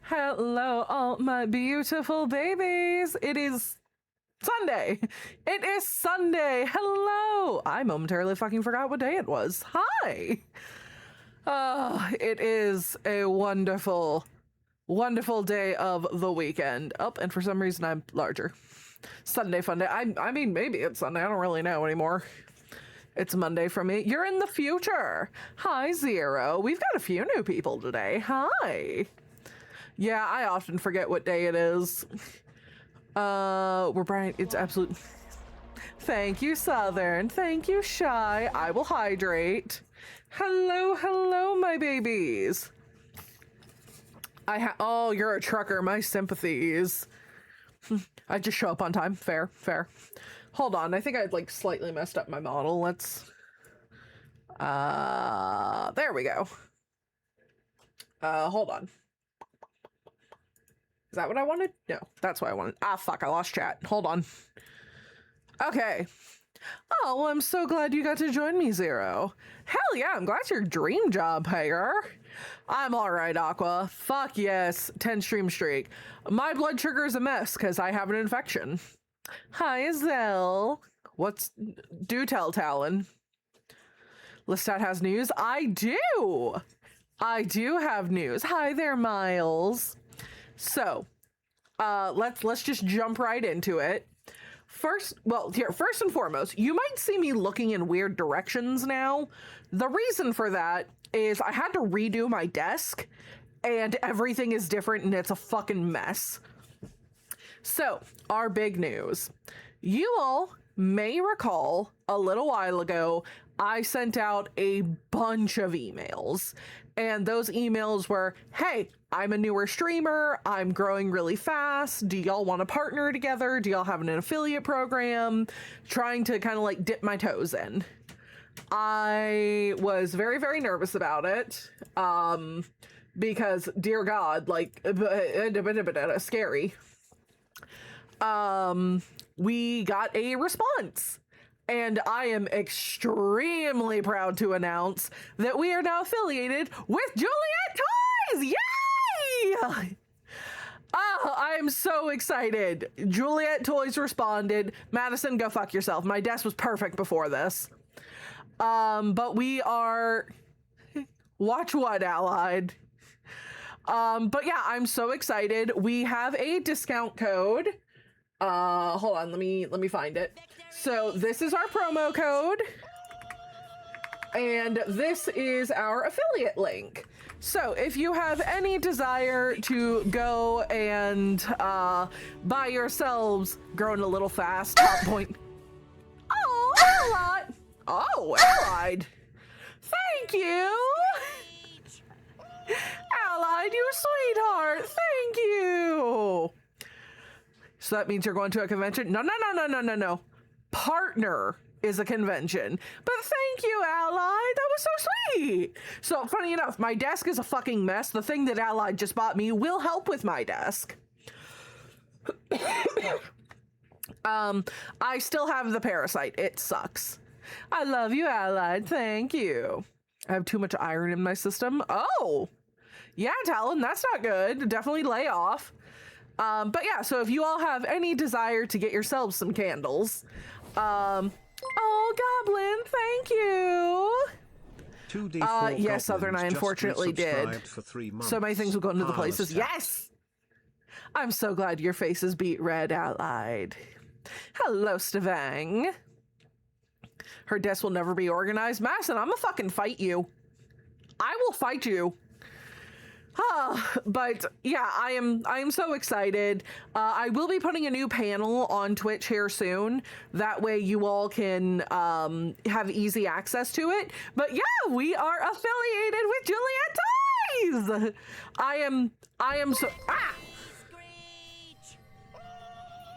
Hello, all my beautiful babies. It is Sunday. It is Sunday. Hello. I momentarily fucking forgot what day it was. Hi. It is a wonderful, wonderful day of the weekend. Oh, and for some reason I'm larger. Sunday fun day. I mean, maybe it's Sunday. I don't really know anymore. It's Monday for me. You're in the future. Hi, Zero. We've got a few new people today. Hi. Yeah, I often forget what day it is. We're Brian. It's absolute. Thank you, Southern. Thank you, Shy. I will hydrate. Hello, hello, my babies. Oh, you're a trucker. My sympathies. I just show up on time. Fair, fair. Hold on. I think I like slightly messed up my model. Let's. There we go. Hold on. Is that what I wanted? No, that's what I wanted. Ah, fuck, I lost chat. Hold on. Okay. Oh, well, I'm so glad you got to join me, Zero. Hell yeah, I'm glad it's your dream job, Hager. I'm all right, Aqua. Fuck yes, 10 stream streak. My blood sugar is a mess because I have an infection. Hi, Azelle. Do tell, Talon. Lestat has news? I do. I do have news. Hi there, Miles. So, let's just jump right into it. First and foremost, you might see me looking in weird directions now. The reason for that is I had to redo my desk, and everything is different, and it's a fucking mess. So, our big news. You all may recall a little while ago, I sent out a bunch of emails. And those emails were, hey, I'm a newer streamer. I'm growing really fast. Do y'all want to partner together? Do y'all have an affiliate program? Trying to kind of like dip my toes in. I was very, very nervous about it. Because, dear God, like, scary. We got a response. And I am extremely proud to announce that we are now affiliated with Juliet Toys! Yay! Oh, I am so excited. Juliet Toys responded. Madison, go fuck yourself. My desk was perfect before this. But we are... Watch what, Allied? But yeah, I'm so excited. We have a discount code. Hold on, let me find it. So this is our promo code, and this is our affiliate link. So if you have any desire to go and buy yourselves Growing a Little Fast, top point. Oh, Allied. Oh, Allied. Thank you. Allied, you sweetheart. Thank you. So that means you're going to a convention? No. Partner is a convention. But thank you, Allied. That was so sweet. So funny enough, my desk is a fucking mess. The thing that Allied just bought me will help with my desk. I still have the parasite. It sucks. I love you, Allied. Thank you. I have too much iron in my system. Oh, yeah, Talon, that's not good. Definitely lay off. But yeah, so if you all have any desire to get yourselves some candles, oh, Goblin, thank you. Yes, Southern, I unfortunately did. So many things will go into the places. Yes! I'm so glad your face is beat red, Allied. Hello, Stavang. Her desk will never be organized. Madison, I'm gonna fucking fight you. I will fight you. But yeah, I am so excited. I will be putting a new panel on Twitch here soon. That way you all can have easy access to it. But yeah, we are affiliated with Juliet Toys. I am so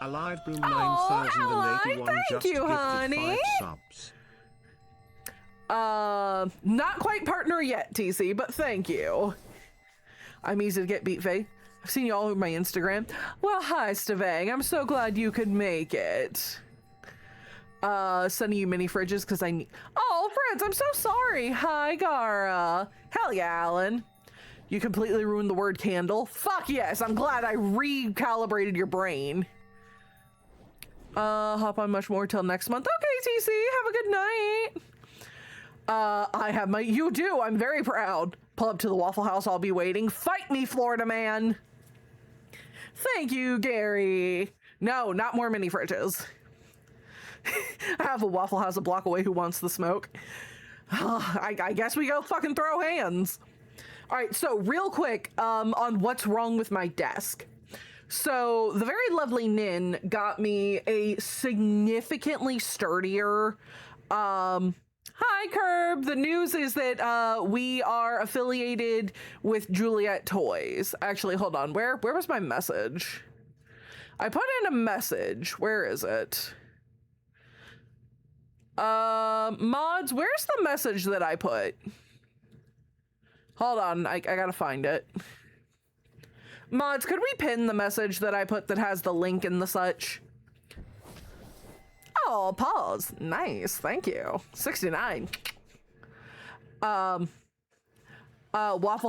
Allied Boom 9081 thank just you, gifted honey. 5 subs. Not quite partner yet, TC, but thank you. I'm easy to get, Beat Faye. I've seen you all over my Instagram. Well, hi, Stavang. I'm so glad you could make it. Sending you mini fridges because I need... Oh, friends, I'm so sorry. Hi, Gara. Hell yeah, Alan. You completely ruined the word candle. Fuck yes, I'm glad I recalibrated your brain. Hop on much more till next month. Okay, TC, have a good night. I have my, you do, I'm very proud. Pull up to the Waffle House, I'll be waiting. Fight me, Florida man. Thank you, Gary. No, not more mini fridges. I have a Waffle House a block away who wants the smoke. I guess we go fucking throw hands. All right, so real quick, on what's wrong with my desk. So the very lovely Nin got me a significantly sturdier, hi Curb. The news is that we are affiliated with Juliet Toys. Actually, hold on. Where was my message? I put in a message. Where is it? Mods, where's the message that I put? Hold on, I gotta find it. Mods, could we pin the message that I put that has the link and the such? Oh, pause. Nice, thank you. 69. Waffle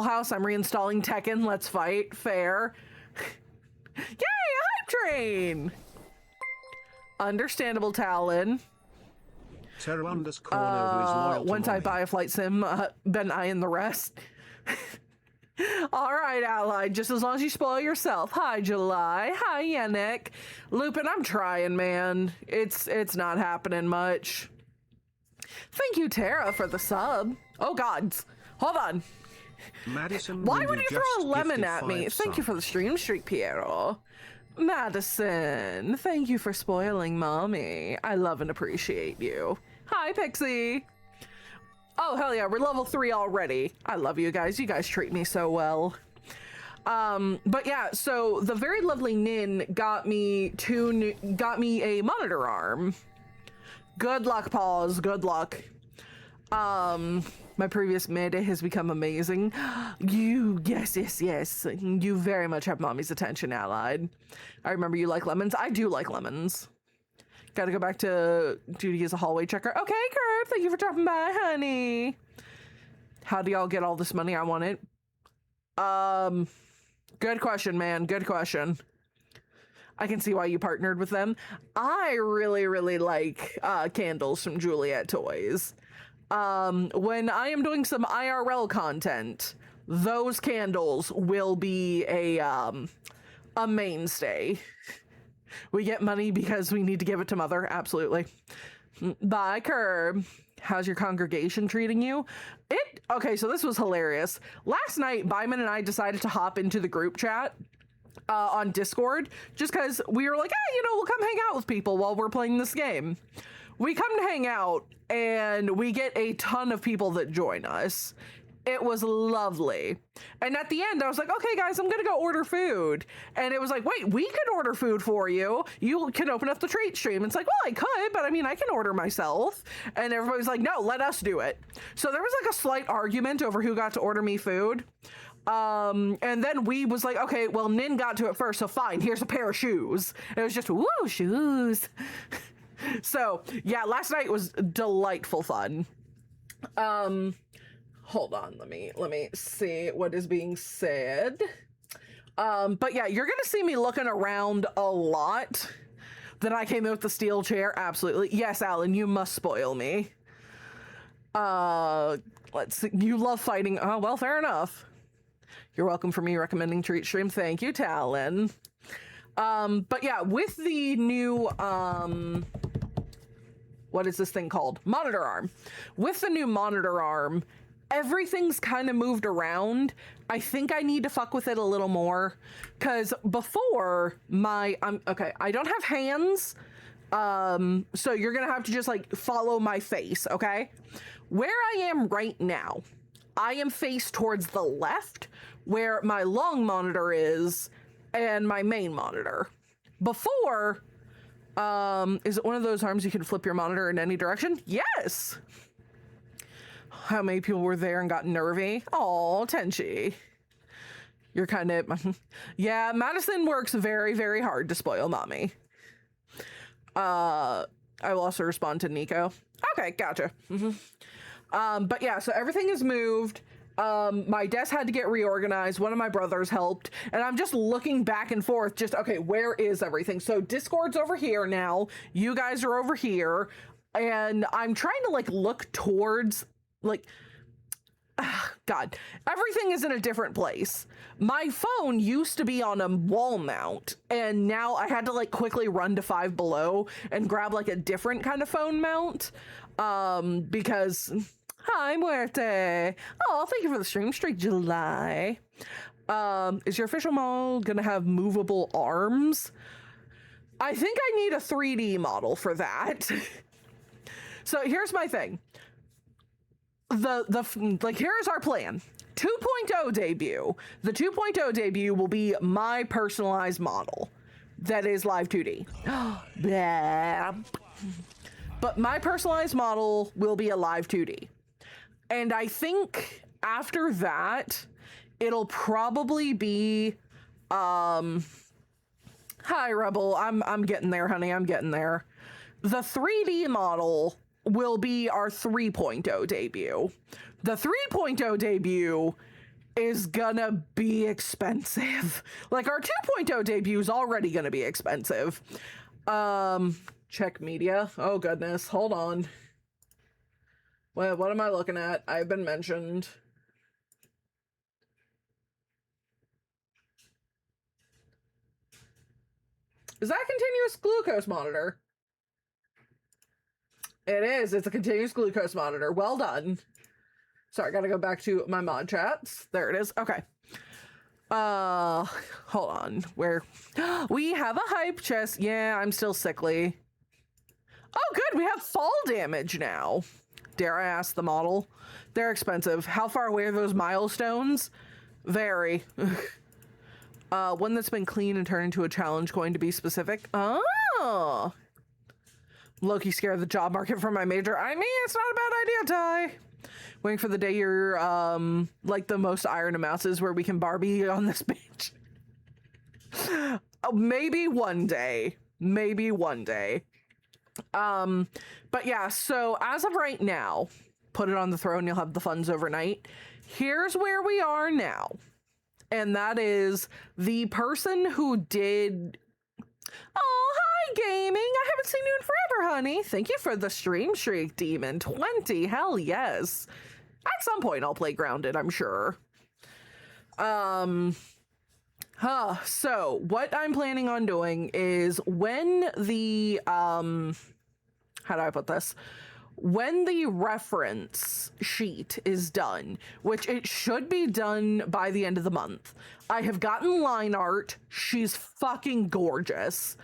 House, I'm reinstalling Tekken. Let's fight. Fair. Yay, a hype train! Understandable, Talon. Terra underscore who is loyal to Once I mommy. buy a flight sim, Ben I and the rest. All right, Allied, just as long as you spoil yourself. Hi, July. Hi, Yannick. Lupin, I'm trying, man. It's not happening much. Thank you, Tara, for the sub. Oh, God. Hold on. Madison, Why Ruby would you just throw a lemon gifted at me? 5 Thank you for the stream streak, Piero. Madison, thank you for spoiling mommy. I love and appreciate you. Hi, Pixie. Oh, hell yeah, we're level 3 already. I love you guys. You guys treat me so well. But yeah, so the very lovely Nin got me a monitor arm. Good luck, Paws. Good luck. My previous Mayday has become amazing. Yes. You very much have mommy's attention, Allied. I remember you like lemons. I do like lemons. Gotta go back to duty as a hallway checker. Okay, Curb, thank you for dropping by, honey. How do y'all get all this money? I want it. Good question, man. Good question. I can see why you partnered with them. I really like candles from Juliet Toys. When I am doing some IRL content, those candles will be a mainstay. We get money because we need to give it to mother. Absolutely. Bye, Curb. How's your congregation treating you? Okay, so this was hilarious. Last night, Byman and I decided to hop into the group chat on Discord just because we were like, hey, we'll come hang out with people while we're playing this game. We come to hang out and we get a ton of people that join us. It was lovely. And at the end, I was like, okay, guys, I'm going to go order food. And it was like, wait, we could order food for you. You can open up the treat stream. It's like, well, I could, but I mean, I can order myself. And everybody's like, no, let us do it. So there was like a slight argument over who got to order me food. And then we was like, okay, well, Nin got to it first. So fine, here's a pair of shoes. It was just, woo, shoes. So yeah, last night was delightful fun. Hold on, let me see what is being said. But yeah, you're gonna see me looking around a lot. Then I came in with the steel chair. Absolutely. Yes, Alan, you must spoil me. Let's see. You love fighting. Oh, well, fair enough. You're welcome for me recommending treat stream. Thank you, Talon. But yeah, with the new, what is this thing called? Monitor arm. With the new monitor arm, everything's kind of moved around. I think I need to fuck with it a little more because before okay, I don't have hands. So you're going to have to just like follow my face. Okay. Where I am right now, I am faced towards the left where my long monitor is and my main monitor. Before, is it one of those arms you can flip your monitor in any direction? Yes. How many people were there and got nervy? Oh, Tenchi. You're kind of... Yeah, Madison works very, very hard to spoil mommy. I will also respond to Nico. Okay, gotcha. But yeah, so everything is moved. My desk had to get reorganized. One of my brothers helped, and I'm just looking back and forth, just, okay, where is everything? So Discord's over here now. You guys are over here, and I'm trying to, like, look towards, like, God, everything is in a different place. My phone used to be on a wall mount, and now I had to, like, quickly run to Five Below and grab, like, a different kind of phone mount, because... Hi, Muerte. Oh, thank you for the stream streak, July. Is your official model gonna have movable arms? I think I need a 3D model for that. So here's my thing. Here's our plan. 2.0 debut. The 2.0 debut will be my personalized model that is live 2D. But my personalized model will be a live 2D. And I think after that, it'll probably be, hi Rebel, I'm getting there, honey, I'm getting there. The 3D model will be our 3.0 debut. The 3.0 debut is gonna be expensive. Like, our 2.0 debut is already gonna be expensive. Check media. Oh goodness, hold on. What am I looking at? I've been mentioned. Is that a continuous glucose monitor? It is. It's a continuous glucose monitor. Well done. Sorry, gotta go back to my mod chats. There it is. Okay. Hold on. Where? We have a hype chest. Yeah, I'm still sickly. Oh, good. We have fall damage now. Dare I ask the model? They're expensive. How far away are those milestones? Very. One that's been clean and turned into a challenge, going to be specific. Oh. Loki scared the job market for my major. I mean, it's not a bad idea, Ty. Waiting for the day you're, like the most Iron Mouses where we can Barbie on this bitch. Maybe one day. Maybe one day. But yeah, so as of right now, put it on the throne, you'll have the funds overnight. Here's where we are now. And that is the person who did... Oh, hi, gaming. I haven't seen you in forever, honey. Thank you for the stream streak, Demon. 20, hell yes. At some point, I'll play Grounded, I'm sure. So what I'm planning on doing is when the, how do I put this? When the reference sheet is done, which it should be done by the end of the month, I have gotten line art. She's fucking gorgeous.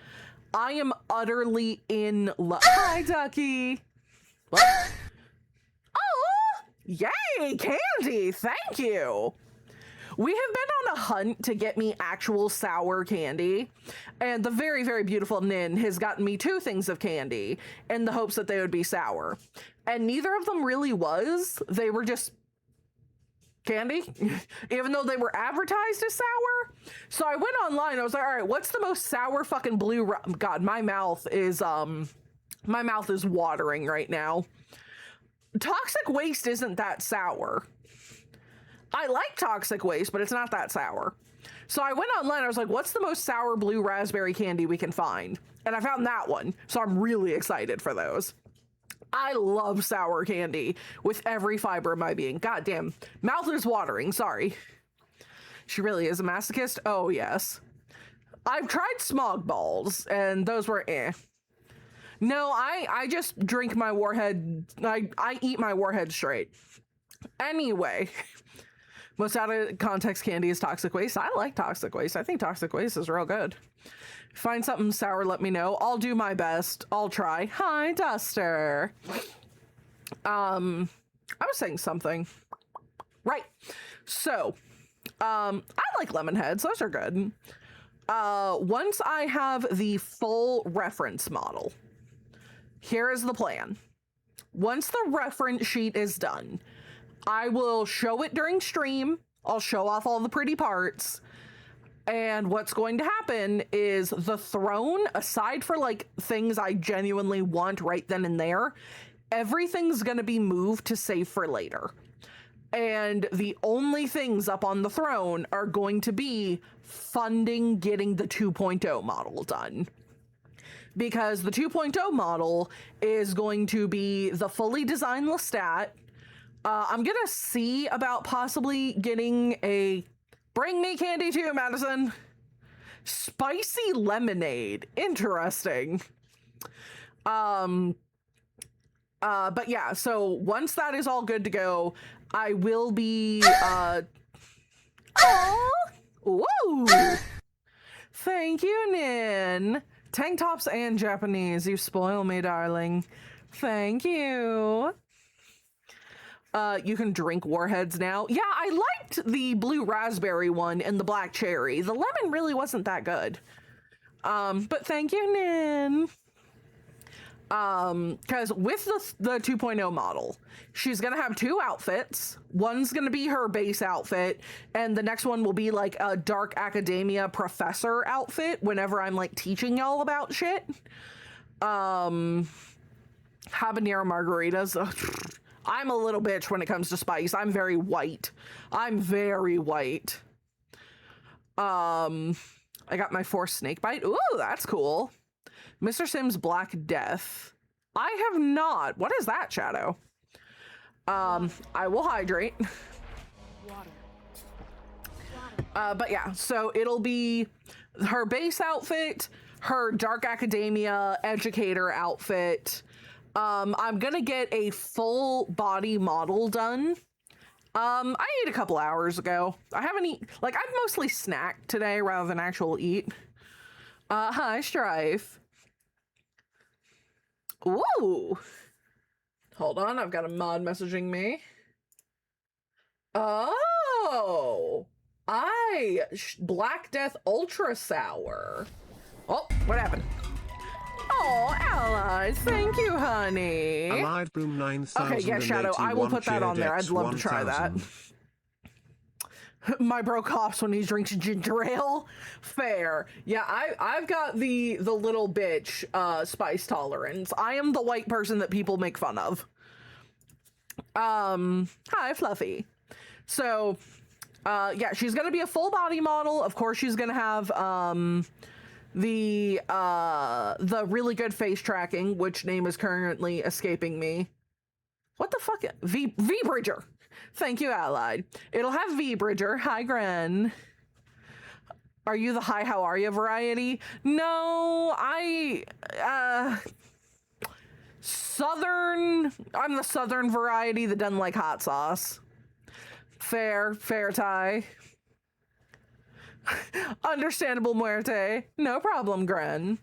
I am utterly in love. Hi, Ducky. What? Oh, yay, candy. Thank you. We have been on a hunt to get me actual sour candy, and the very, very beautiful Nin has gotten me 2 things of candy in the hopes that they would be sour. And neither of them really was. They were just candy, even though they were advertised as sour. So I went online, I was like, all right, what's the most sour fucking blue... God, my mouth is watering right now. Toxic waste isn't that sour. I like toxic waste, but it's not that sour. So I went online, I was like, what's the most sour blue raspberry candy we can find? And I found that one. So I'm really excited for those. I love sour candy with every fiber of my being. Goddamn, mouth is watering, sorry. She really is a masochist? Oh, yes. I've tried smog balls, and those were eh. No, I just drink my warhead. I eat my warhead straight. Anyway. Most out of context candy is toxic waste. I like toxic waste. I think toxic waste is real good. Find something sour, let me know. I'll do my best. I'll try. Hi, Duster. I was saying something. Right. So, I like lemon heads. Those are good. Once I have the full reference model, here is the plan. Once the reference sheet is done, I will show it during stream. I'll show off all the pretty parts. And what's going to happen is the throne, aside for like things I genuinely want right then and there, everything's going to be moved to save for later. And the only things up on the throne are going to be funding getting the 2.0 model done. Because the 2.0 model is going to be the fully designed Lestat. I'm going to see about possibly getting a... Bring me candy too, Madison. Spicy lemonade. Interesting. But yeah, so once that is all good to go, I will be, oh, whoa! Thank you, Nin. Tank tops and Japanese, you spoil me, darling. Thank you. You can drink warheads now. Yeah, I liked the blue raspberry one and the black cherry. The lemon really wasn't that good. But thank you, Nin. Because with the 2.0 model, she's gonna have two outfits. One's gonna be her base outfit, and the next one will be like a dark academia professor outfit whenever I'm like teaching y'all about shit. Habanero margaritas. Ugh. I'm a little bitch when it comes to spice. I'm very white. I'm very white. I got my 4th snake bite. Ooh, that's cool. Mr. Sims Black Death. I have not. What is that, Shadow? I will hydrate. Water. But yeah, so it'll be her base outfit, her Dark Academia educator outfit. I'm gonna get a full body model done. I ate a couple hours ago. I haven't eaten, like, I've mostly snacked today rather than actual eat. Hi, Strife. Ooh. Hold on, I've got a mod messaging me. Oh. Black Death Ultra Sour. Oh, what happened? Oh, allies, thank you, honey. Allied Broom 9000. Okay, yeah, Shadow, I will put that on there. I'd love to try that. My bro coughs when he drinks ginger ale. Fair. Yeah, I've got the little bitch spice tolerance. I am the white person that people make fun of. Hi, Fluffy. So, yeah, she's gonna be a full body model. Of course, she's gonna have the really good face tracking, which name is currently escaping me. What the fuck? V Bridger. Thank you, Allied. It'll have V Bridger. Hi, Gren. Are you the hi, how are you variety? No, I'm the southern variety that doesn't like hot sauce. Fair, Ty. Understandable, Muerte. No problem, Gren.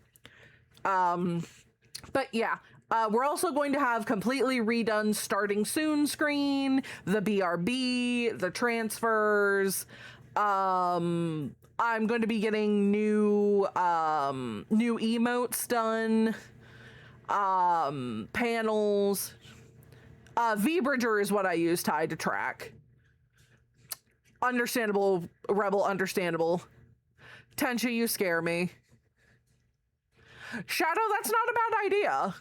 But yeah, we're also going to have completely redone starting soon screen, the BRB, the transfers. I'm going to be getting new emotes done, panels. V Bridger is what I use, Ty, to track. Understandable, Rebel, understandable. Tenchi, you scare me. Shadow, that's not a bad idea.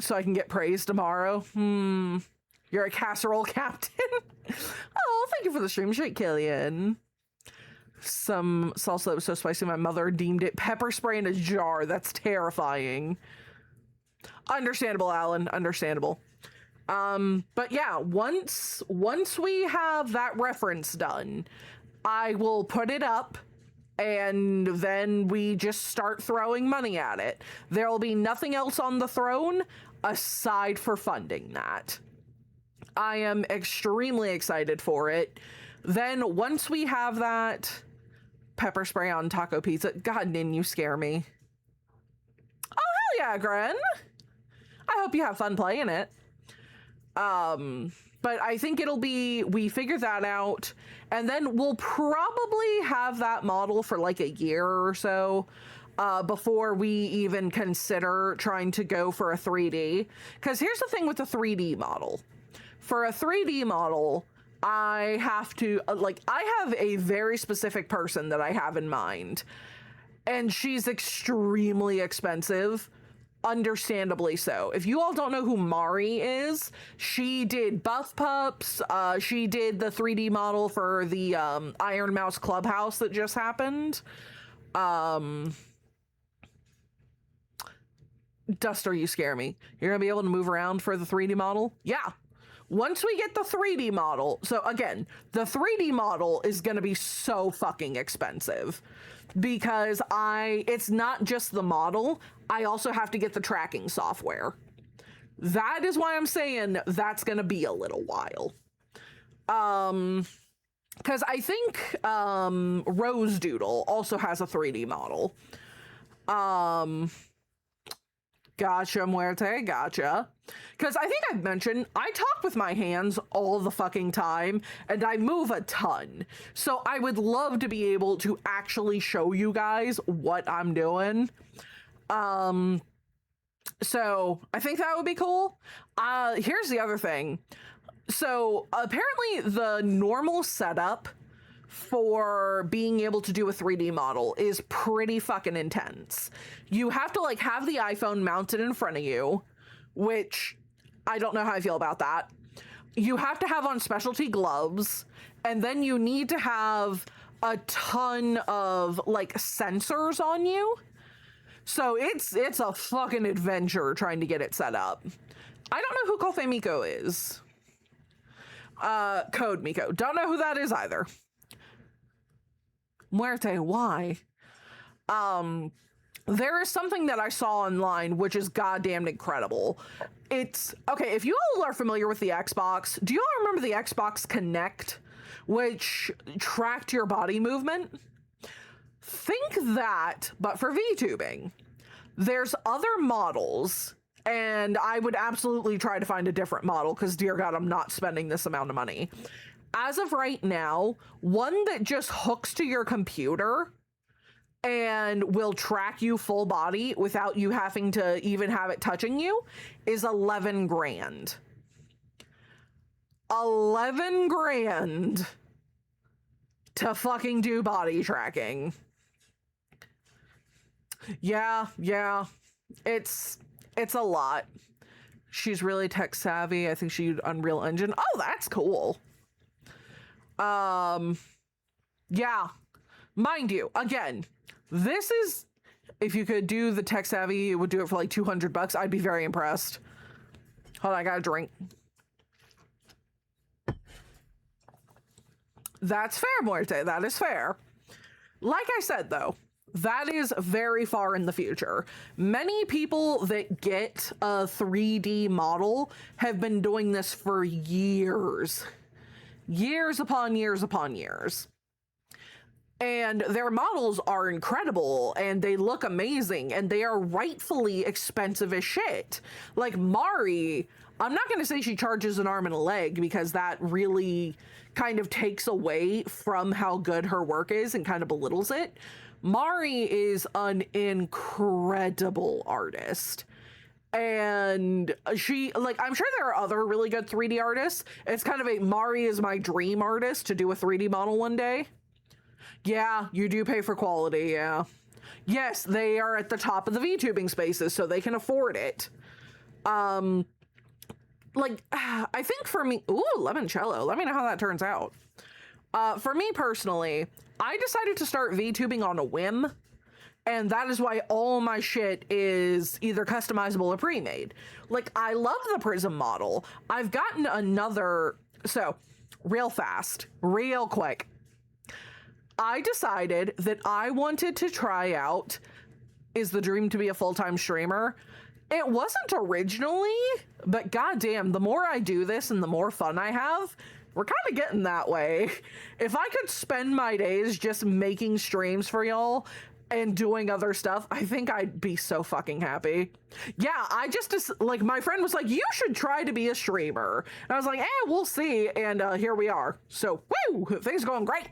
So I can get praise tomorrow. You're a casserole captain. Oh, thank you for the stream, straight Killian. Some salsa that was so spicy my mother deemed it pepper spray in a jar. That's terrifying. Understandable, Alan. Understandable. But yeah, once we have that reference done, I will put it up, and then we just start throwing money at it. There'll be nothing else on the throne aside for funding that. I am extremely excited for it. Then once we have that, pepper spray on taco pizza. God, Nin, you scare me. Oh, hell yeah, Gren. I hope you have fun playing it. But I think it'll be, we figure that out, and then we'll probably have that model for like a year or so, before we even consider trying to go for a 3D. Because here's the thing with the 3D model. For a 3D model, I have to, I have a very specific person that I have in mind, and she's extremely expensive. Understandably so. If you all don't know who Mari is, she did Buff Pups. She did the 3D model for the Iron Mouse Clubhouse that just happened. Duster, you scare me. You're gonna be able to move around for the 3D model? Yeah. Once we get the 3D model, so again, the 3D model is gonna be so fucking expensive because it's not just the model, I also have to get the tracking software. That is why I'm saying that's gonna be a little while. Because I think Rose Doodle also has a 3D model. Gotcha, Muerte, gotcha. Because I think I've mentioned, I talk with my hands all the fucking time, and I move a ton. So I would love to be able to actually show you guys what I'm doing. So I think that would be cool. Here's the other thing. So apparently the normal setup for being able to do a 3D model is pretty fucking intense. You have to like have the iPhone mounted in front of you, which I don't know how I feel about that. You have to have on specialty gloves, and then you need to have a ton of like sensors on you. So it's a fucking adventure trying to get it set up. I don't know who Kofe Miko is. Code Miko. Don't know who that is either. Muerte, why? There is something that I saw online which is goddamn incredible. It's okay, if you all are familiar with the Xbox, do you all remember the Xbox Kinect, which tracked your body movement? Think that, but for VTubing. There's other models, and I would absolutely try to find a different model because, dear God, I'm not spending this amount of money. As of right now, one that just hooks to your computer and will track you full body without you having to even have it touching you is 11 grand. 11 grand to fucking do body tracking. Yeah. It's a lot. She's really tech savvy. I think she used Unreal Engine. Oh, that's cool. Yeah. Mind you, again, this is, if you could do the tech savvy, you would do it for like $200. I'd be very impressed. Hold on, I got a drink. That's fair, Muerte. That is fair. Like I said, though, that is very far in the future. Many people that get a 3D model have been doing this for years. Years upon years upon years. And their models are incredible, and they look amazing, and they are rightfully expensive as shit. Like Mari, I'm not going to say she charges an arm and a leg, because that really kind of takes away from how good her work is and kind of belittles it. Mari is an incredible artist. And she, like, I'm sure there are other really good 3D artists. It's kind of a Mari is my dream artist to do a 3D model one day. Yeah, you do pay for quality, yeah. Yes, they are at the top of the VTubing spaces, so they can afford it. Like, I think for me, ooh, limoncello. Let me know how that turns out. For me personally, I decided to start VTubing on a whim, and that is why all my shit is either customizable or pre-made. Like, I love the Prism model. I've gotten another, so, real fast, real quick. I decided that I wanted to try out Is the Dream to be a full-time streamer. It wasn't originally, but goddamn, the more I do this and the more fun I have, we're kind of getting that way. If I could spend my days just making streams for y'all and doing other stuff, I think I'd be so fucking happy. Yeah, I just, like, my friend was like, you should try to be a streamer. And I was like, we'll see. And here we are. So, woo, things are going great.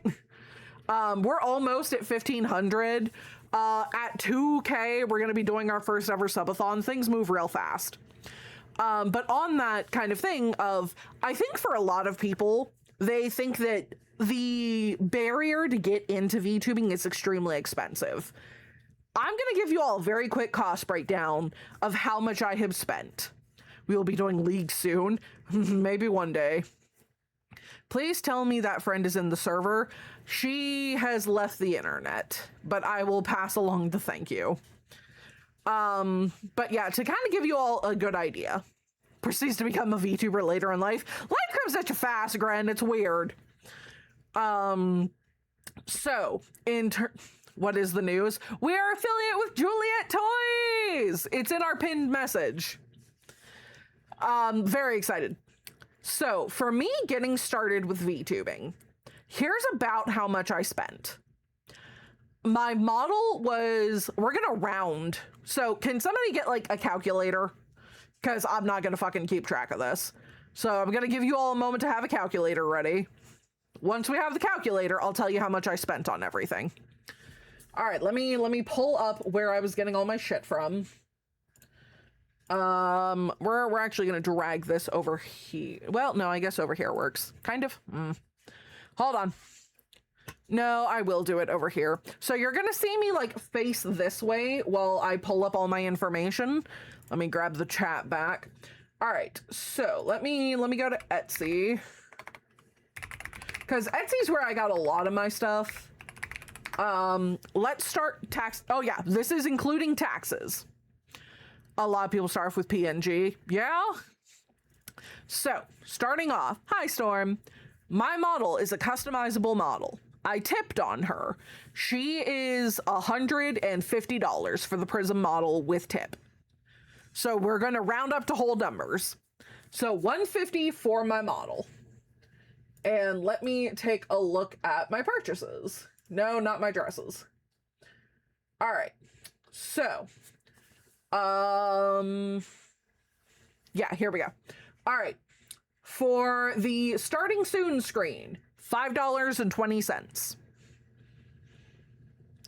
We're almost at 1,500. At 2K, we're going to be doing our first ever subathon. Things move real fast. But on that kind of thing of, I think for a lot of people, they think that the barrier to get into VTubing is extremely expensive. I'm going to give you all a very quick cost breakdown of how much I have spent. We will be doing League soon, maybe one day. Please tell me that friend is in the server. She has left the internet, but I will pass along the thank you. But yeah, to kind of give you all a good idea. Proceeds to become a VTuber later in life. Life comes at you fast, Gren. It's weird. So, what is the news? We are affiliate with Juliet Toys! It's in our pinned message. Very excited. So, for me getting started with VTubing, here's about how much I spent. My model was, we're gonna round. So, can somebody get like a calculator? Because I'm not gonna fucking keep track of this. So, I'm gonna give you all a moment to have a calculator ready. Once we have the calculator, I'll tell you how much I spent on everything. All right, let me pull up where I was getting all my shit from. We're actually gonna drag this over here. Well, no, I guess over here works. Kind of. Hold on. No, I will do it over here. So you're gonna see me like face this way while I pull up all my information. Let me grab the chat back. All right, so let me go to Etsy. Because Etsy's where I got a lot of my stuff. Let's start tax. Oh yeah, this is including taxes. A lot of people start off with PNG. Yeah. So starting off, hi Storm. My model is a customizable model. I tipped on her. She is $150 for the Prism model with tip. So we're gonna round up to whole numbers. So $150 for my model. And let me take a look at my purchases. No, not my dresses. All right. So, yeah, here we go. All right. For the starting soon screen, $5.20.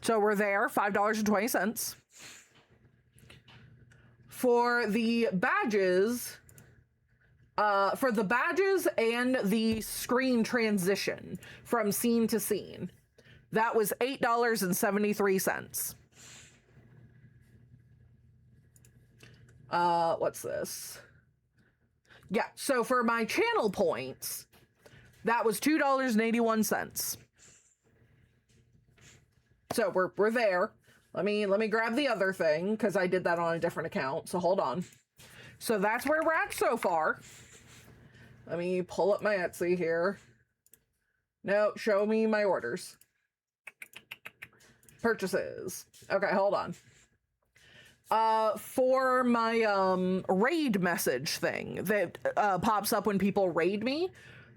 So we're there, $5.20. For the badges, and the screen transition from scene to scene, that was $8.73. What's this? Yeah, so for my channel points, that was $2.81. So we're there. Let me grab the other thing because I did that on a different account. So hold on. So that's where we're at so far. Let me pull up my Etsy here. No, show me my orders. Purchases. Okay, hold on. For my raid message thing that pops up when people raid me,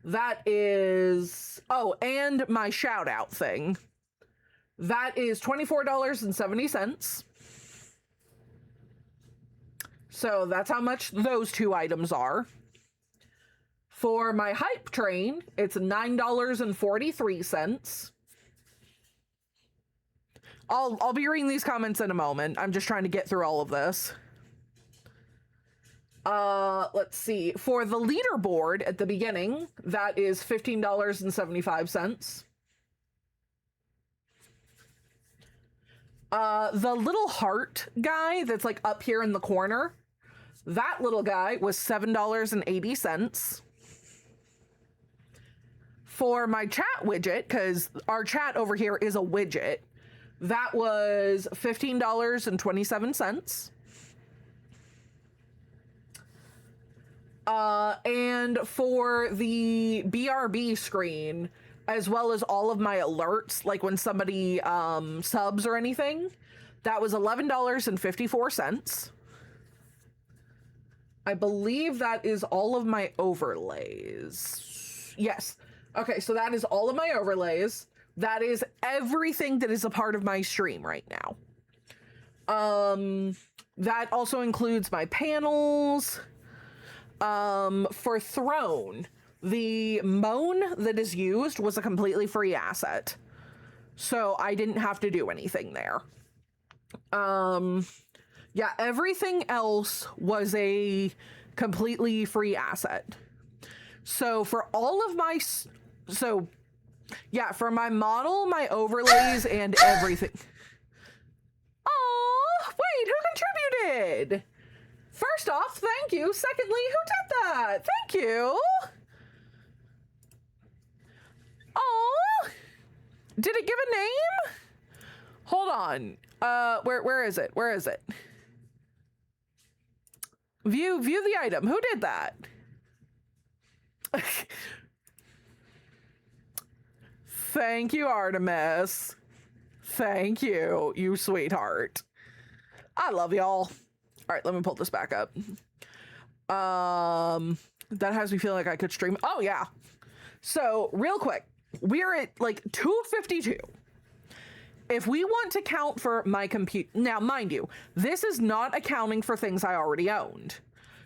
that is, oh, and my shout out thing. That is $24.70. So that's how much those two items are. For my hype train, it's $9.43. I'll be reading these comments in a moment. I'm just trying to get through all of this. Let's see. For the leaderboard at the beginning, that is $15.75. The little heart guy that's like up here in the corner, that little guy was $7.80. For my chat widget, because our chat over here is a widget, that was $15.27. And for the BRB screen, as well as all of my alerts, like when somebody subs or anything, that was $11.54. I believe that is all of my overlays. Yes. Okay, so that is all of my overlays. That is everything that is a part of my stream right now. That also includes my panels. For Throne, the moan that is used was a completely free asset. So I didn't have to do anything there. Yeah, everything else was a completely free asset. So for all of my, yeah, for my model, my overlays, and everything. did? First off, thank you. Secondly, who did that? Thank you. Oh, did it give a name? Hold on. Where is it? Where is it? View the item. Who did that? Thank you, Artemis. Thank you, you sweetheart. I love y'all. All right, let me pull this back up. That has me feeling like I could stream. Oh yeah. So real quick, we're at like 252. If we want to count for my compute, now mind you, this is not accounting for things I already owned.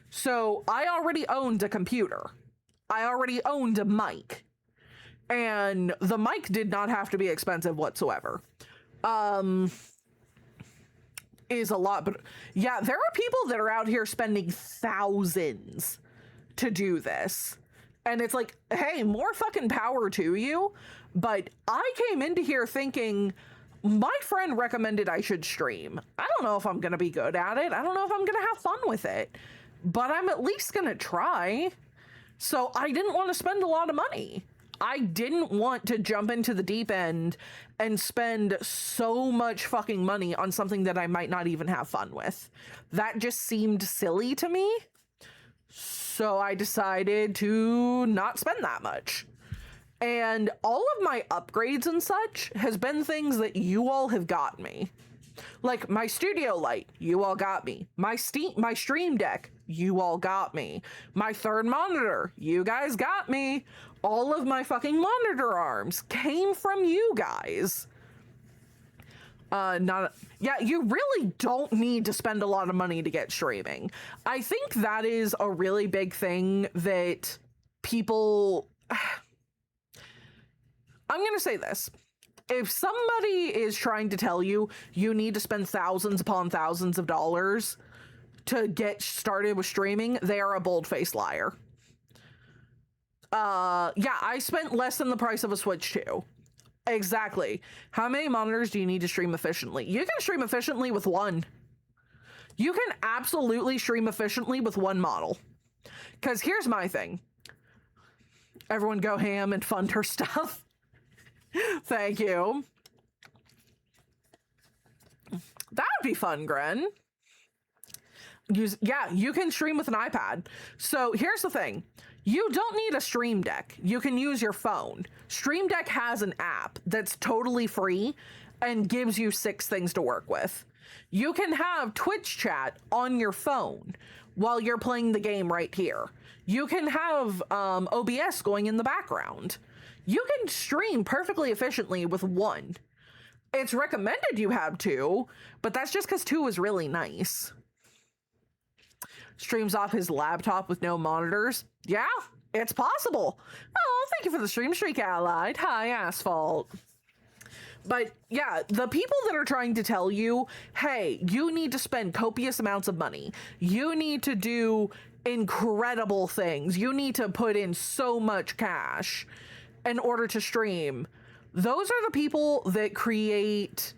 So I already owned a computer. I already owned a mic. And the mic did not have to be expensive whatsoever. Is a lot, but yeah, there are people that are out here spending thousands to do this. And it's like, hey, more fucking power to you. But I came into here thinking, my friend recommended I should stream. I don't know if I'm going to be good at it. I don't know if I'm going to have fun with it. But I'm at least going to try. So I didn't want to spend a lot of money. I didn't want to jump into the deep end and spend so much fucking money on something that I might not even have fun with. That just seemed silly to me. So I decided to not spend that much. And all of my upgrades and such has been things that you all have got me. Like my studio light, you all got me. My stream deck, you all got me. My third monitor, you guys got me. All of my fucking monitor arms came from you guys. Yeah, you really don't need to spend a lot of money to get streaming. I think that is a really big thing that people... I'm going to say this. If somebody is trying to tell you you need to spend thousands upon thousands of dollars to get started with streaming, they are a bold-faced liar. Yeah, I spent less than the price of a Switch too. Exactly. How many monitors do you need to stream efficiently? You can stream efficiently with one. You can absolutely stream efficiently with one model. Because here's my thing. Everyone go ham and fund her stuff. Thank you. That would be fun, Gren. Yeah, you can stream with an iPad. So here's the thing. You don't need a Stream Deck. You can use your phone. Stream Deck has an app that's totally free and gives you 6 things to work with. You can have Twitch chat on your phone while you're playing the game right here. You can have OBS going in the background. You can stream perfectly efficiently with one. It's recommended you have 2, but that's just because 2 is really nice. Streams off his laptop with no monitors. Yeah, it's possible. Oh, thank you for the stream streak, Allied. Hi, Asphalt. But yeah, the people that are trying to tell you, hey, you need to spend copious amounts of money. You need to do incredible things. You need to put in so much cash in order to stream. Those are the people that create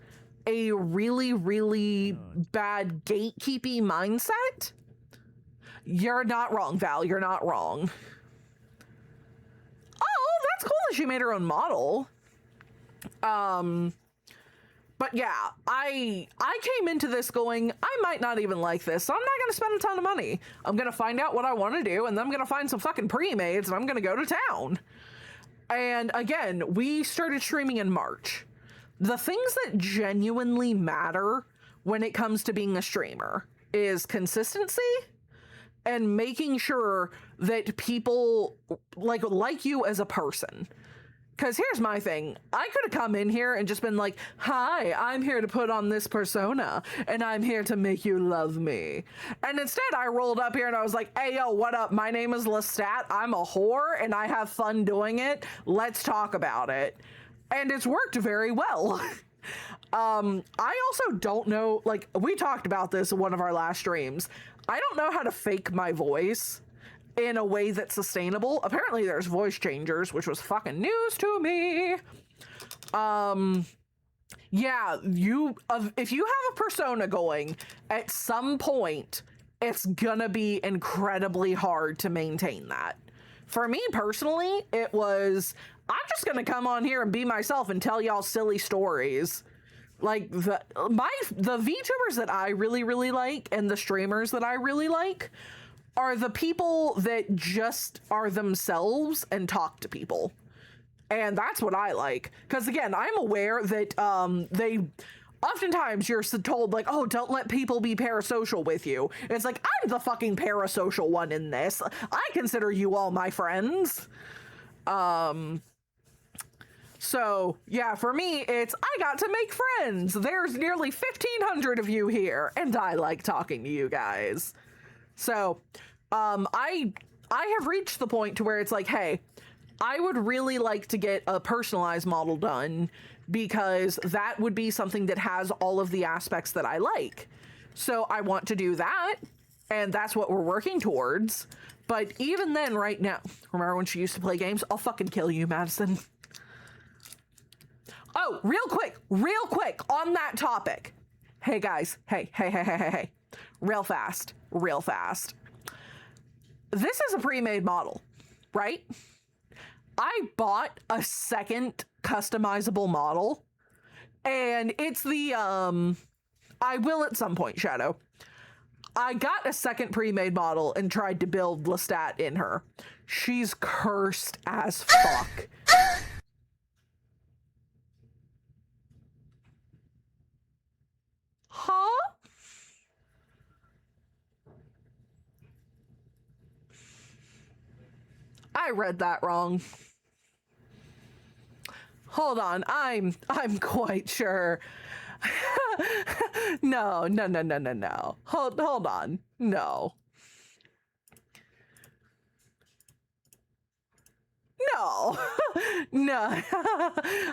a really, really bad gatekeeping mindset. You're not wrong, Val. You're not wrong. Oh, that's cool that she made her own model. But yeah, I came into this going, I might not even like this, so I'm not going to spend a ton of money. I'm going to find out what I want to do, and then I'm going to find some fucking pre-mades, and I'm going to go to town. And again, we started streaming in March. The things that genuinely matter when it comes to being a streamer is consistency and making sure that people like you as a person. Because here's my thing. I could have come in here and just been like, hi, I'm here to put on this persona, and I'm here to make you love me. And instead, I rolled up here and I was like, hey, yo, what up? My name is Lestat. I'm a whore, and I have fun doing it. Let's talk about it. And it's worked very well. I also don't know, like, we talked about this in one of our last streams. I don't know how to fake my voice in a way that's sustainable. Apparently there's voice changers, which was fucking news to me. yeah, if you have a persona going, at some point, it's gonna be incredibly hard to maintain that. For me personally, it was, I'm just gonna come on here and be myself and tell y'all silly stories. Like the VTubers that I really, really like and the streamers that I really like are the people that just are themselves and talk to people. And that's what I like. Because again, I'm aware that they oftentimes you're told like, oh, don't let people be parasocial with you. It's like, I'm the fucking parasocial one in this. I consider you all my friends. So yeah, for me, it's, I got to make friends. There's nearly 1,500 of you here, and I like talking to you guys. So I have reached the point to where it's like, hey, I would really like to get a personalized model done because that would be something that has all of the aspects that I like. So I want to do that, and that's what we're working towards. But even then, right now, remember when she used to play games? I'll fucking kill you, Madison. Oh, real quick on that topic. Hey guys, hey. Real fast. This is a pre-made model, right? I bought a second customizable model, and it's the, I will at some point, Shadow. I got a second pre-made model and tried to build Lestat in her. She's cursed as fuck. Huh? I read that wrong. Hold on, I'm quite sure. No. Hold on. No. No.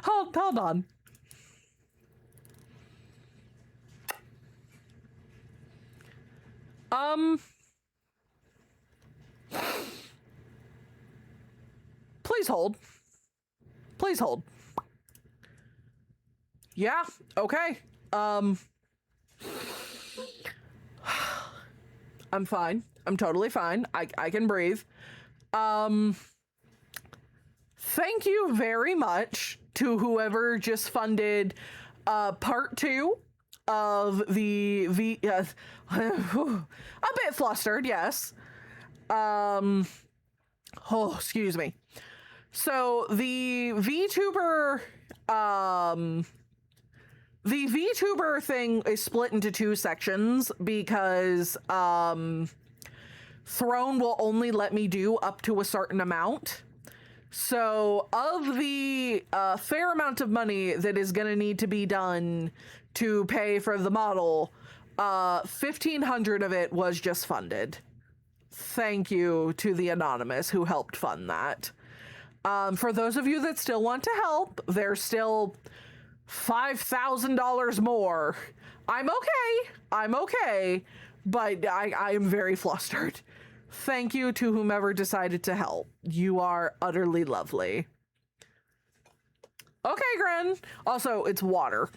Hold on. Please hold. Yeah, okay. I'm fine. I'm totally fine. I can breathe. Thank you very much to whoever just funded part 2 of a bit flustered, yes. Oh, excuse me. So the VTuber thing is split into 2 sections because Throne will only let me do up to a certain amount. So of the fair amount of money that is going to need to be done to pay for the model, 1,500 of it was just funded. Thank you to the anonymous who helped fund that. For those of you that still want to help, there's still $5,000 more. I'm okay, but I am very flustered. Thank you to whomever decided to help. You are utterly lovely. Okay, Gren. Also, it's water.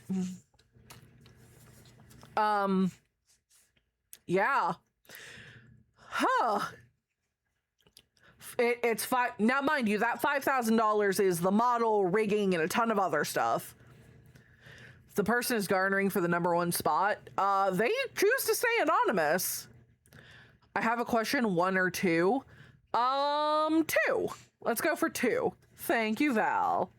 Yeah. Huh. It's now, mind you, that $5,000 is the model, rigging, and a ton of other stuff. The person is garnering for the #1 spot. They choose to stay anonymous. I have a question, 1 or 2? 2. Let's go for 2. Thank you, Val.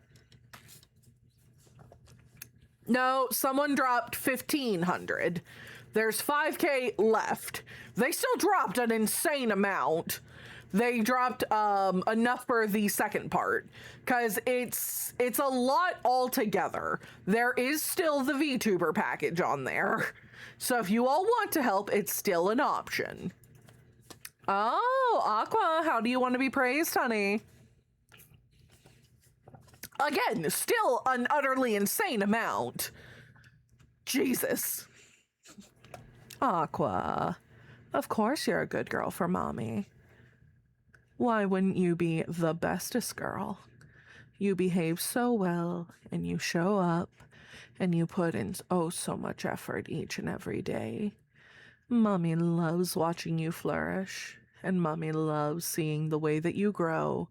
No, someone dropped 1,500. There's 5K left. They still dropped an insane amount. They dropped enough for the second part because it's a lot altogether. There is still the VTuber package on there. So if you all want to help, it's still an option. Oh, Aqua, how do you want to be praised, honey? Again, still an utterly insane amount. Jesus. Aqua, of course you're a good girl for mommy. Why wouldn't you be the bestest girl? You behave so well, and you show up, And you put in oh so much effort each and every day. Mommy loves watching you flourish, and Mommy loves seeing the way that you grow.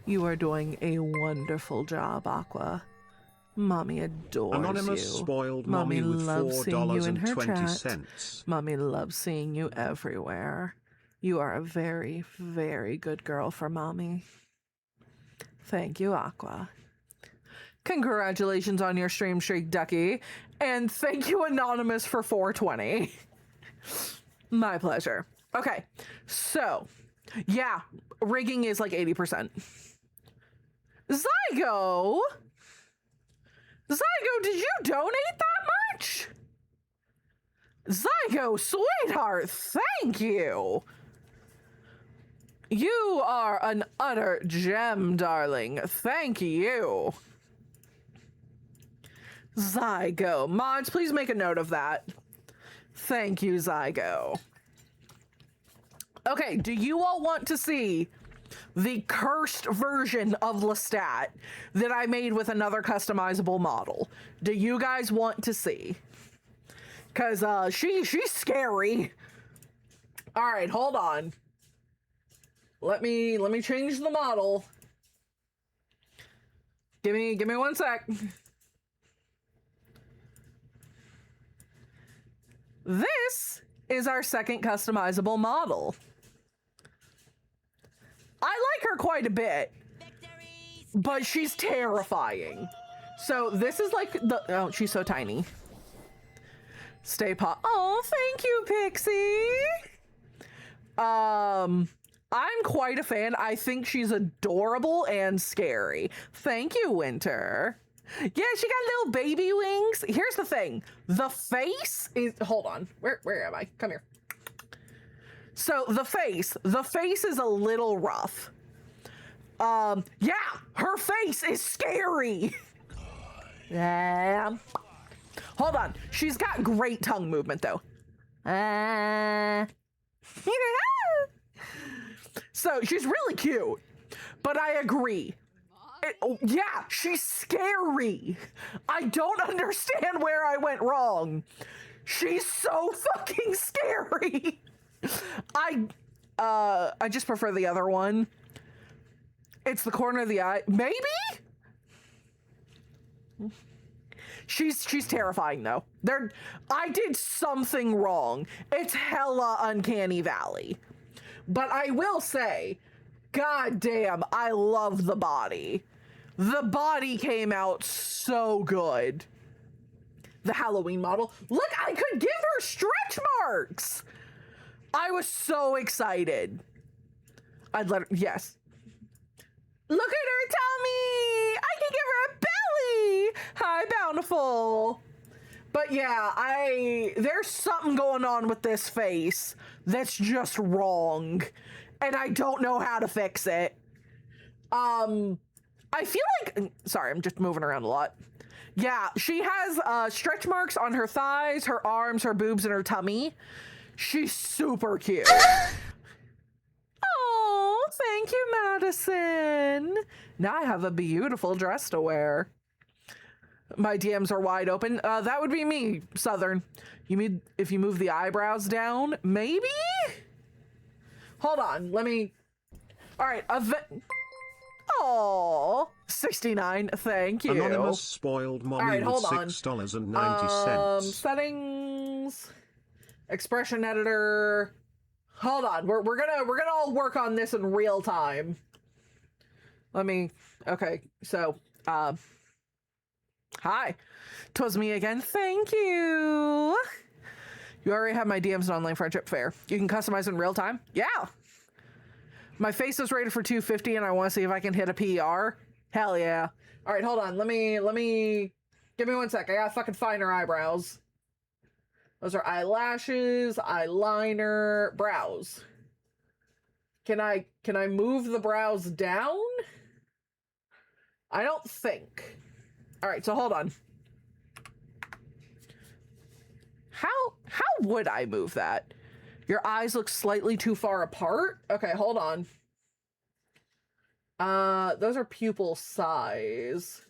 You are doing a wonderful job, Aqua. Mommy adores Anonymous you. spoiled Mommy mommy with loves seeing you in her chat. $4.20. Mommy loves seeing you everywhere. You are a very, very good girl for Mommy. Thank you, Aqua. Congratulations on your stream streak, Ducky. And thank you, Anonymous, for 420. My pleasure. Okay, so, yeah, rigging is like 80%. Zygo, did you donate that much? Zygo, sweetheart, thank you. You are an utter gem, darling. Thank you. Zygo. Mods, please make a note of that. Thank you, Zygo. Okay, do you all want to see the cursed version of Lestat that I made with another customizable model? Do you guys want to see? Because she's scary. All right, hold on. Let me change the model. Give me 1 sec. This is our second customizable model. I like her quite a bit, but she's terrifying. So this is like the, oh, she's so tiny. Stay pot. Oh, thank you, Pixie. I'm quite a fan. I think she's adorable and scary. Thank you, Winter. Yeah, she got little baby wings. Here's the thing. The face is, hold on. Where am I? Come here. So the face is a little rough. Yeah, her face is scary. Yeah. Hold on. She's got great tongue movement though. So she's really cute, but I agree. Yeah, she's scary. I don't understand where I went wrong. She's so fucking scary. I just prefer the other one. It's the corner of the eye. Maybe? She's terrifying though. I did something wrong. It's hella Uncanny Valley. But I will say, god damn, I love the body. The body came out so good. The Halloween model. Look, I could give her stretch marks. I was so excited. I'd let her, yes. Look at her tummy. I can give her a belly. Hi, Bountiful. But yeah, there's something going on with this face that's just wrong. And I don't know how to fix it. I feel like, sorry, I'm just moving around a lot. Yeah, she has stretch marks on her thighs, her arms, her boobs, and her tummy. She's super cute. Oh, thank you, Madison. Now I have a beautiful dress to wear. My DMs are wide open. That would be me, Southern. You mean if you move the eyebrows down? Maybe? Hold on, let me... All right, oh, 69, thank you. Anonymous spoiled mommy with $6.90. Settings, expression editor. Hold on, we're gonna all work on this in real time. Okay, so, hi, 'twas me again, thank you. You already have my DMs and online friendship fair. You can customize in real time? Yeah. My face is rated for 250 and I want to see if I can hit a PR. Hell yeah. All right, hold on. Let me, give me 1 sec. I gotta fucking find her eyebrows. Those are eyelashes, eyeliner, brows. Can I move the brows down? I don't think. All right, so hold on. How would I move that? Your eyes look slightly too far apart. Okay, hold on. Those are pupil size.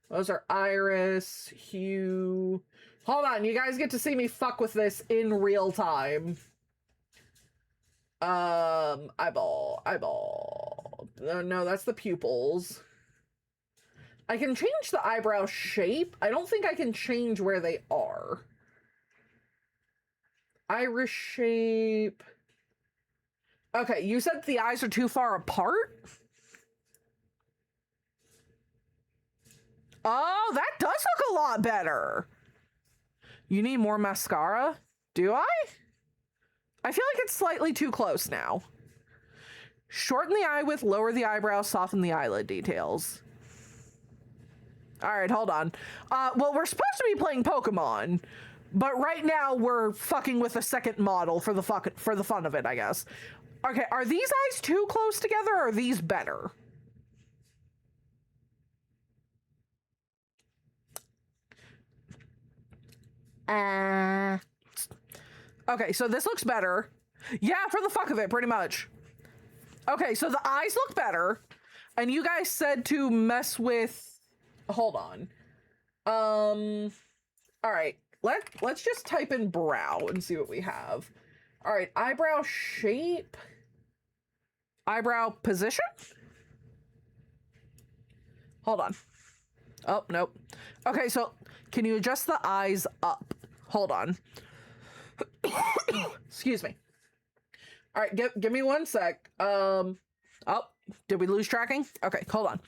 Those are iris, hue. Hold on, you guys get to see me fuck with this in real time. Eyeball. No, that's the pupils. I can change the eyebrow shape. I don't think I can change where they are. Iris shape. Okay, you said the eyes are too far apart? Oh, that does look a lot better. You need more mascara? Do I? I feel like it's slightly too close now. Shorten the eye width, lower the eyebrows, soften the eyelid details. All right, hold on. Well, we're supposed to be playing Pokemon, but right now we're fucking with a second model for the fun of it, I guess. Okay, are these eyes too close together, or are these better? Okay, so this looks better. Yeah, for the fuck of it, pretty much. Okay, so the eyes look better, and you guys said to mess with... Hold on. All right, let's just type in brow and see what we have. All right, eyebrow shape. Eyebrow position? Hold on. Oh, nope. Okay, so can you adjust the eyes up? Hold on. Excuse me. All right, give me 1 sec. Oh, did we lose tracking? Okay, hold on.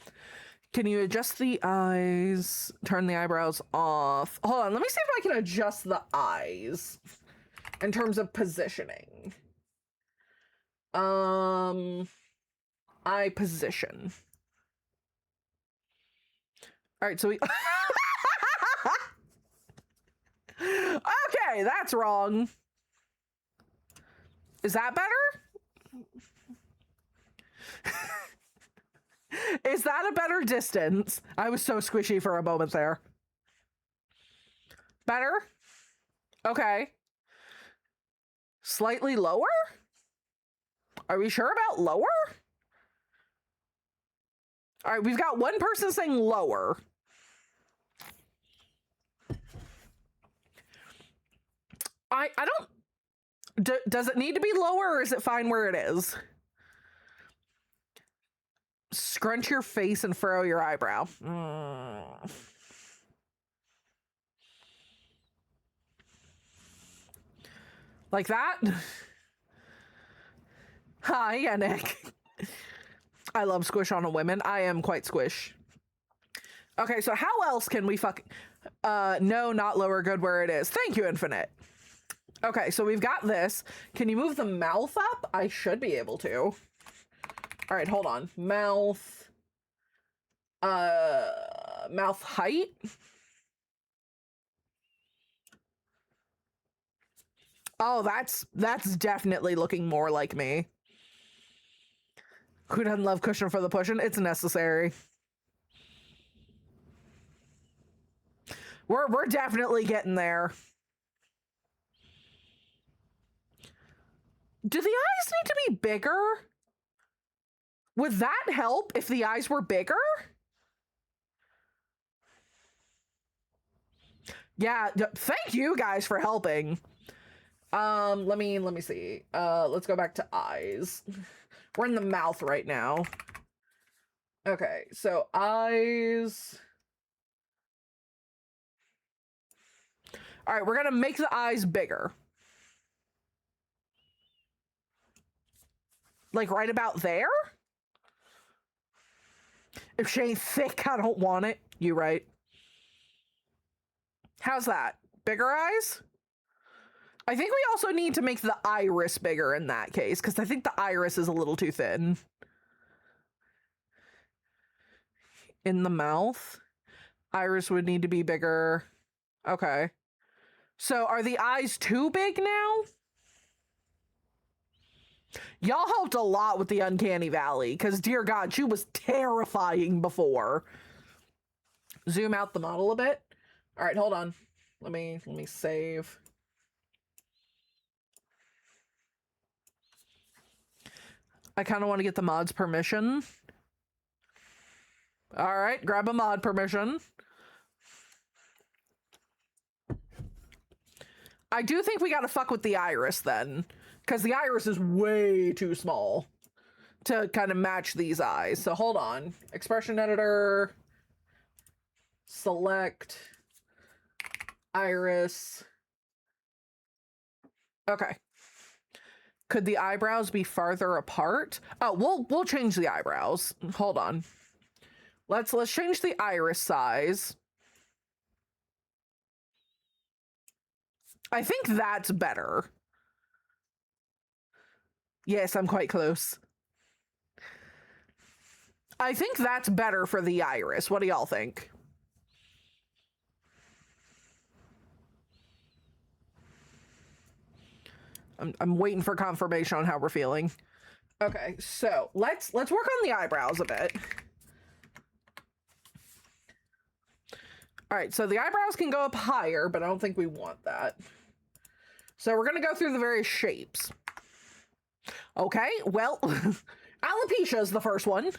Can you adjust the eyes? Turn the eyebrows off. Hold on, let me see if I can adjust the eyes in terms of positioning. Eye position. All right, so we... Okay, that's wrong. Is that better? Is that a better distance? I was so squishy for a moment there. Better? Okay. Slightly lower? Are we sure about lower? All right, we've got one person saying lower. I don't... does it need to be lower, or is it fine where it is? Scrunch your face and furrow your eyebrow. Like that? Hi, yeah, Nick. I love squish on a women. I am quite squish. Okay, so how else can we fuck... no, not lower, good where it is. Thank you, Infinite. Okay, so we've got this. Can you move the mouth up? I should be able to. All right, hold on. Mouth. Mouth height. Oh, that's definitely looking more like me. Who doesn't love cushion for the pushing? It's necessary. We're definitely getting there. Do the eyes need to be bigger? Would that help if the eyes were bigger? Yeah, thank you guys for helping. Let me see. Let's go back to eyes. We're in the mouth right now. Okay, so eyes. All right, we're gonna make the eyes bigger. Like right about there? If she ain't thick, I don't want it. You right. How's that? Bigger eyes? I think we also need to make the iris bigger in that case, because I think the iris is a little too thin. In the mouth? Iris would need to be bigger. Okay. So are the eyes too big now? Y'all helped a lot with the Uncanny Valley, because dear God, she was terrifying before. Zoom out the model a bit. All right, hold on. Let me save. I kind of want to get the mod's permission. All right, grab a mod permission. I do think we gotta fuck with the iris then, because the iris is way too small to kind of match these eyes. So hold on. Expression editor. Select. Iris. Okay. Could the eyebrows be farther apart? Oh, we'll change the eyebrows. Hold on. Let's change the iris size. I think that's better. Yes, I'm quite close. I think that's better for the iris. What do y'all think? I'm waiting for confirmation on how we're feeling. Okay, so let's work on the eyebrows a bit. All right, so the eyebrows can go up higher, but I don't think we want that. So we're gonna go through the various shapes. Okay, well, alopecia is the first one.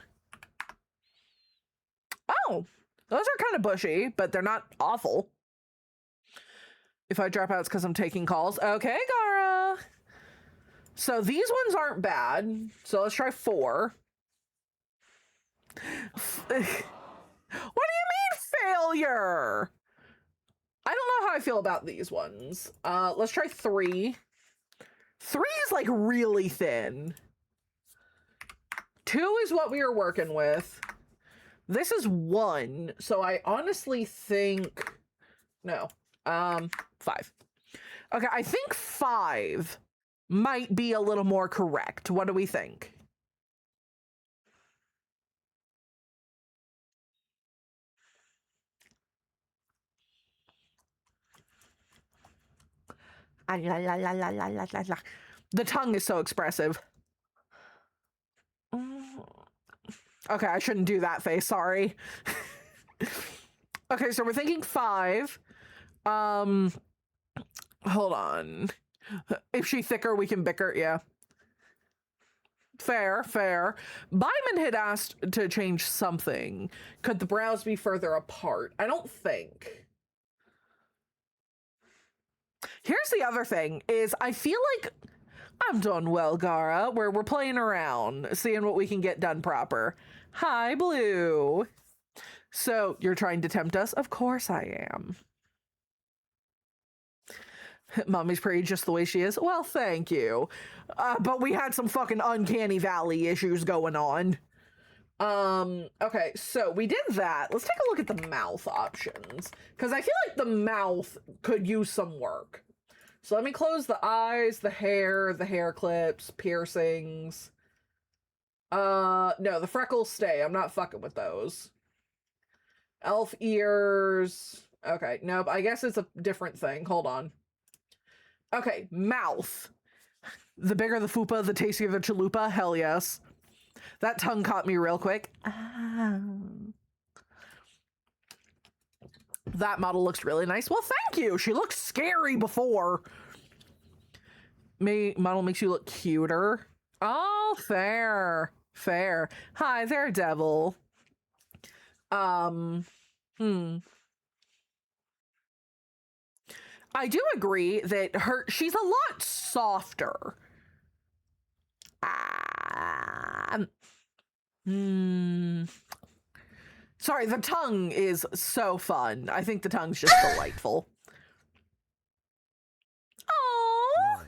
Oh, those are kind of bushy, but they're not awful. If I drop out, it's because I'm taking calls. Okay, Gara. So these ones aren't bad. So let's try 4. What do you mean failure? I don't know how I feel about these ones. Let's try 3. 3 is like really thin. 2 is what we were working with. This is 1. So I honestly think, no, 5. Okay, I think 5 might be a little more correct. What do we think? The tongue is so expressive. Okay, I shouldn't do that face, sorry. Okay, so we're thinking 5. Hold on. If she's thicker, we can bicker, yeah. Fair, fair. Byman had asked to change something. Could the brows be further apart? I don't think. Here's the other thing, is I feel like I'm doing well, Gara. We're playing around, seeing what we can get done proper. Hi, Blue. So, you're trying to tempt us? Of course I am. Mommy's pretty just the way she is. Well, thank you. But we had some fucking uncanny valley issues going on. Okay, so we did that. Let's take a look at the mouth options, because I feel like the mouth could use some work. So let me close the eyes, the hair clips, piercings. No, the freckles stay. I'm not fucking with those. Elf ears. Okay, nope, I guess it's a different thing. Hold on. Okay, mouth. The bigger the fupa, the tastier the chalupa. Hell yes. That tongue caught me real quick. That model looks really nice. Well, thank you. She looked scary before. Model makes you look cuter. Oh, fair. Fair. Hi there, devil. I do agree that she's a lot softer. Sorry, the tongue is so fun. I think the tongue's just delightful. Oh,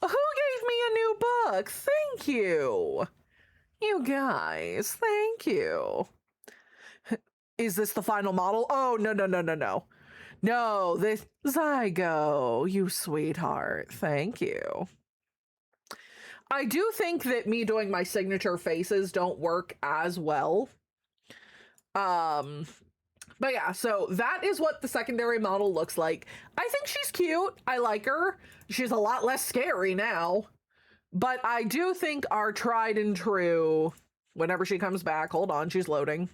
who gave me a new book? Thank you. You guys, thank you. Is this the final model? Oh, no. No, this Zygo, you sweetheart. Thank you. I do think that me doing my signature faces don't work as well. But yeah, so that is what the secondary model looks like. I think she's cute. I like her. She's a lot less scary now. But I do think our tried and true, whenever she comes back, hold on, she's loading.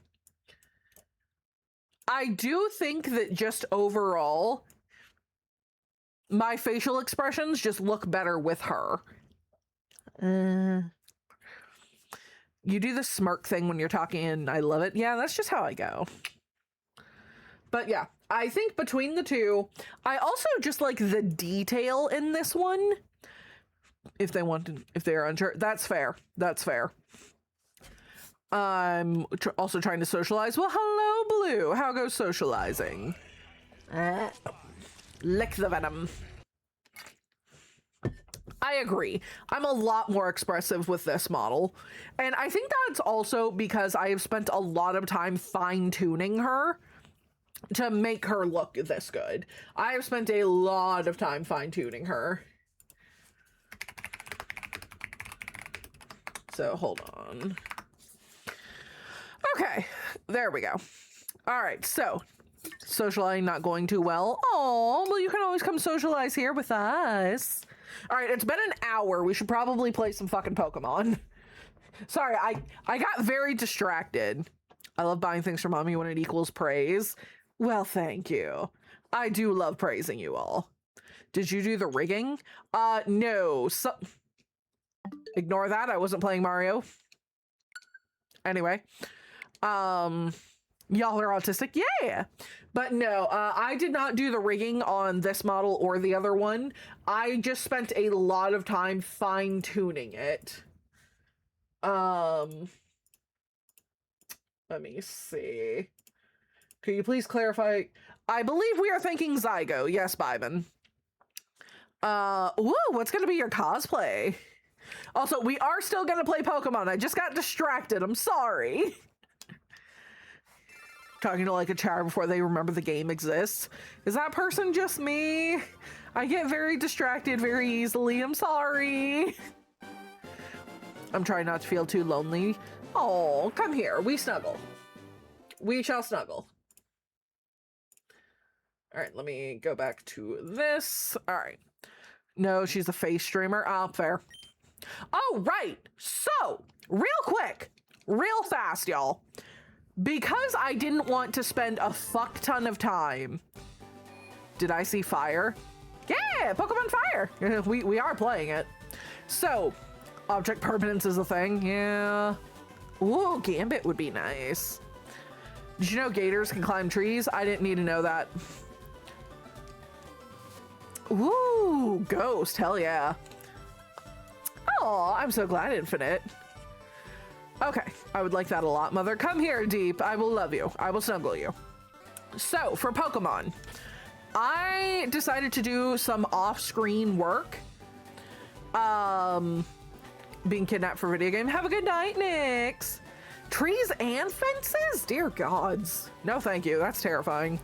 I do think that just overall, my facial expressions just look better with her. You do the smirk thing when you're talking, and I love it. Yeah, that's just how I go. But yeah, I think between the two, I also just like the detail in this one. If they're unsure, that's fair. That's fair. I'm also trying to socialize. Well, hello, Blue. How goes socializing? Lick the venom. I agree. I'm a lot more expressive with this model. And I think that's also because I have spent a lot of time fine-tuning her to make her look this good. I have spent a lot of time fine-tuning her. So hold on. Okay, there we go. All right, so socializing not going too well. Oh, well, you can always come socialize here with us. All right, it's been an hour. We should probably play some fucking Pokemon. Sorry, I got very distracted. I love buying things for mommy when it equals praise. Well, thank you. I do love praising you all. Did you do the rigging? No. Ignore that. I wasn't playing Mario. Anyway. Y'all are autistic. Yeah. But no, I did not do the rigging on this model or the other one. I just spent a lot of time fine-tuning it. Let me see. Could you please clarify? I believe we are thinking Zygo. Yes, Byron. Ooh, what's gonna be your cosplay? Also, we are still gonna play Pokemon. I just got distracted. I'm sorry. Talking to like a child before they remember the game exists. Is that person just me? I get very distracted very easily. I'm sorry. I'm trying not to feel too lonely. Oh, come here. We snuggle. We shall snuggle. All right, let me go back to this. All right. No, she's a face streamer. Oh, fair. Oh, right. So, real quick, real fast, y'all. Because I didn't want to spend a fuck ton of time. Did I see fire? Yeah, Pokemon Fire. We are playing it. So, object permanence is a thing. Yeah. Ooh, Gambit would be nice. Did you know gators can climb trees? I didn't need to know that. Ooh, Ghost. Hell yeah. Oh, I'm so glad, Infinite. Okay, I would like that a lot, Mother. Come here, Deep. I will love you. I will snuggle you. So, for Pokemon, I decided to do some off-screen work. Being kidnapped for video game. Have a good night, Nyx. Trees and fences? Dear gods. No, thank you. That's terrifying.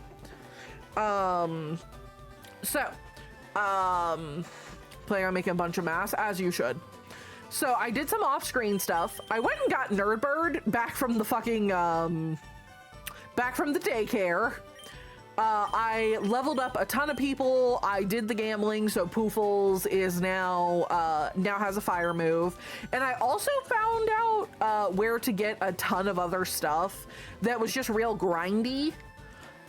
Planning on making a bunch of masks, as you should. So I did some off-screen stuff. I went and got Nerdbird back from the fucking, back from the daycare. I leveled up a ton of people. I did the gambling, so Poofles is now, now has a fire move. And I also found out, where to get a ton of other stuff that was just real grindy.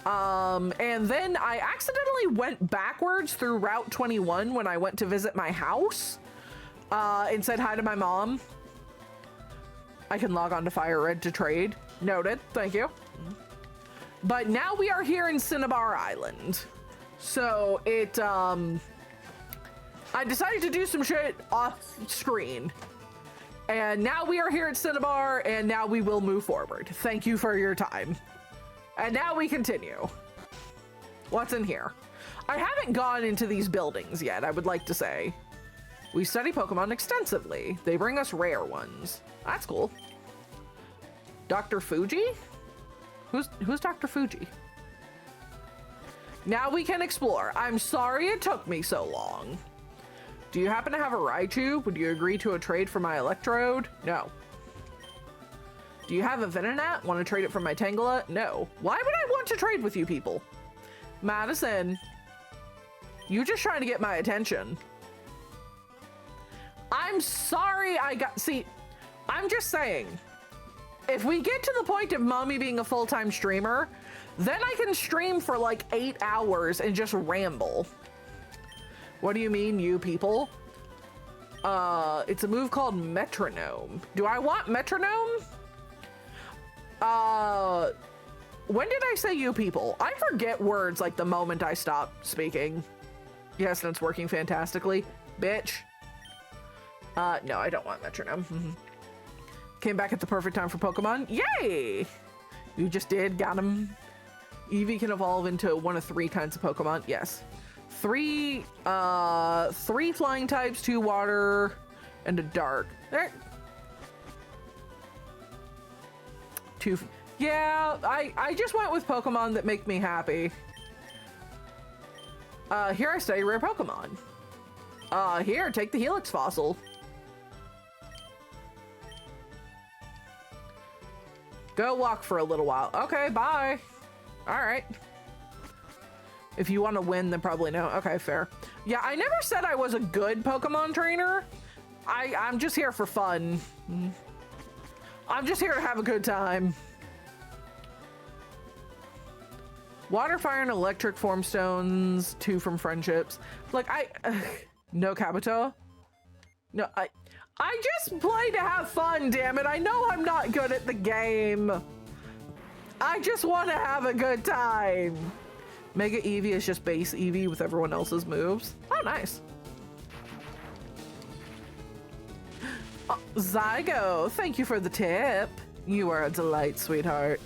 And then I accidentally went backwards through Route 21 when I went to visit my house. And said hi to my mom. I can log on to FIRERED to trade. Noted. Thank you. But now we are here in Cinnabar Island. So it, I decided to do some shit off screen. And now we are here at Cinnabar, and now we will move forward. Thank you for your time. And now we continue. What's in here? I haven't gone into these buildings yet, I would like to say. We study Pokemon extensively. They bring us rare ones. That's cool. Dr. Fuji? Who's Dr. Fuji? Now we can explore. I'm sorry it took me so long. Do you happen to have a Raichu? Would you agree to a trade for my Electrode? No. Do you have a Venonat? Want to trade it for my Tangela? No. Why would I want to trade with you people? Madison, you just trying to get my attention. I'm sorry see, I'm just saying, if we get to the point of mommy being a full-time streamer, then I can stream for like 8 hours and just ramble. What do you mean, you people? It's a move called Metronome. Do I want Metronome? When did I say you people? I forget words like the moment I stop speaking. Yes, and it's working fantastically. Bitch. No, I don't want metronome. Came back at the perfect time for Pokemon. Yay! You just did, got him. Eevee can evolve into one of 3 kinds of Pokemon. Yes. 3 flying types, 2 water, and a dark. There. 2. Yeah, I just went with Pokemon that make me happy. Here I study rare Pokemon. Here, take the Helix fossil. Go walk for a little while. Okay, bye. All right. If you want to win, then probably no. Okay, fair. Yeah, I never said I was a good Pokemon trainer. I'm just here for fun. I'm just here to have a good time. Water, fire, and electric form stones, 2 from friendships. Like, no Kabuto. No, I just play to have fun, damn it. I know I'm not good at the game. I just want to have a good time. Mega Eevee is just base Eevee with everyone else's moves. Oh, nice. Oh, Zygo, thank you for the tip. You are a delight, sweetheart.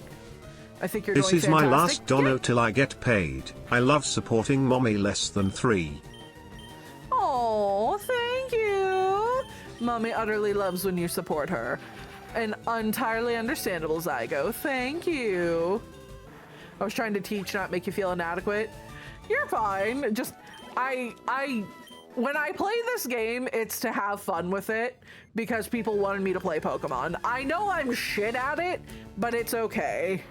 I think you're doing fantastic. This is my last dono till I get paid. I love supporting mommy less than 3. Oh, thank you. Mommy utterly loves when you support her. An entirely understandable, Zygo. Thank you. I was trying to teach, not make you feel inadequate. You're fine. Just, when I play this game, it's to have fun with it because people wanted me to play Pokemon. I know I'm shit at it, but it's okay.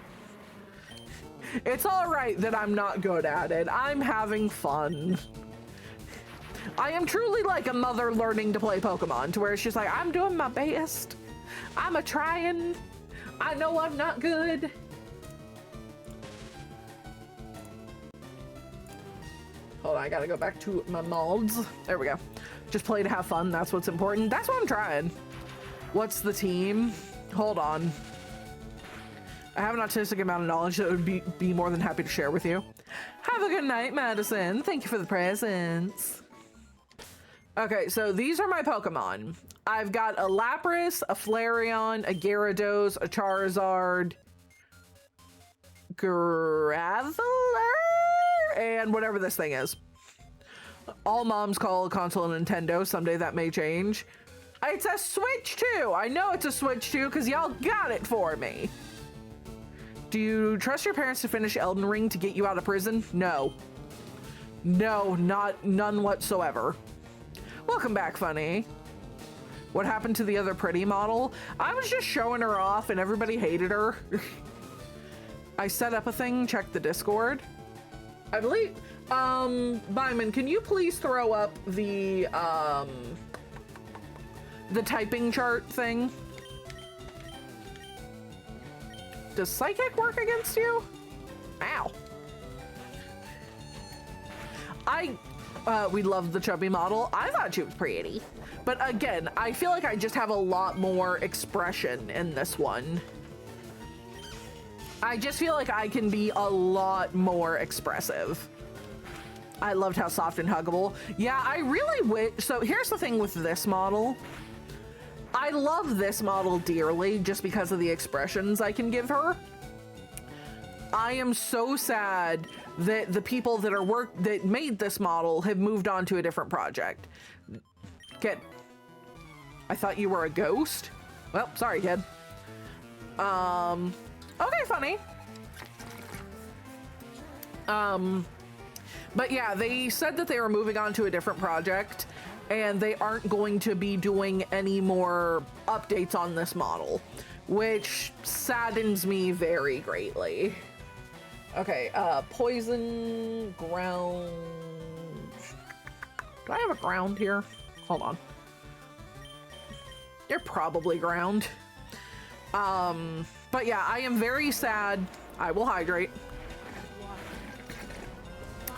It's all right that I'm not good at it. I'm having fun. I am truly like a mother learning to play Pokemon, to where she's like, I'm doing my best. I'm a-trying. I know I'm not good. Hold on, I gotta go back to my mods. There we go. Just play to have fun. That's what's important. That's what I'm trying. What's the team? Hold on. I have an autistic amount of knowledge that would be more than happy to share with you. Have a good night, Madison. Thank you for the presents. Okay, so these are my Pokemon. I've got a Lapras, a Flareon, a Gyarados, a Charizard, Graveler, and whatever this thing is. All moms call a console a Nintendo. Someday that may change. It's a Switch 2. I know it's a Switch 2 because y'all got it for me. Do you trust your parents to finish Elden Ring to get you out of prison? No. No, none whatsoever. Welcome back, Funny. What happened to the other pretty model? I was just showing her off and everybody hated her. I set up a thing, check the Discord. I believe, Byman, can you please throw up the typing chart thing? Does Psychic work against you? Ow. We love the chubby model. I thought she was pretty. But again, I feel like I just have a lot more expression in this one. I just feel like I can be a lot more expressive. I loved how soft and huggable. Yeah, I really wish. So here's the thing with this model. I love this model dearly just because of the expressions I can give her. I am so sad that the people that made this model have moved on to a different project. Kid, I thought you were a ghost. Well, sorry, kid. Okay, Funny. But yeah, they said that they were moving on to a different project and they aren't going to be doing any more updates on this model, which saddens me very greatly. Okay, poison, ground. Do I have a ground here? Hold on. They're probably ground. But yeah, I am very sad. I will hydrate.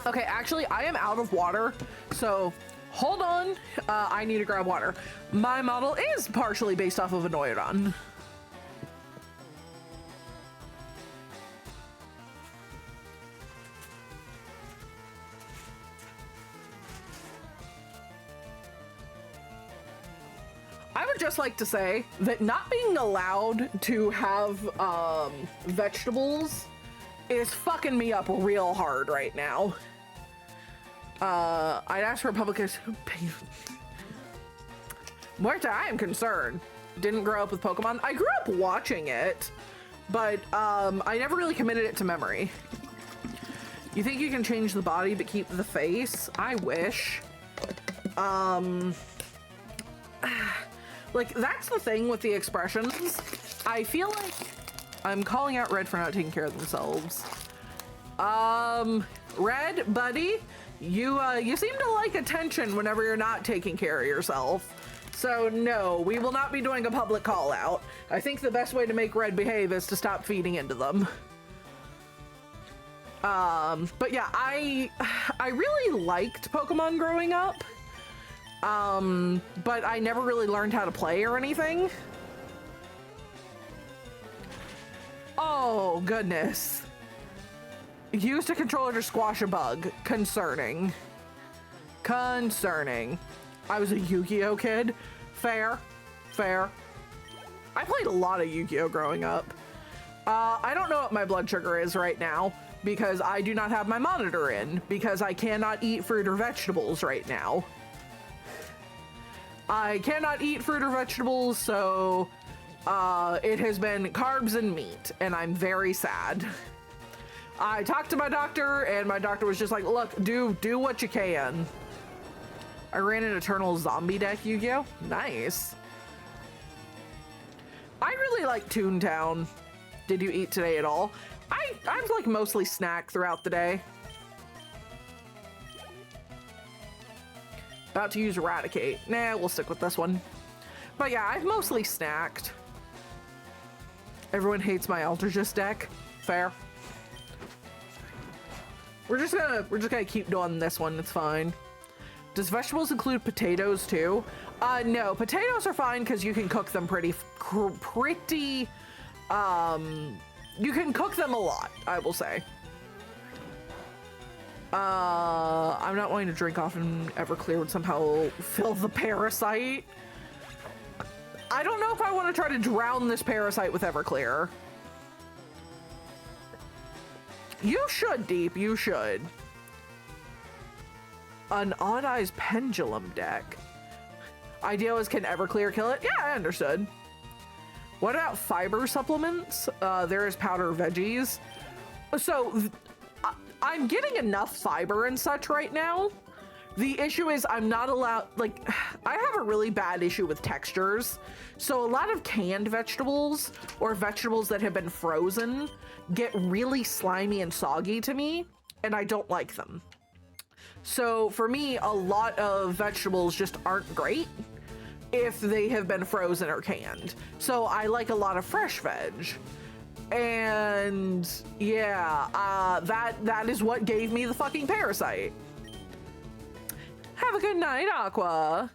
Okay, actually, I am out of water, so hold on. I need to grab water. My model is partially based off of a Noidon. would just like to say that not being allowed to have vegetables is fucking me up real hard right now. I'd ask for Republicans who pay. Where I am concerned, didn't grow up with Pokemon. I grew up watching it, but I never really committed it to memory. You think you can change the body but keep the face? I wish. Like, that's the thing with the expressions. I feel like I'm calling out Red for not taking care of themselves. Red, buddy, you seem to like attention whenever you're not taking care of yourself. So no, we will not be doing a public call out. I think the best way to make Red behave is to stop feeding into them. But yeah, I really liked Pokemon growing up. But I never really learned how to play or anything. Oh, goodness. Used a controller to squash a bug. Concerning. Concerning. I was a Yu-Gi-Oh kid. Fair. Fair. I played a lot of Yu-Gi-Oh growing up. I don't know what my blood sugar is right now because I do not have my monitor in because I cannot eat fruit or vegetables right now. I cannot eat fruit or vegetables, so it has been carbs and meat, and I'm very sad. I talked to my doctor, and my doctor was just like, look, do what you can. I ran an Eternal Zombie deck Yu-Gi-Oh! Nice. I really like Toontown. Did you eat today at all? I've like mostly snack throughout the day. About to use Eradicate. Nah, we'll stick with this one. But yeah, I've mostly snacked. Everyone hates my Altergist deck. Fair. We're just gonna keep doing this one. It's fine. Does vegetables include potatoes too? No, potatoes are fine because you can cook them pretty. You can cook them a lot, I will say. I'm not wanting to drink off and Everclear would somehow fill the parasite. I don't know if I want to try to drown this parasite with Everclear. You should, Deep, you should. An Odd Eyes Pendulum deck. Idea is, can Everclear kill it? Yeah, I understood. What about fiber supplements? There is powder veggies. So, I'm getting enough fiber and such right now. The issue is I'm not allowed, like, I have a really bad issue with textures. So a lot of canned vegetables or vegetables that have been frozen get really slimy and soggy to me, and I don't like them. So for me, a lot of vegetables just aren't great if they have been frozen or canned. So I like a lot of fresh veg. And yeah, that is what gave me the fucking parasite. Have a good night, Aqua.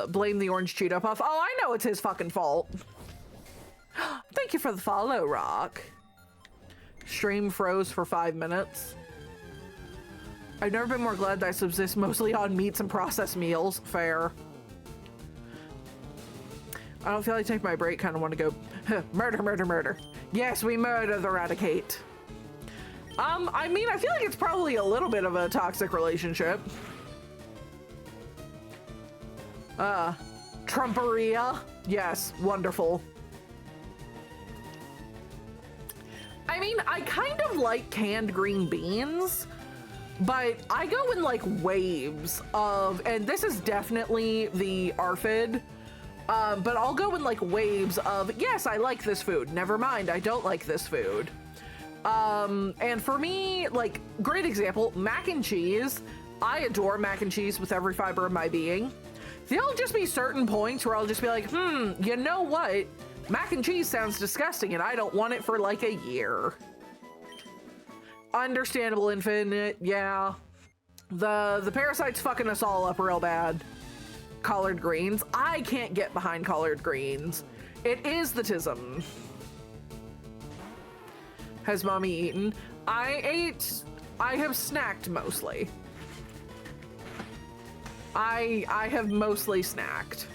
Blame the orange Cheeto Puff. Oh, I know it's his fucking fault. Thank you for the follow, Rock. Stream froze for 5 minutes. I've never been more glad that I subsist mostly on meats and processed meals. Fair. I don't feel like taking my break. Kind of want to go murder, murder, murder. Yes, we murder the Eradicate. I mean, I feel like it's probably a little bit of a toxic relationship. Trumperia. Yes, wonderful. I mean, I kind of like canned green beans, but I go in like waves of, and this is definitely the ARFID, but I'll go in like waves of, yes, I like this food. Never mind, I don't like this food. And for me, like, great example, mac and cheese. I adore mac and cheese with every fiber of my being. There'll just be certain points where I'll just be like, you know what? Mac and cheese sounds disgusting and I don't want it for like a year. Understandable, Infinite, yeah. The parasite's fucking us all up real bad. Collard greens. I can't get behind collard greens. It is the tism. Has mommy eaten? I have snacked mostly. I have mostly snacked.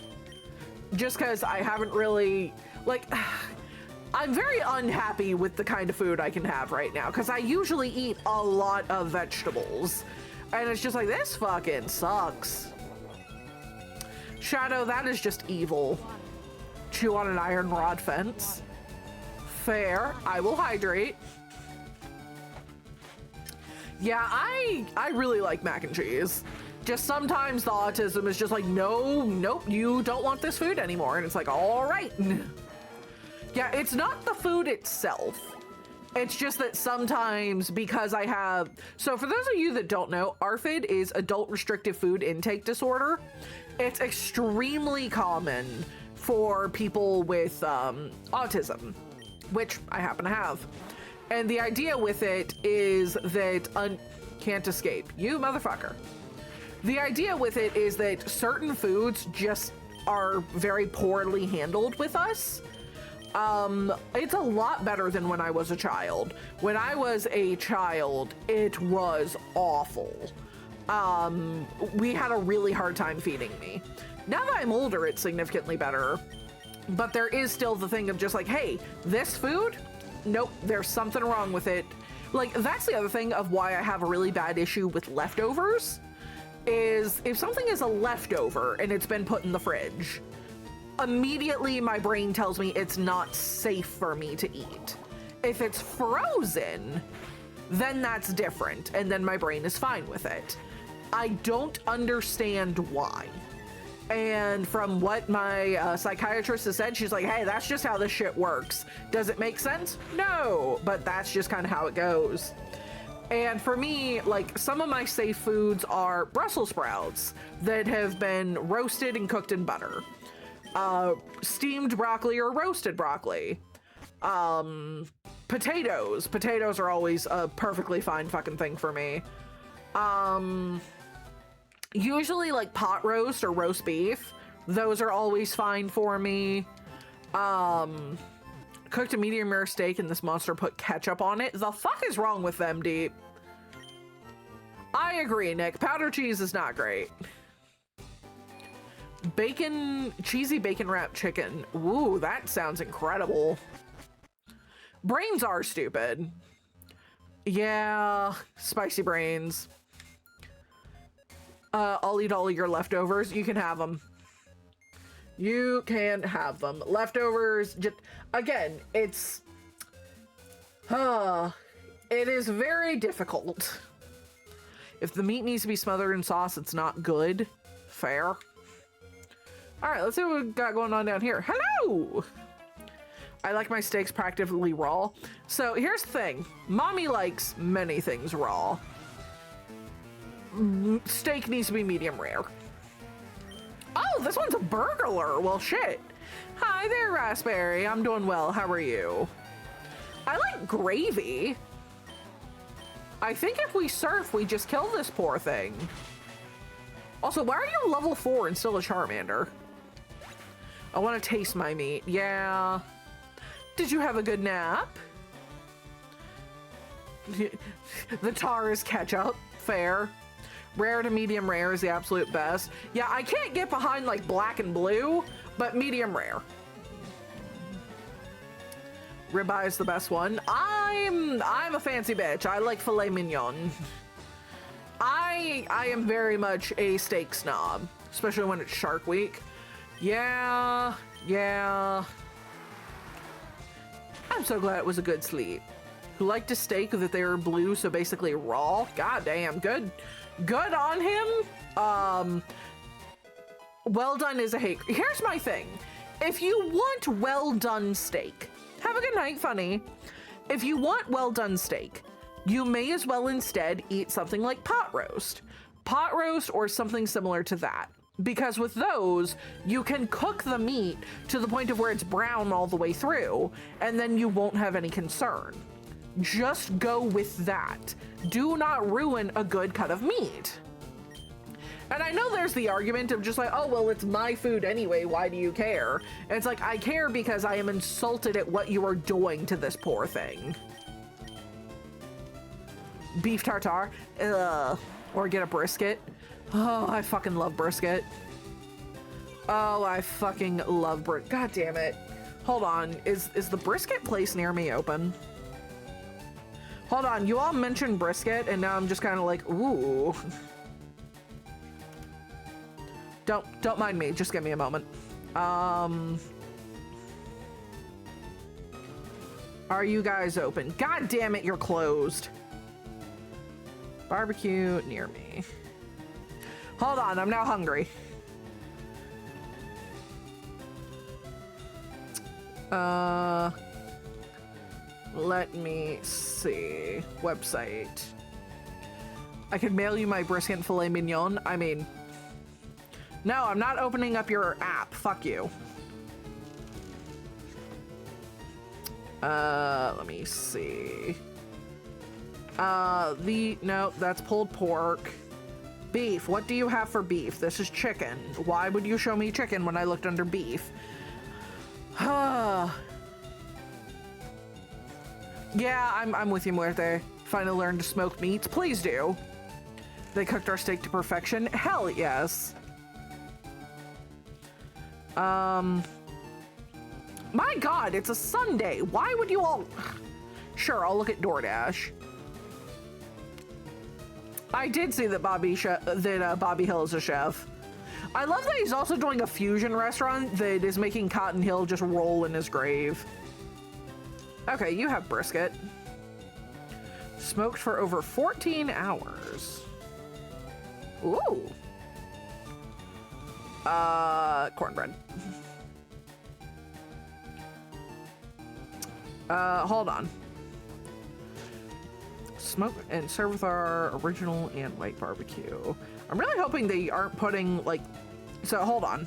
Just because I haven't really, like, I'm very unhappy with the kind of food I can have right now, because I usually eat a lot of vegetables. And it's just like, this fucking sucks. Shadow, that is just evil. Chew on an iron rod fence. Fair. I will hydrate. Yeah, I really like mac and cheese. Just sometimes the autism is just like, no, nope, you don't want this food anymore. And it's like, all right. Yeah, it's not the food itself. It's just that sometimes because I have, so for those of you that don't know, ARFID is adult restrictive food intake disorder. It's extremely common for people with autism, which I happen to have. And the idea with it is that, can't escape, you motherfucker. The idea with it is that certain foods just are very poorly handled with us. It's a lot better than when I was a child. When I was a child, it was awful. We had a really hard time feeding me. Now that I'm older, it's significantly better. But there is still the thing of just like, hey, this food, nope, there's something wrong with it. Like, that's the other thing of why I have a really bad issue with leftovers, is if something is a leftover and it's been put in the fridge, immediately my brain tells me it's not safe for me to eat. If it's frozen, then that's different, and then my brain is fine with it. I don't understand why. And from what my psychiatrist has said, she's like, hey, that's just how this shit works. Does it make sense? No, but that's just kind of how it goes. And for me, like, some of my safe foods are Brussels sprouts that have been roasted and cooked in butter. Steamed broccoli or roasted broccoli. Potatoes. Potatoes are always a perfectly fine fucking thing for me. Usually like pot roast or roast beef. Those are always fine for me. Cooked a medium rare steak and this monster put ketchup on it. The fuck is wrong with them, Deep? I agree, Nick. Powdered cheese is not great. Bacon, cheesy bacon wrapped chicken. Ooh, that sounds incredible. Brains are stupid. Yeah, spicy brains. I'll eat all of your leftovers. You can have them. You can have them. Leftovers, just, again, it's, it is very difficult. If the meat needs to be smothered in sauce, it's not good. Fair. All right, let's see what we got going on down here. Hello! I like my steaks practically raw. So here's the thing. Mommy likes many things raw. Steak needs to be medium rare. Oh, this one's a burglar. Well, shit. Hi there, Raspberry. I'm doing well. How are you? I like gravy. I think if we surf, we just kill this poor thing. Also, why are you level 4 and still a Charmander? I want to taste my meat. Yeah. Did you have a good nap? The tar is ketchup. Fair. Rare to medium rare is the absolute best. Yeah, I can't get behind like black and blue, but medium rare. Ribeye is the best one. I'm a fancy bitch. I like filet mignon. I am very much a steak snob, especially when it's Shark Week. Yeah. I'm so glad it was a good sleep. Who liked a steak that they were blue, so basically raw? God damn, good on him. Well done is a hate. Here's my thing. If you want well done steak, have a good night, funny. If you want well done steak, you may as well instead eat something like pot roast or something similar to that. Because with those, you can cook the meat to the point of where it's brown all the way through, and then you won't have any concern. Just go with that. Do not ruin a good cut of meat. And I know there's the argument of just like, oh, well, it's my food anyway. Why do you care? And it's like, I care because I am insulted at what you are doing to this poor thing. beef tartare. Ugh. Or get a brisket. Oh, I fucking love brisket. Oh, I fucking love brisket. God damn it. Hold on. Is the brisket place near me open? Hold on. You all mentioned brisket, and now I'm just kind of like, ooh. Don't mind me. Just give me a moment. Are you guys open? God damn it, you're closed. Barbecue near me. Hold on, I'm now hungry. Let me see. Website. I could mail you my brisket and filet mignon. I mean, no, I'm not opening up your app. Fuck you. Let me see. No, that's pulled pork. Beef, what do you have for beef? This is chicken. Why would you show me chicken when I looked under beef? Yeah, I'm with you, Muerte. Finally learned to smoke meats. Please do. They cooked our steak to perfection. Hell yes. My God, it's a Sunday. Why would you all... Sure, I'll look at DoorDash. I did see that Bobby Hill is a chef. I love that he's also doing a fusion restaurant that is making Cotton Hill just roll in his grave. Okay, you have brisket. Smoked for over 14 hours. Ooh. Cornbread. Hold on. Smoke and serve with our original and white barbecue. I'm really hoping they aren't putting, like... So, hold on.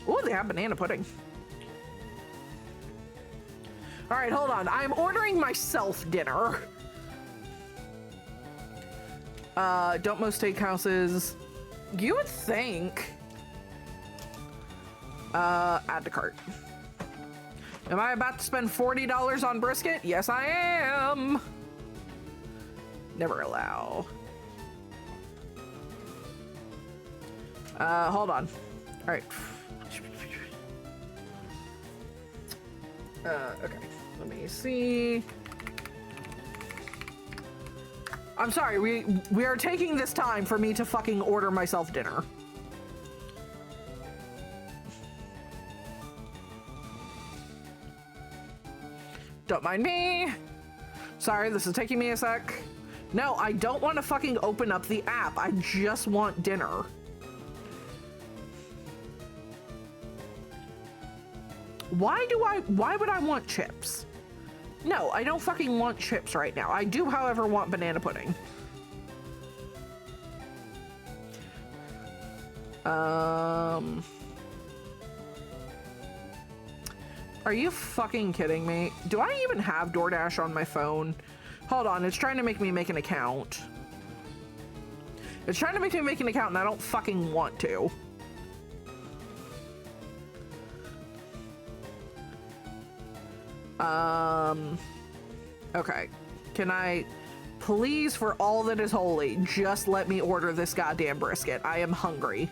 Ooh, they have banana pudding. Alright, hold on. I'm ordering myself dinner. Don't most steakhouses... You would think... add to cart. Am I about to spend $40 on brisket? Yes, I am. Never allow. Hold on. All right. Okay. Let me see. I'm sorry. We are taking this time for me to fucking order myself dinner. Don't mind me. Sorry, this is taking me a sec. No, I don't want to fucking open up the app. I just want dinner. Why would I want chips? No, I don't fucking want chips right now. I do, however, want banana pudding. Are you fucking kidding me? Do I even have DoorDash on my phone? Hold on, it's trying to make me make an account. It's trying to make me make an account and I don't fucking want to. Okay. Can I please, for all that is holy, just let me order this goddamn brisket? I am hungry.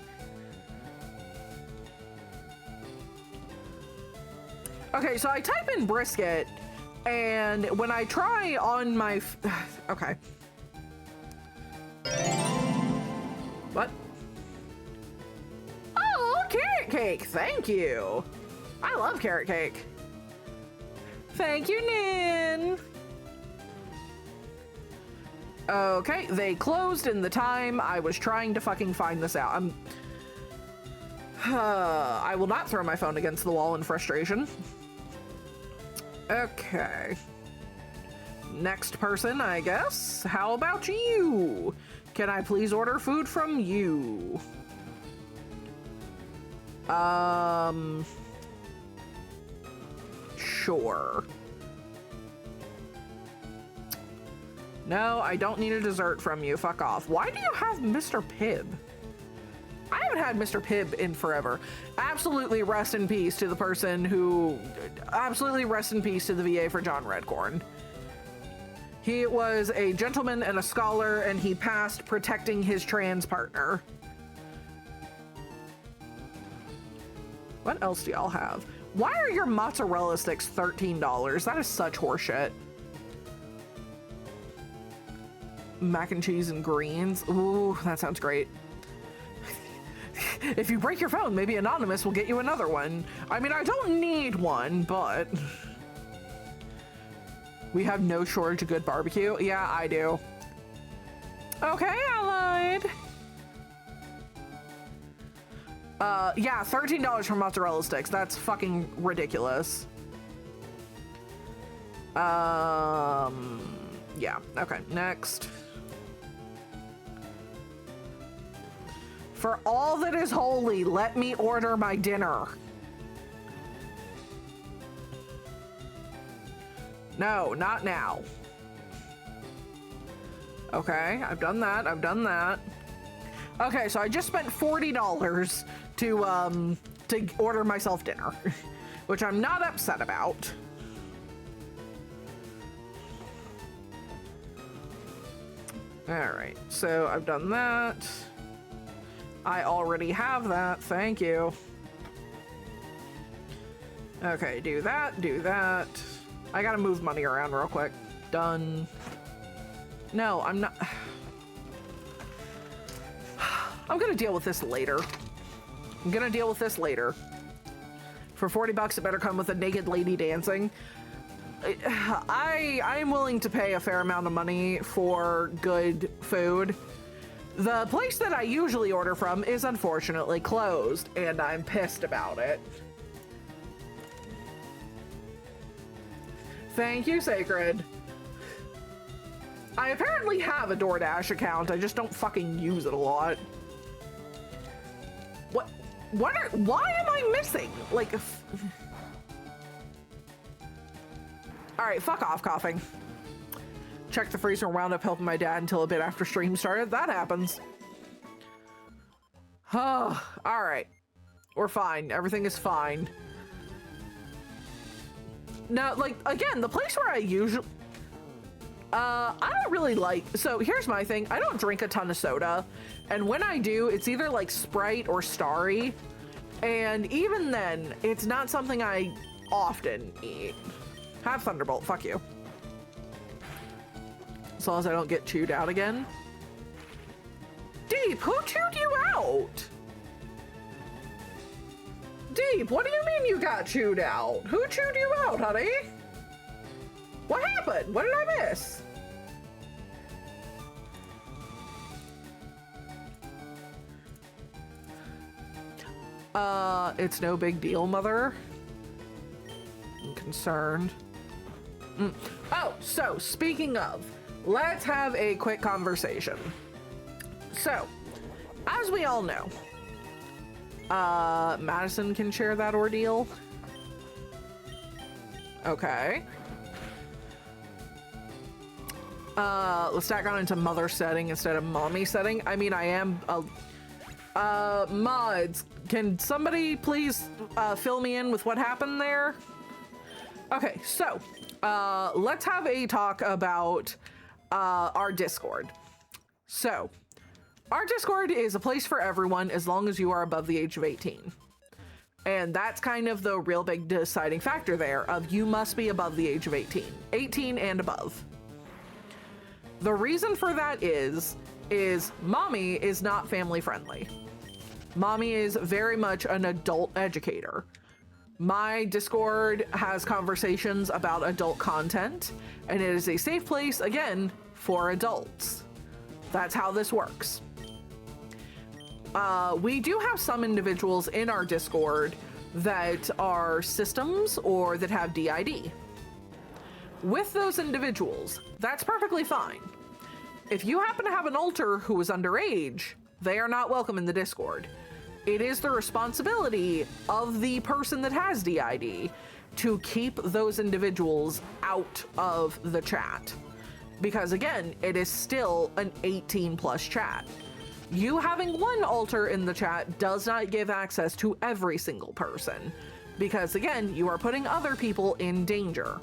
Okay, so I type in brisket, and when I try on my... Okay. What? Oh, carrot cake! Thank you! I love carrot cake. Thank you, Nin! Okay, they closed in the time I was trying to fucking find this out. I will not throw my phone against the wall in frustration. Okay. Next person, I guess. How about you? Can I please order food from you? Sure. No, I don't need a dessert from you. Fuck off. Why do you have Mr. Pibb? I haven't had Mr. Pibb in forever. Absolutely rest in peace to the person who... Absolutely rest in peace to the VA for John Redcorn. He was a gentleman and a scholar, and he passed protecting his trans partner. What else do y'all have? Why are your mozzarella sticks $13? That is such horseshit. Mac and cheese and greens. Ooh, that sounds great. If you break your phone, maybe Anonymous will get you another one. I mean, I don't need one, but... We have no shortage of good barbecue. Yeah, I do. Okay, Allied. Yeah, $13 for mozzarella sticks. That's fucking ridiculous. Yeah, okay, next. For all that is holy, let me order my dinner. No, not now. Okay, I've done that. I've done that. Okay, so I just spent $40 to order myself dinner, which I'm not upset about. All right, so I've done that. I already have that. Thank you. Okay, do that, do that. I gotta move money around real quick. Done. No, I'm not. I'm gonna deal with this later. I'm gonna deal with this later. For 40 bucks, it better come with a naked lady dancing. I am willing to pay a fair amount of money for good food. The place that I usually order from is unfortunately closed, and I'm pissed about it. Thank you, Sacred. I apparently have a DoorDash account, I just don't fucking use it a lot. Why am I missing? Like, alright, fuck off, coughing. Check the freezer and wound up helping my dad until a bit after stream started. That happens. Oh, alright. We're fine. Everything is fine. Now, like, again, the place where I usually... I don't really like... So, here's my thing. I don't drink a ton of soda. And when I do, it's either, like, Sprite or Starry. And even then, it's not something I often eat. Have Thunderbolt. Fuck you. As long as I don't get chewed out again. Deep, who chewed you out? Deep, what do you mean you got chewed out? Who chewed you out, honey? What happened? What did I miss? It's no big deal, mother. I'm concerned. Oh, so speaking of, let's have a quick conversation. So, as we all know, Madison can share that ordeal. Okay. Let's tack on into mother setting instead of mommy setting. I mean, I am mods, can somebody please fill me in with what happened there? Okay, so let's have a talk about our Discord. So, our Discord is a place for everyone as long as you are above the age of 18. And that's kind of the real big deciding factor there of you must be above the age of 18. 18 and above. The reason for that is mommy is not family friendly. Mommy is very much an adult educator. My Discord has conversations about adult content, and it is a safe place, again, for adults. That's how this works. We do have some individuals in our Discord that are systems or that have DID. With those individuals, that's perfectly fine. If you happen to have an alter who is underage, they are not welcome in the Discord. It is the responsibility of the person that has DID to keep those individuals out of the chat. Because again, it is still an 18+ chat. You having one alter in the chat does not give access to every single person. Because again, you are putting other people in danger.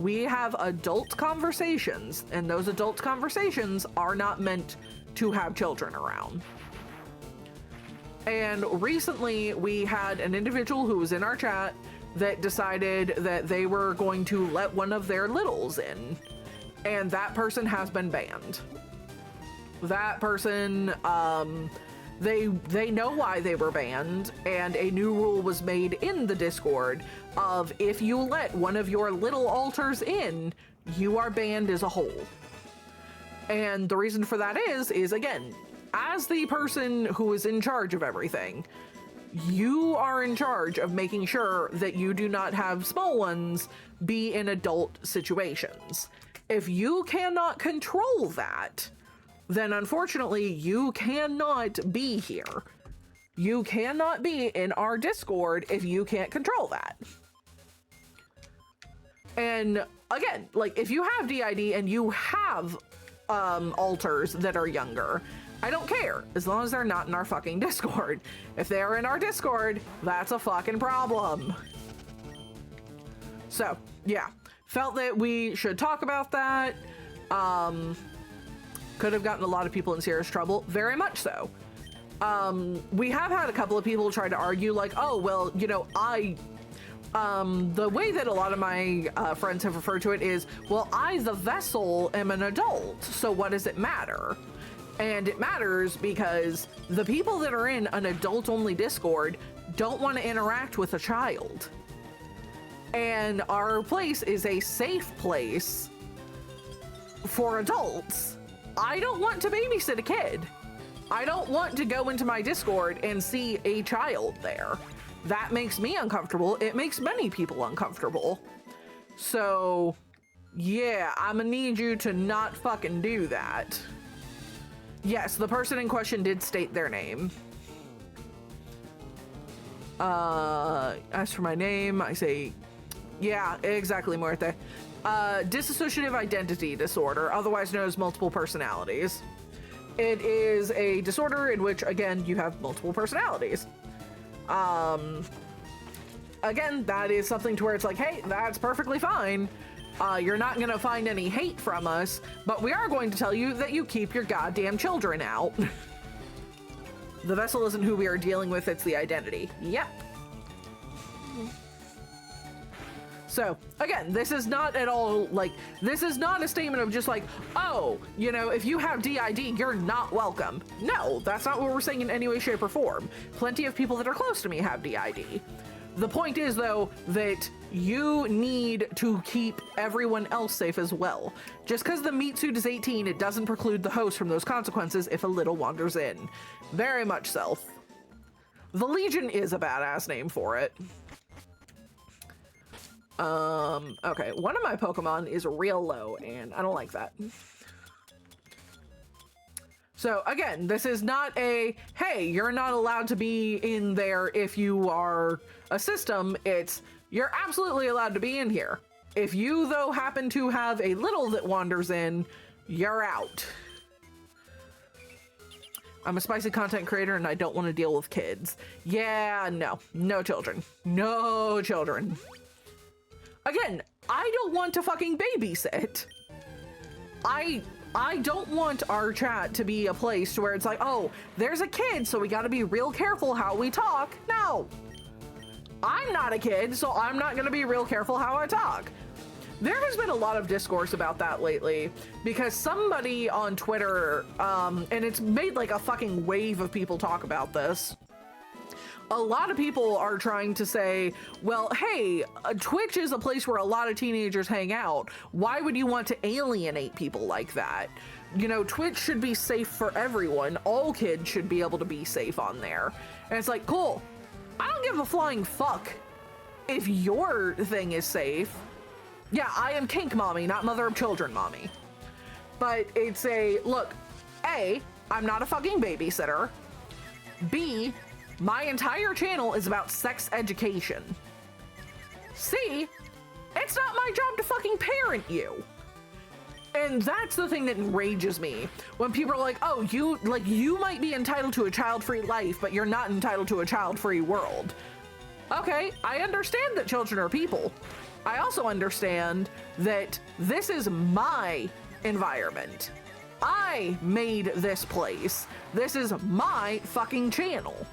We have adult conversations, and those adult conversations are not meant to have children around. And recently we had an individual who was in our chat that decided that they were going to let one of their littles in, and that person has been banned. That person, they know why they were banned, and a new rule was made in the Discord of if you let one of your little alters in, you are banned as a whole. And the reason for that is again, as the person who is in charge of everything, you are in charge of making sure that you do not have small ones be in adult situations. If you cannot control that, then unfortunately you cannot be here. You cannot be in our Discord if you can't control that. And again, like if you have DID and you have alters that are younger, I don't care, as long as they're not in our fucking Discord. If they're in our Discord, that's a fucking problem. So, yeah. Felt that we should talk about that. Could have gotten a lot of people in serious trouble. Very much so. We have had a couple of people try to argue like, oh, well, you know, the way that a lot of my friends have referred to it is, well, I, the vessel, am an adult, so what does it matter? And it matters because the people that are in an adult-only Discord don't want to interact with a child. And our place is a safe place for adults. I don't want to babysit a kid. I don't want to go into my Discord and see a child there. That makes me uncomfortable. It makes many people uncomfortable. So, yeah, I'm gonna need you to not fucking do that. Yes, the person in question did state their name. As for my name, I say, yeah, exactly, Muerte. Dissociative identity disorder, otherwise known as multiple personalities. It is a disorder in which, again, you have multiple personalities. Again, that is something to where it's like, hey, that's perfectly fine. You're not gonna find any hate from us, but we are going to tell you that you keep your goddamn children out. The vessel isn't who we are dealing with, it's the identity. Yep. So, again, this is not at all, like, this is not a statement of just like, oh, you know, if you have DID, you're not welcome. No, that's not what we're saying in any way, shape, or form. Plenty of people that are close to me have DID. The point is, though, that you need to keep everyone else safe as well. Just because the meat suit is 18, it doesn't preclude the host from those consequences if a little wanders in. Very much so. The Legion is a badass name for it. Okay, one of my Pokemon is real low, and I don't like that. So again, this is not a, hey, you're not allowed to be in there if you are a system. It's, you're absolutely allowed to be in here. If you, though, happen to have a little that wanders in, you're out. I'm a spicy content creator and I don't want to deal with kids. Yeah, no. No children. No children. Again, I don't want to fucking babysit. I don't want our chat to be a place where it's like, oh, there's a kid, so we gotta be real careful how we talk. No. I'm not a kid, so I'm not gonna be real careful how I talk. There has been a lot of discourse about that lately because somebody on Twitter, and it's made like a fucking wave of people talk about this. A lot of people are trying to say, well, hey, Twitch is a place where a lot of teenagers hang out. Why would you want to alienate people like that? You know, Twitch should be safe for everyone. All kids should be able to be safe on there. And it's like, cool. I don't give a flying fuck if your thing is safe. Yeah, I am kink mommy, not mother of children mommy. But it's a, look, A, I'm not a fucking babysitter. B, my entire channel is about sex education. C, it's not my job to fucking parent you. And that's the thing that enrages me. When people are like, oh, you might be entitled to a child-free life, but you're not entitled to a child-free world. Okay, I understand that children are people. I also understand that this is my environment. I made this place. This is my fucking channel.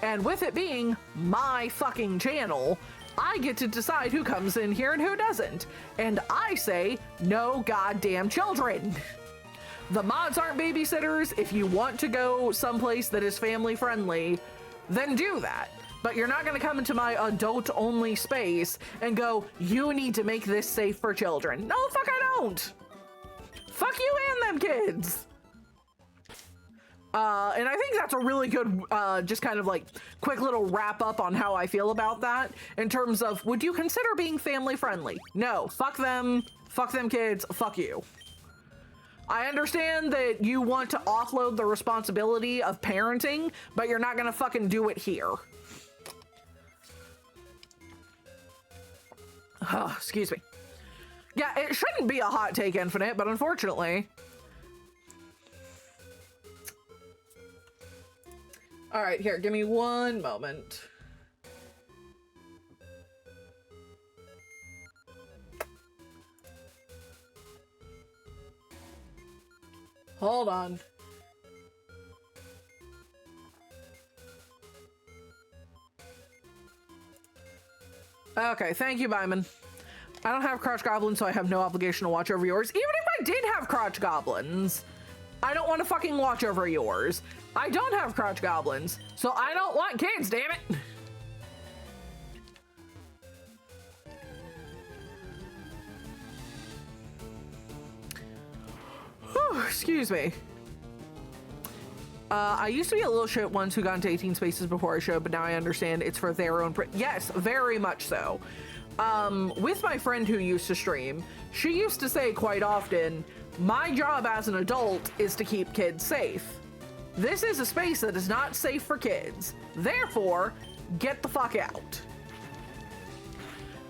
And with it being my fucking channel, I get to decide who comes in here and who doesn't. And I say, no goddamn children. The mods aren't babysitters. If you want to go someplace that is family friendly, then do that. But you're not gonna come into my adult only space and go, you need to make this safe for children. No, fuck I don't. Fuck you and them kids. And I think that's a really good, just kind of like quick little wrap up on how I feel about that in terms of, would you consider being family friendly? No, fuck them kids, fuck you. I understand that you want to offload the responsibility of parenting, but you're not gonna fucking do it here. Excuse me. Yeah, it shouldn't be a hot take infinite, but unfortunately. All right, here, give me one moment. Hold on. Okay, thank you, Byman. I don't have crotch goblins, so I have no obligation to watch over yours. Even if I did have crotch goblins, I don't want to fucking watch over yours. I don't have crotch goblins, so I don't want kids, damn it. Whew, excuse me. I used to be a little shit once who got into 18 spaces before I showed, but now I understand it's for their own. Yes, very much so. With my friend who used to stream, she used to say quite often, my job as an adult is to keep kids safe. This is a space that is not safe for kids. Therefore, get the fuck out.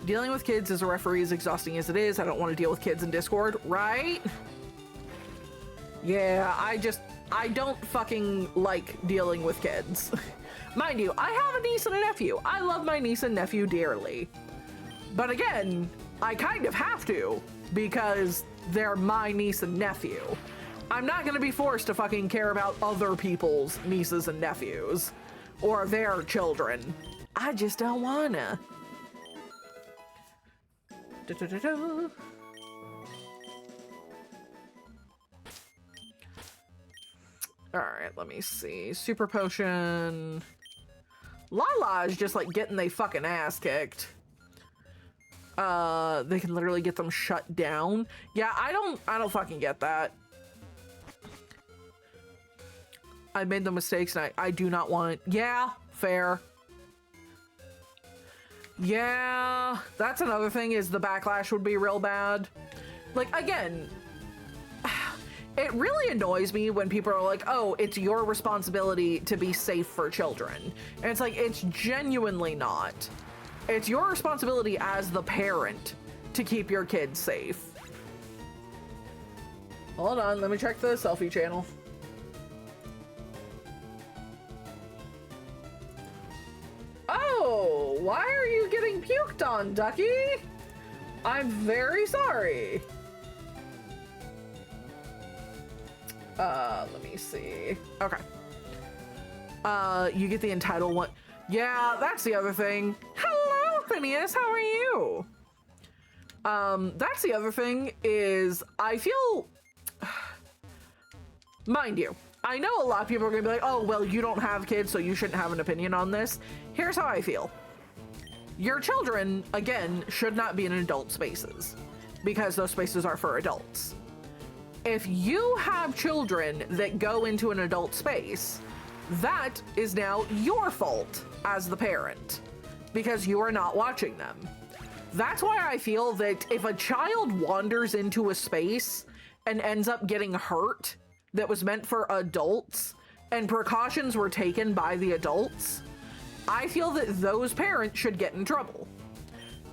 Dealing with kids as a referee is exhausting as it is. I don't want to deal with kids in Discord, right? Yeah, I don't fucking like dealing with kids. Mind you, I have a niece and a nephew. I love my niece and nephew dearly. But again, I kind of have to because they're my niece and nephew. I'm not gonna be forced to fucking care about other people's nieces and nephews or their children. I just don't wanna. All right, let me see. Super potion. Lala is just like getting they fucking ass kicked. They can literally get them shut down. Yeah, I don't fucking get that. I made the mistakes and I do not want. Yeah, fair. Yeah, that's another thing is the backlash would be real bad. Like, again, it really annoys me when people are like, oh, it's your responsibility to be safe for children. And it's like, it's genuinely not. It's your responsibility as the parent to keep your kids safe. Hold on, let me check the selfie channel. Oh, why are you getting puked on, Ducky? I'm very sorry. Let me see. Okay. You get the entitled one. Yeah, that's the other thing. Hello, Phineas, how are you? That's the other thing is I feel, mind you, I know a lot of people are gonna be like, oh, well, you don't have kids, so you shouldn't have an opinion on this. Here's how I feel. Your children, again, should not be in adult spaces because those spaces are for adults. If you have children that go into an adult space, that is now your fault as the parent because you are not watching them. That's why I feel that if a child wanders into a space and ends up getting hurt that was meant for adults and precautions were taken by the adults, I feel that those parents should get in trouble.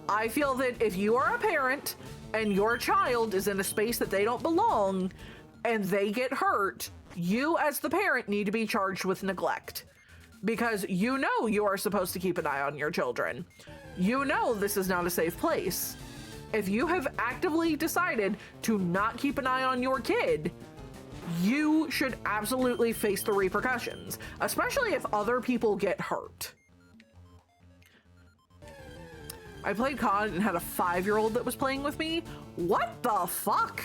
I feel that if you are a parent and your child is in a space that they don't belong and they get hurt, you as the parent need to be charged with neglect because you know you are supposed to keep an eye on your children. you know this is not a safe place. If you have actively decided to not keep an eye on your kid, you should absolutely face the repercussions, especially if other people get hurt. I played COD and had a 5-year-old that was playing with me. What the fuck?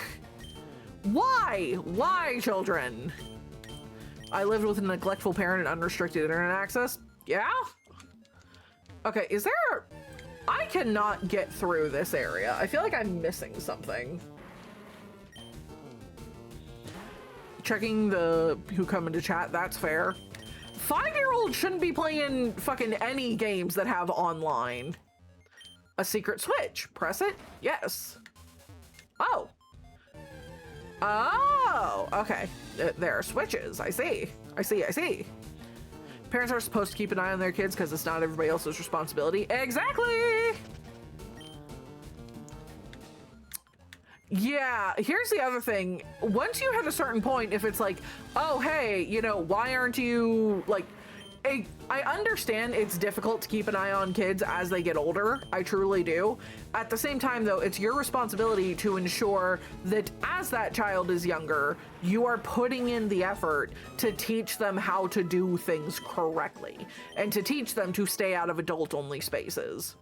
Why? Why, children? I lived with a neglectful parent and unrestricted internet access. Yeah? Okay, is there... I cannot get through this area. I feel like I'm missing something. Checking the who come into chat, that's fair. 5-year-olds shouldn't be playing fucking any games that have online. A secret switch. Press it? Yes. Oh. Oh, okay. There are switches. I see. I see. I see. Parents are supposed to keep an eye on their kids because it's not everybody else's responsibility. Exactly. Yeah, here's the other thing. Once you hit a certain point, if it's like, oh, hey, you know, why aren't you like, I understand it's difficult to keep an eye on kids as they get older. I truly do. At the same time, though, it's your responsibility to ensure that as that child is younger, you are putting in the effort to teach them how to do things correctly and to teach them to stay out of adult-only spaces.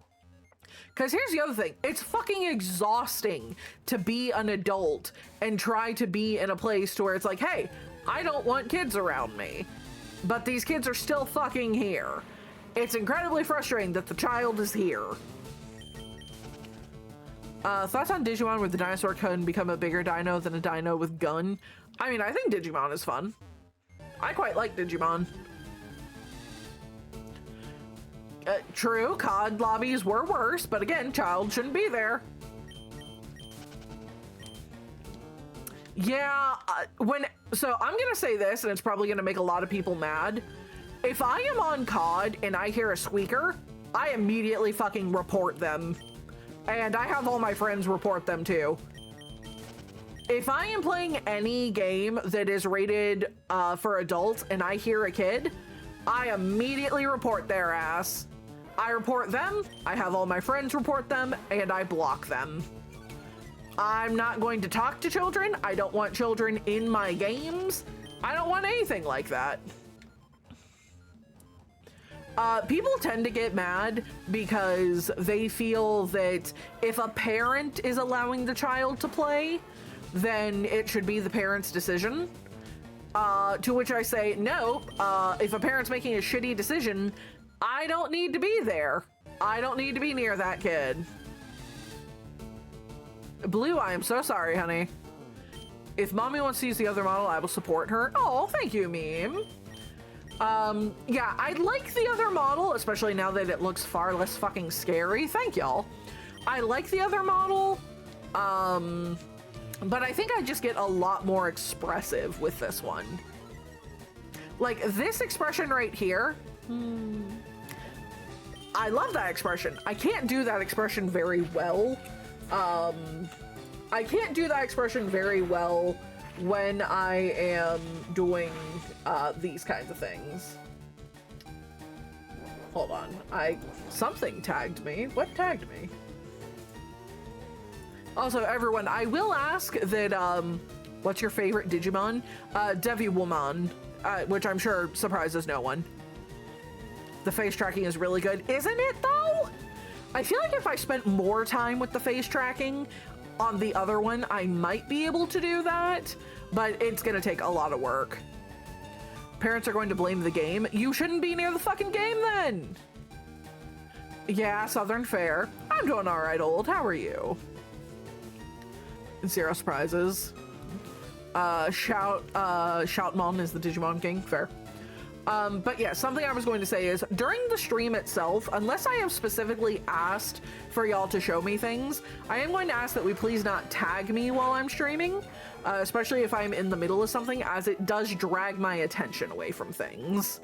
Because here's the other thing. It's fucking exhausting to be an adult and try to be in a place to where it's like, hey, I don't want kids around me. But these kids are still fucking here. It's incredibly frustrating that the child is here. Thoughts on Digimon where the dinosaur can become a bigger dino than a dino with gun? I mean, I think Digimon is fun. I quite like Digimon. True, COD lobbies were worse, but again, child shouldn't be there. Yeah, so I'm gonna say this, and it's probably gonna make a lot of people mad. If I am on COD and I hear a squeaker, I immediately fucking report them. And I have all my friends report them too. If I am playing any game that is rated for adults and I hear a kid, I immediately report their ass. I report them, I have all my friends report them, and I block them. I'm not going to talk to children. I don't want children in my games. I don't want anything like that. People tend to get mad because they feel that if a parent is allowing the child to play, then it should be the parent's decision. To which I say, no, if a parent's making a shitty decision, I don't need to be there. I don't need to be near that kid. Blue, I am so sorry, honey. If mommy wants to use the other model, I will support her. Oh, thank you, meme. Yeah, I like the other model, especially now that it looks far less fucking scary. Thank y'all. I like the other model, but I think I just get a lot more expressive with this one. Like this expression right here. I love that expression. I can't do that expression very well. I can't do that expression very well when I am doing these kinds of things. Hold on, something tagged me. What tagged me? Also, everyone, I will ask that, what's your favorite Digimon? Devimon, which I'm sure surprises no one. The face tracking is really good, isn't it though? I feel like if I spent more time with the face tracking on the other one, I might be able to do that, but it's gonna take a lot of work. Parents are going to blame the game. You shouldn't be near the fucking game then. Yeah, Southern Fair. I'm doing all right, old. How are you? Zero surprises. Shoutmon is the Digimon King. Fair. But yeah, something I was going to say is during the stream itself, unless I have specifically asked for y'all to show me things, I am going to ask that we please not tag me while I'm streaming, especially if I'm in the middle of something, as it does drag my attention away from things.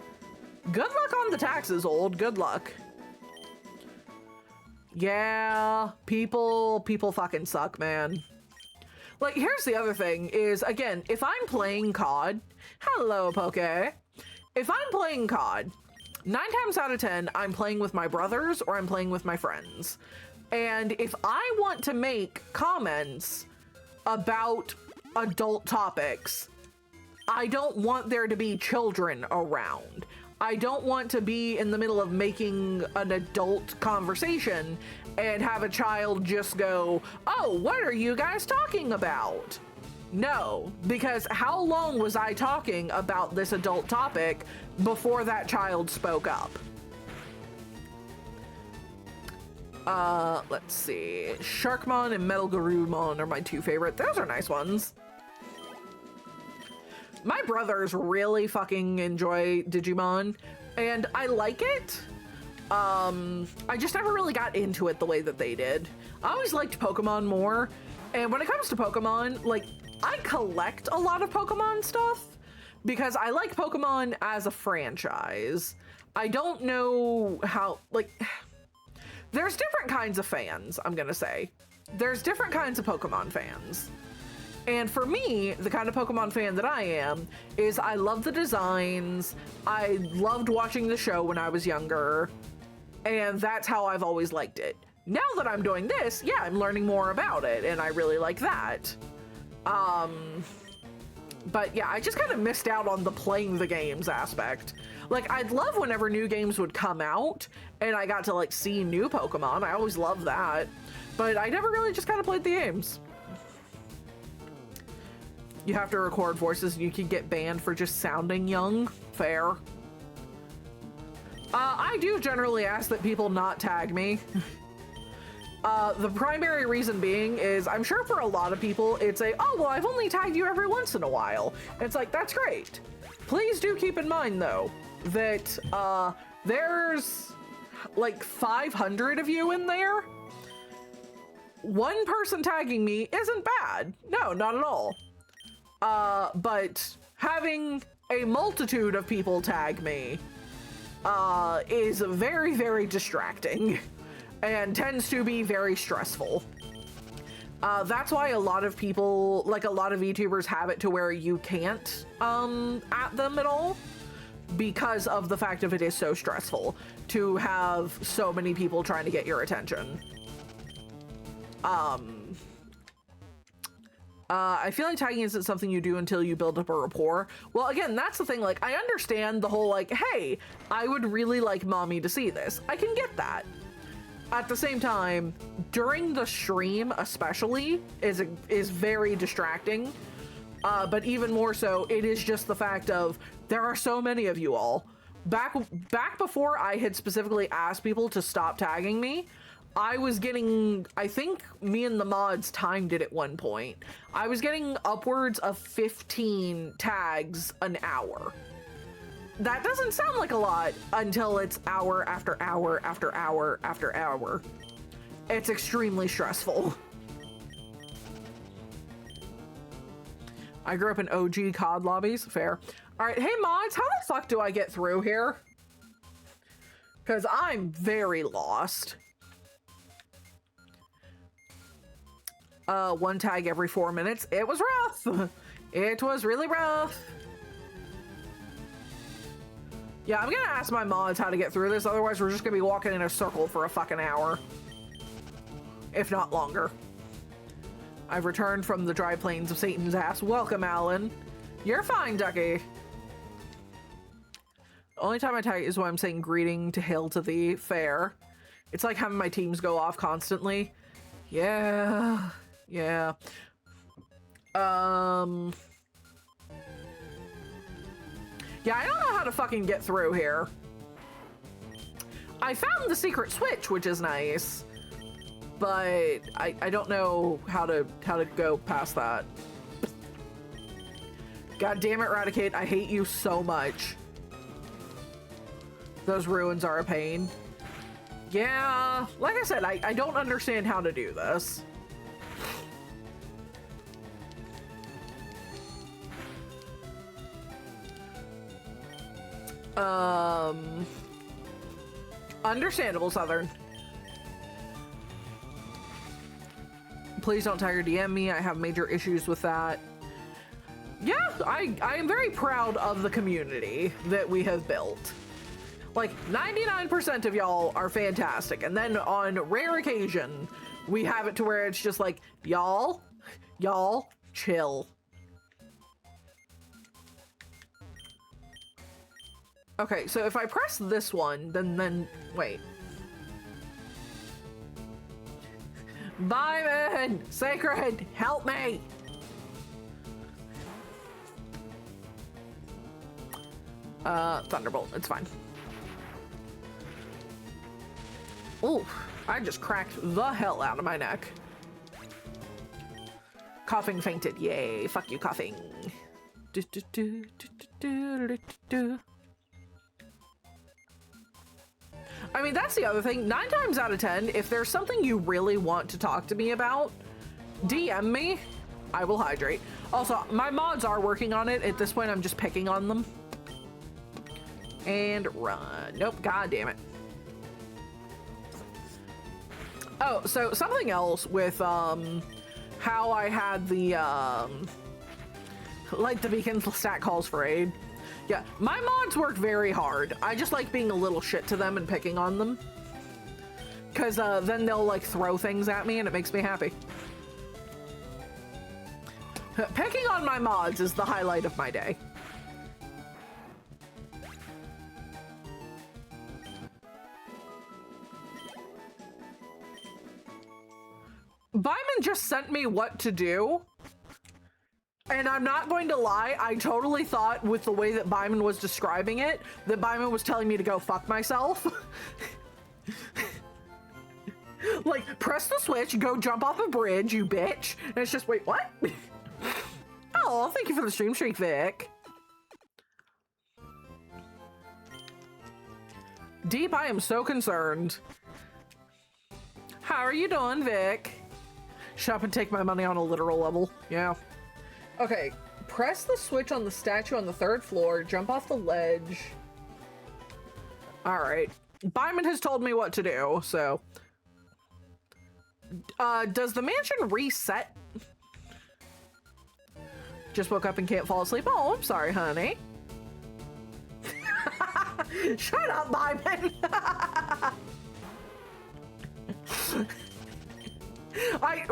Good luck on the taxes, old. Good luck. Yeah, people fucking suck, man. Like, here's the other thing is, again, if I'm playing COD, hello, Poke. If I'm playing COD, 9 times out of 10, I'm playing with my brothers or I'm playing with my friends. And if I want to make comments about adult topics, I don't want there to be children around. I don't want to be in the middle of making an adult conversation and have a child just go, oh, what are you guys talking about? No, because how long was I talking about this adult topic before that child spoke up? Let's see. Sharkmon and Metal Garurumon are my 2 favorite. Those are nice ones. My brothers really fucking enjoy Digimon, and I like it. I just never really got into it the way that they did. I always liked Pokemon more, and when it comes to Pokemon, like, I collect a lot of Pokemon stuff because I like Pokemon as a franchise. I don't know how, like, there's different kinds of fans, I'm gonna say. There's different kinds of Pokemon fans. And for me, the kind of Pokemon fan that I am is I love the designs. I loved watching the show when I was younger, and that's how I've always liked it. Now that I'm doing this, yeah, I'm learning more about it, and I really like that. But yeah, I just kind of missed out on the playing the games aspect. Like, I'd love whenever new games would come out and I got to like see new Pokemon. I always loved that, but I never really just kind of played the games. You have to record voices and you can get banned for just sounding young. Fair. I do generally ask that people not tag me. The primary reason being is I'm sure for a lot of people it's a, oh, well, I've only tagged you every once in a while. And it's like, that's great. Please do keep in mind though, that there's like 500 of you in there. One person tagging me isn't bad. No, not at all. But having a multitude of people tag me is very, very distracting and tends to be very stressful. That's why a lot of people, like a lot of VTubers, have it to where you can't at them at all because of the fact of it is so stressful to have so many people trying to get your attention. I feel like tagging isn't something you do until you build up a rapport. Well, again, that's the thing. Like, I understand the whole, like, hey, I would really like mommy to see this. I can get that. At the same time, during the stream especially is very distracting. But even more so, it is just the fact of there are so many of you all. Back before I had specifically asked people to stop tagging me, I was getting, I think me and the mods timed it at one point. I was getting upwards of 15 tags an hour. That doesn't sound like a lot until it's hour after hour after hour after hour. It's extremely stressful. I grew up in OG COD lobbies. Fair. All right, hey mods, how the fuck do I get through here? Because I'm very lost. One tag every 4 minutes. It was rough. It was really rough. Yeah, I'm gonna ask my mods how to get through this, otherwise we're just gonna be walking in a circle for a fucking hour. If not longer. I've returned from the dry plains of Satan's ass. Welcome, Alan. You're fine, Ducky. The only time I tag is when I'm saying greeting to hail to thee. Fair. It's like having my teams go off constantly. Yeah. Yeah. Yeah, I don't know how to fucking get through here. I found the secret switch, which is nice, but I don't know how to go past that. God damn it, Raticate, I hate you so much. Those ruins are a pain. Yeah, like I said, I don't understand how to do this. Understandable, Southern. Please don't tag or DM me. I have major issues with that. Yeah, I am very proud of the community that we have built. Like 99% of y'all are fantastic. And then on rare occasion, we have it to where it's just like, y'all chill. Okay, so if I press this one, then wait. Byron! Sacred, help me! Thunderbolt, it's fine. Ooh, I just cracked the hell out of my neck. Coughing fainted, yay, fuck you, coughing. I mean, that's the other thing. 9 times out of 10, if there's something you really want to talk to me about, DM me. I will hydrate. Also, my mods are working on it. At this point, I'm just picking on them. And run. Nope, god damn it. Oh, so something else with how I had the like the beacon stat calls for aid. Yeah, my mods work very hard. I just like being a little shit to them and picking on them. Cause then they'll like throw things at me and it makes me happy. Picking on my mods is the highlight of my day. Byman just sent me what to do. And I'm not going to lie, I totally thought with the way that Byman was describing it, that Byman was telling me to go fuck myself. Like, press the switch, go jump off a bridge, you bitch. And it's just, wait, what? Oh, thank you for the stream streak, Vic. Deep, I am so concerned. How are you doing, Vic? Shop and take my money on a literal level. Yeah. Okay, press the switch on the statue on the 3rd floor, jump off the ledge. All right. Byman has told me what to do, so. Does the mansion reset? Just woke up and can't fall asleep. Oh, I'm sorry, honey. Shut up, Byman.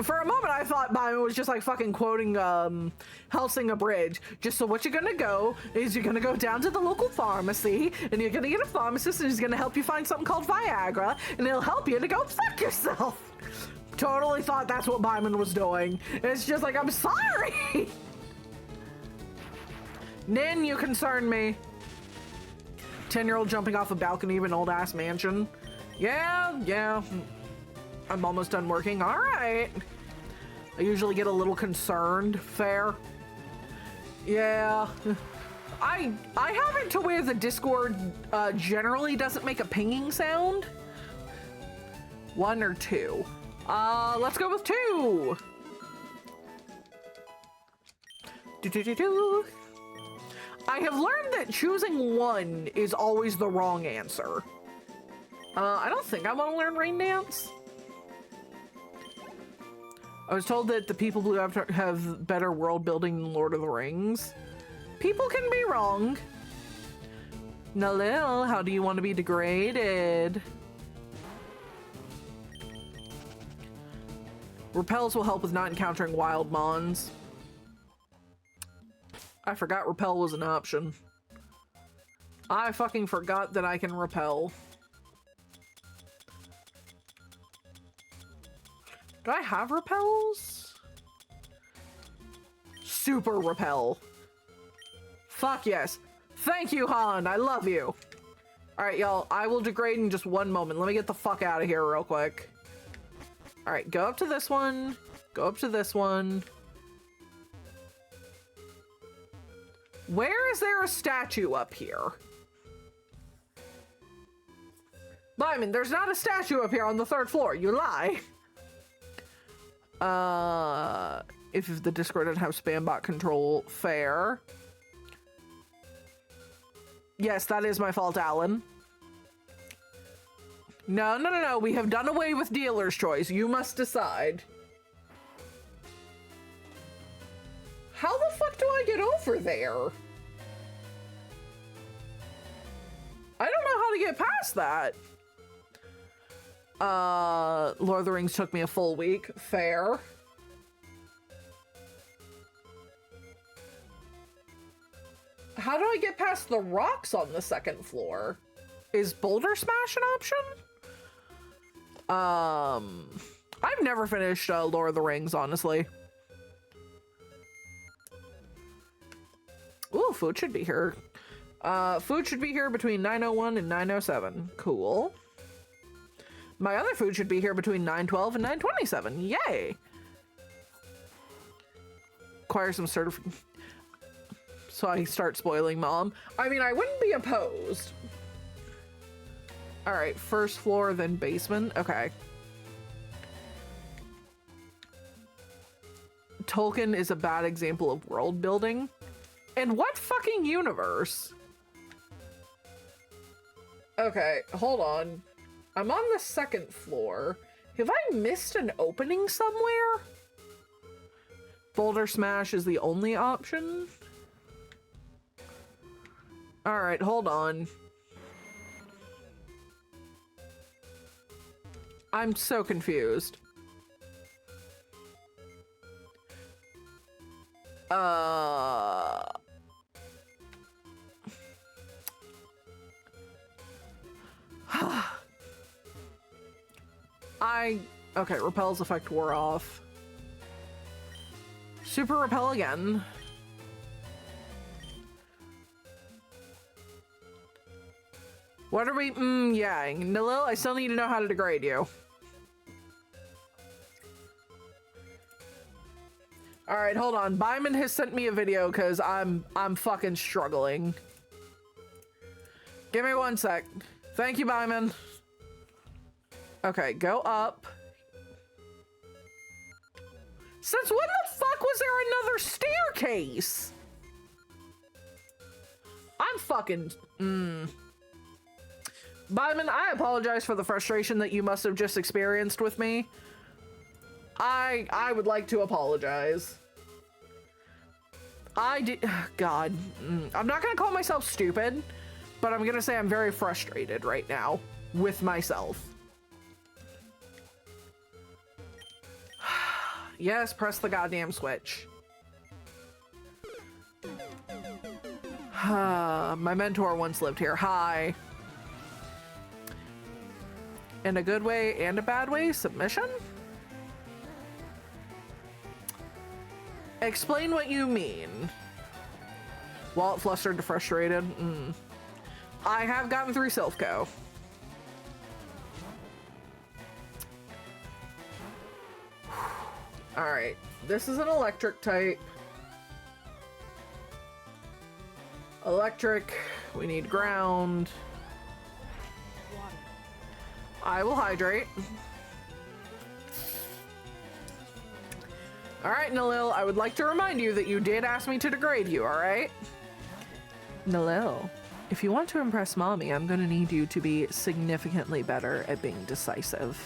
For a moment, I thought Byman was just like fucking quoting Helsing Bridge. Just so what you're gonna go is you're gonna go down to the local pharmacy and you're gonna get a pharmacist and he's gonna help you find something called Viagra and he'll help you to go fuck yourself. Totally thought that's what Byman was doing. It's just like, I'm sorry. Nin, you concern me. 10-year-old jumping off a balcony of an old ass mansion. Yeah. I'm almost done working. All right. I usually get a little concerned. Fair. Yeah. I have it to where the Discord generally doesn't make a pinging sound. 1 or 2. Let's go with 2. I have learned that choosing 1 is always the wrong answer. I don't think I want to learn Rain Dance. I was told that the people who have better world building than Lord of the Rings. People can be wrong. Nalil, how do you want to be degraded? Repels will help with not encountering wild mons. I forgot repel was an option. I fucking forgot that I can repel. Do I have repels? Super repel. Fuck yes. Thank you, Han. I love you. All right, y'all. I will degrade in just 1 moment. Let me get the fuck out of here real quick. All right, go up to this one. Go up to this one. Where is there a statue up here? Lyman, there's not a statue up here on the 3rd floor. You lie. If the Discord doesn't have spam bot control, fair. Yes, that is my fault, Alan. No. We have done away with dealer's choice. You must decide. How the fuck do I get over there? I don't know how to get past that? Lord of the Rings took me a full week. Fair. How do I get past the rocks on the second floor? Is Boulder Smash an option? I've never finished Lord of the Rings, honestly. Ooh, food should be here. Food should be here between 9:01 and 9:07. Cool. My other food should be here between 9:12 and 9:27. Yay! Acquire some certificate. So I start spoiling Mom. I mean, I wouldn't be opposed. All right, first floor, then basement. Okay. Tolkien is a bad example of world building. In what fucking universe? Okay, hold on. I'm on the second floor. Have I missed an opening somewhere? Boulder Smash is the only option? All right, hold on. I'm so confused. Okay, repel's effect wore off. Super repel again. What are we, yeah, Nalil, I still need to know how to degrade you. All right, hold on. Byman has sent me a video because I'm fucking struggling. Give me 1 sec. Thank you, Byman. Okay, go up. Since when the fuck was there another staircase? I'm fucking, Byman, I apologize for the frustration that you must have just experienced with me. I would like to apologize. God. I'm not gonna call myself stupid, but I'm gonna say I'm very frustrated right now with myself. Yes, press the goddamn switch. My mentor once lived here. Hi. In a good way and a bad way, submission? Explain what you mean. Wallet flustered to frustrated. I have gotten through Silphco. All right, this is an electric type. Electric, we need ground. Water. I will hydrate. All right, Nalil, I would like to remind you that you did ask me to degrade you, all right? Nalil, if you want to impress Mommy, I'm gonna need you to be significantly better at being decisive.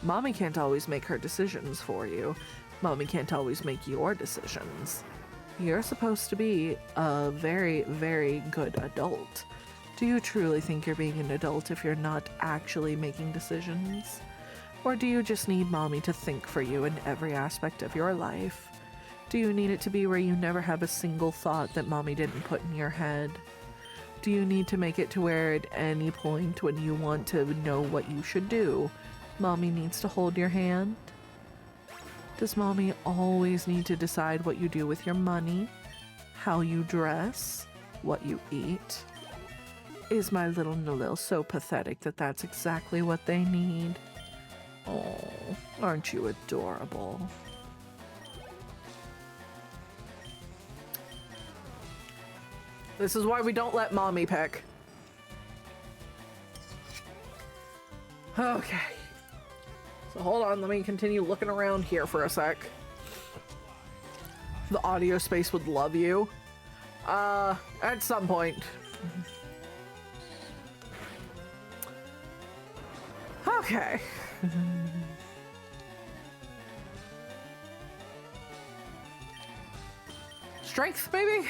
Mommy can't always make her decisions for you. Mommy can't always make your decisions. You're supposed to be a very, very good adult. Do you truly think you're being an adult if you're not actually making decisions? Or do you just need Mommy to think for you in every aspect of your life? Do you need it to be where you never have a single thought that Mommy didn't put in your head? Do you need to make it to where at any point when you want to know what you should do, Mommy needs to hold your hand? Does Mommy always need to decide what you do with your money? How you dress? What you eat? Is my little Nalil so pathetic that that's exactly what they need? Oh, aren't you adorable? This is why we don't let Mommy pick. Okay. So hold on, let me continue looking around here for a sec. The audio space would love you. At some point. Okay. Strength, maybe?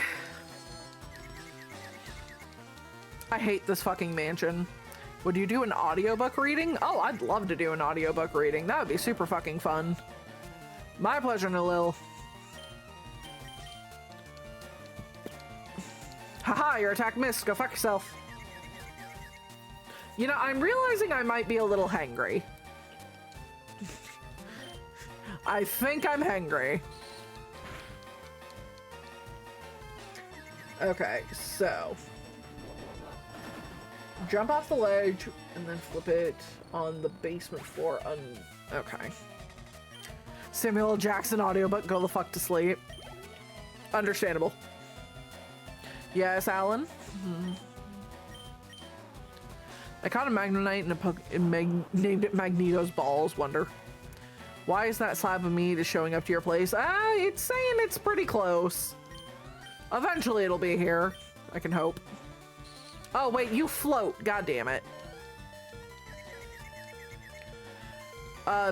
I hate this fucking mansion. Would you do an audiobook reading? Oh, I'd love to do an audiobook reading. That would be super fucking fun. My pleasure, Nalil. Haha, your attack missed. Go fuck yourself. You know, I'm realizing I might be a little hangry. I think I'm hangry. Okay, so jump off the ledge and then flip it on the basement floor. Okay. Samuel L. Jackson audiobook, go the fuck to sleep. Understandable. Yes, Alan? I caught a Magnonite named it Magneto's Balls. Wonder. Why is that slab of meat is showing up to your place? It's saying it's pretty close. Eventually it'll be here. I can hope. Oh, wait, you float. God damn it.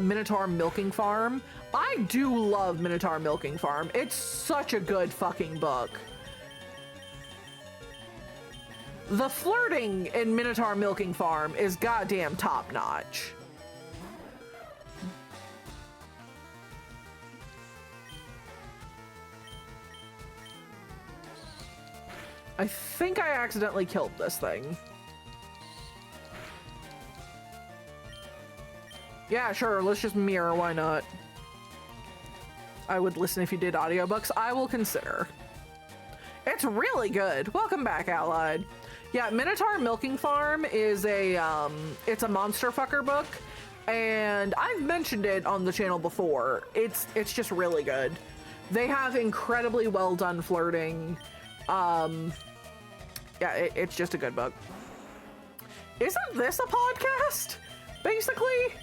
Minotaur Milking Farm. I do love Minotaur Milking Farm. It's such a good fucking book. The flirting in Minotaur Milking Farm is goddamn top-notch. I think I accidentally killed this thing. Yeah, sure, let's just mirror, why not? I would listen if you did audiobooks. I will consider. It's really good. Welcome back, Allied. Yeah, Minotaur Milking Farm is a, it's a monster fucker book, and I've mentioned it on the channel before. It's just really good. They have incredibly well done flirting. Yeah, it's just a good book. Isn't this a podcast? Basically?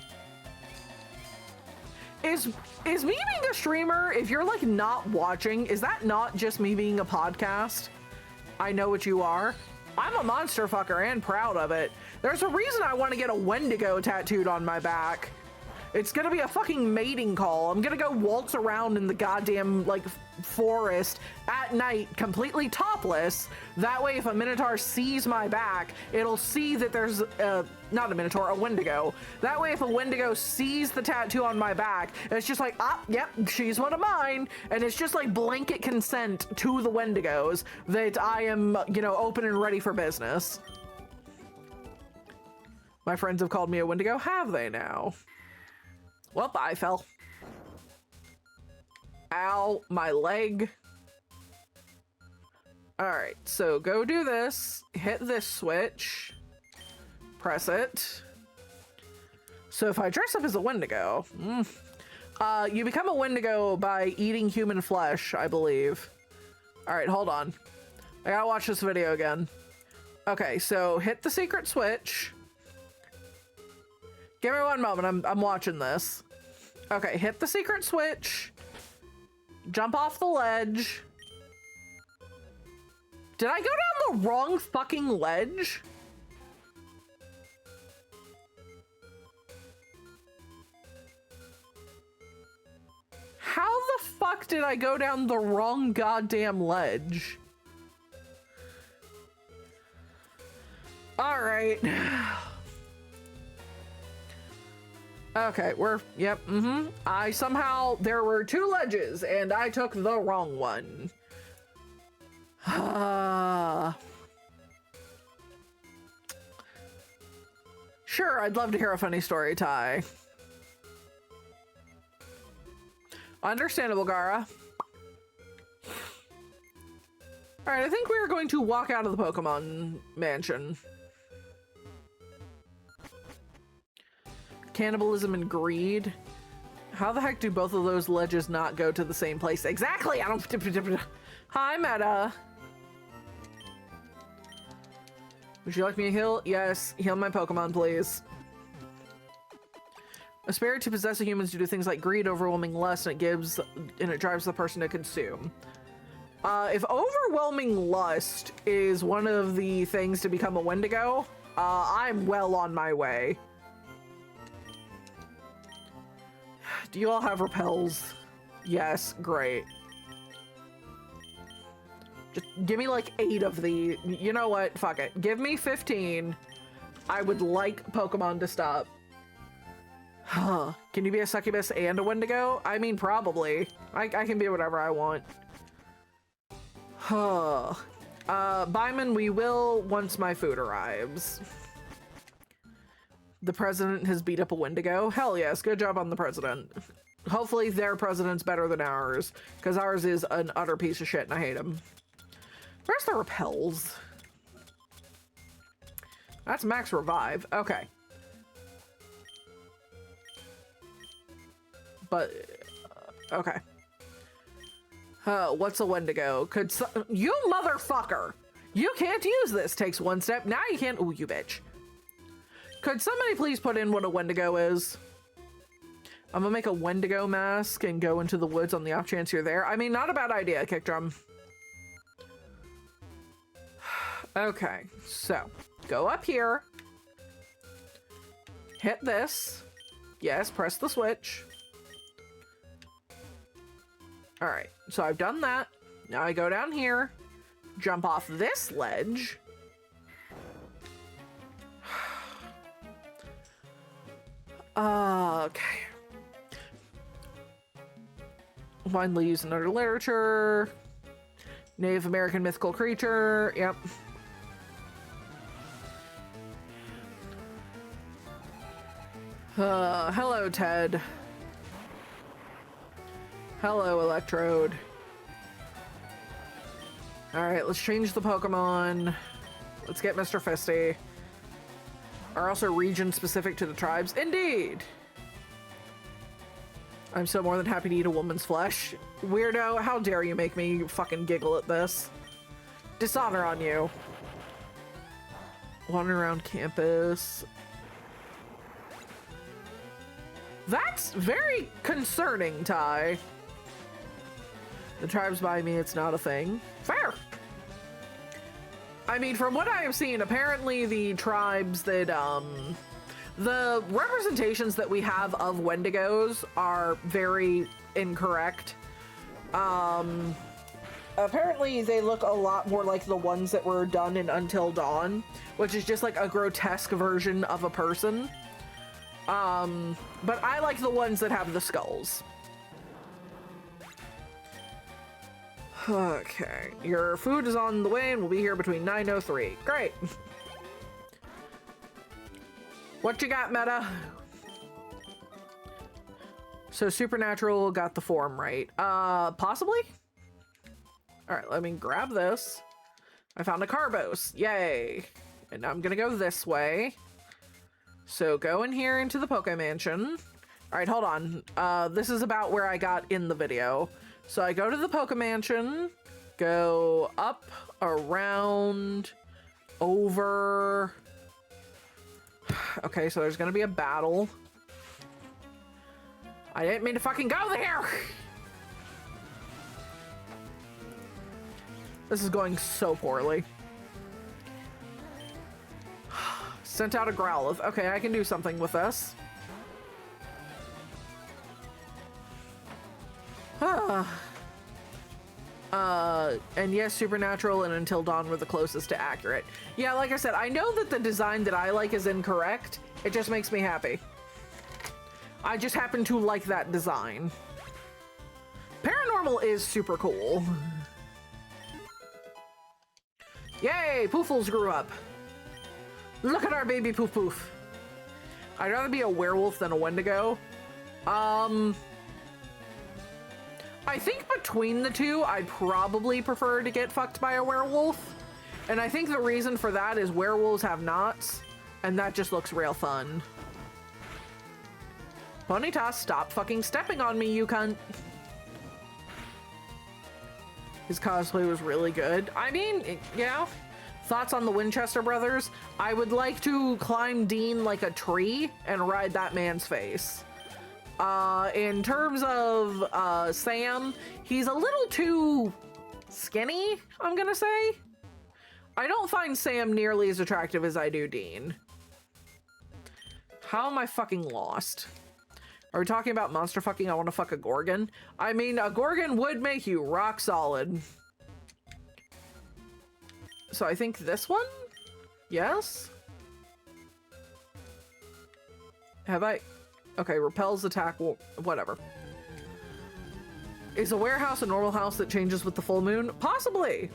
Is me being a streamer, if you're like not watching, is that not just me being a podcast? I know what you are. I'm a monster fucker and proud of it. There's a reason I want to get a Wendigo tattooed on my back. It's gonna be a fucking mating call. I'm gonna go waltz around in the goddamn, like, forest at night, completely topless. That way, if a Minotaur sees my back, it'll see that there's, not a Minotaur, a Wendigo. That way, if a Wendigo sees the tattoo on my back, it's just like, ah, yep, she's one of mine. And it's just like blanket consent to the Wendigos that I am, you know, open and ready for business. My friends have called me a Wendigo. Have they now? Well, I fell. Ow, my leg. All right, so go do this. Hit this switch. Press it. So if I dress up as a Wendigo, you become a Wendigo by eating human flesh, I believe. All right, hold on. I gotta watch this video again. Okay, so hit the secret switch. Give me one moment, I'm watching this. Okay, hit the secret switch. Jump off the ledge. Did I go down the wrong fucking ledge? How the fuck did I go down the wrong goddamn ledge? All right. Okay, yep, I somehow, there were two ledges and I took the wrong one. Sure, I'd love to hear a funny story, Ty. Understandable, Gara. All right, I think we are going to walk out of the Pokemon mansion. Cannibalism and greed. How the heck do both of those ledges not go to the same place? Exactly! I don't... Hi, Meta. Would you like me to heal? Yes. Heal my Pokemon, please. A spirit to possess a human is to do things like greed, overwhelming lust, and it drives the person to consume. If overwhelming lust is one of the things to become a Wendigo, I'm well on my way. Do you all have repels? Yes, great. Just give me like 8 of the, you know what, fuck it. Give me 15. I would like Pokemon to stop. Huh. Can you be a succubus and a Wendigo? I mean, probably. I can be whatever I want. Huh. Byman, we will once my food arrives. The president has beat up a Wendigo. Hell yes, good job on the president. Hopefully their president's better than ours, because ours is an utter piece of shit and I hate him. Where's the repels? That's max revive. Okay. But, okay. What's a Wendigo? You motherfucker! You can't use this. Takes one step. Now you can't. Ooh, you bitch. Could somebody please put in what a Wendigo is? I'm gonna make a Wendigo mask and go into the woods on the off chance you're there. I mean, not a bad idea, Kick Drum. Okay, so go up here. Hit this. Yes, press the switch. All right, so I've done that. Now I go down here, jump off this ledge. Okay. Widely used in other literature. Native American mythical creature. Yep. Hello, Ted. Hello, Electrode. Alright, let's change the Pokemon. Let's get Mr. Fisty. Are also region specific to the tribes. Indeed! I'm so more than happy to eat a woman's flesh. Weirdo, how dare you make me fucking giggle at this? Dishonor on you. Wander around campus. That's very concerning, Ty. The tribes by me, it's not a thing. Fair. I mean, from what I have seen, apparently the tribes that, the representations that we have of Wendigos are very incorrect. Apparently they look a lot more like the ones that were done in Until Dawn, which is just like a grotesque version of a person. But I like the ones that have the skulls. Okay, your food is on the way and will be here between 9:03. Great. What you got, Meta? So Supernatural got the form right. Possibly? All right, let me grab this. I found a Carbos. Yay. And I'm gonna go this way. So go in here into the Poke Mansion. All right, hold on. This is about where I got in the video. So I go to the Poke Mansion, go up, around, over. Okay, so there's gonna be a battle. I didn't mean to fucking go there! This is going so poorly. Sent out a Growlithe. Okay, I can do something with this. And yes, Supernatural and Until Dawn were the closest to accurate. Yeah, like I said, I know that the design that I like is incorrect. It just makes me happy. I just happen to like that design. Paranormal is super cool. Yay, Poofles grew up. Look at our baby Poof Poof. I'd rather be a werewolf than a Wendigo. I think between the two, I'd probably prefer to get fucked by a werewolf. And I think the reason for that is werewolves have knots, and that just looks real fun. Ponyta, stop fucking stepping on me, you cunt. His cosplay was really good. I mean, you know, thoughts on the Winchester brothers? I would like to climb Dean like a tree and ride that man's face. In terms of Sam, he's a little too skinny, I'm gonna say. I don't find Sam nearly as attractive as I do Dean. How am I fucking lost? Are we talking about monster fucking? I want to fuck a Gorgon? I mean, a Gorgon would make you rock solid. So I think this one? Yes? Have I? Okay, repels attack, whatever. Is a warehouse a normal house that changes with the full moon? Possibly.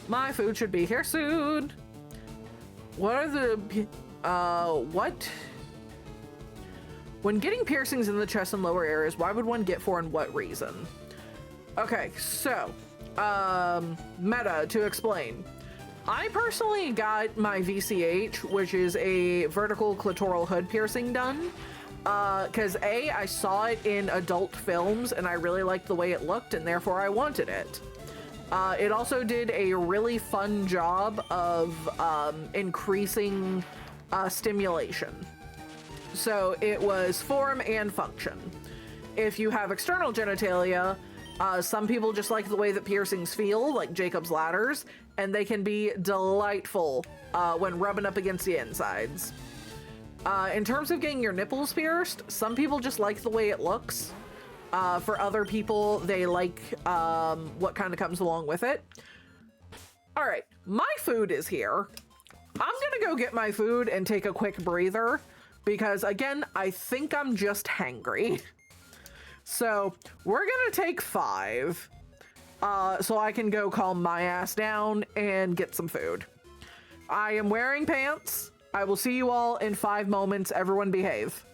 My food should be here soon. What are the, what? When getting piercings in the chest and lower areas, why would one get for and what reason? Okay, so, meta to explain. I personally got my VCH, which is a vertical clitoral hood piercing done. Because A, I saw it in adult films and I really liked the way it looked and therefore I wanted it. It also did a really fun job of increasing stimulation. So it was form and function. If you have external genitalia, some people just like the way that piercings feel, like Jacob's ladders, and they can be delightful when rubbing up against the insides. In terms of getting your nipples pierced, some people just like the way it looks. For other people, they like what kind of comes along with it. All right, my food is here. I'm gonna go get my food and take a quick breather because, again, I think I'm just hangry. So we're gonna take 5 so I can go calm my ass down and get some food. I am wearing pants. I will see you all in 5 moments. Everyone behave.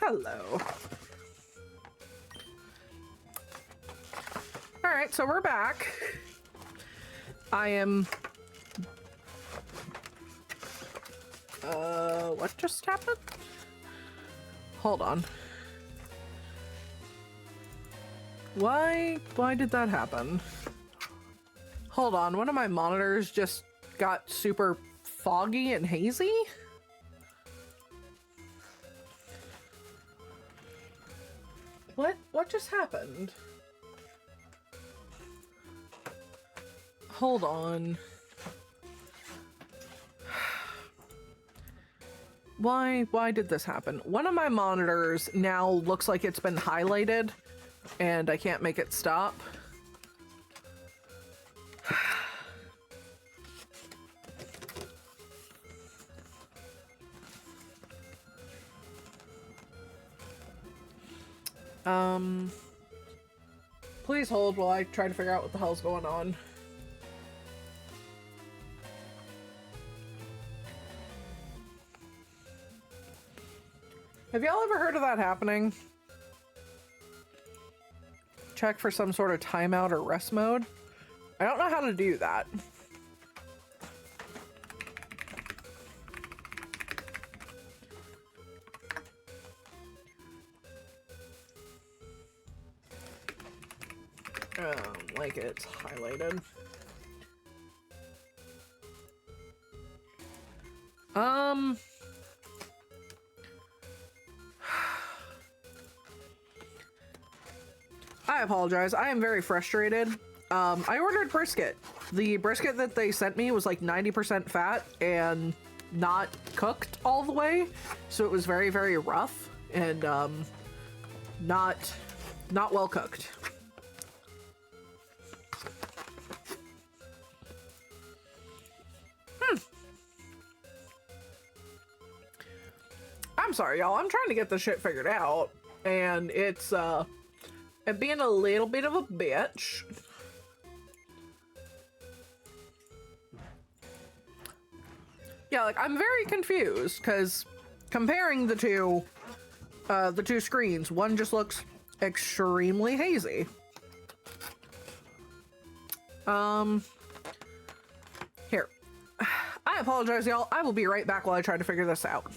Hello. All right, so we're back. I am... what just happened? Hold on. Why did that happen? Hold on, one of my monitors just got super foggy and hazy? What just happened? Hold on. Why did this happen? One of my monitors now looks like it's been highlighted and I can't make it stop. Please hold while I try to figure out what the hell's going on. Have y'all ever heard of that happening? Check for some sort of timeout or rest mode. I don't know how to do that. Like it's highlighted. I apologize. I am very frustrated. I ordered brisket. The brisket that they sent me was like 90% fat and not cooked all the way. So it was very, very rough and not well cooked. I'm sorry, y'all. I'm trying to get this shit figured out, and it's being a little bit of a bitch. Yeah, like I'm very confused because comparing the two screens, one just looks extremely hazy. Here. I apologize, y'all. I will be right back while I try to figure this out.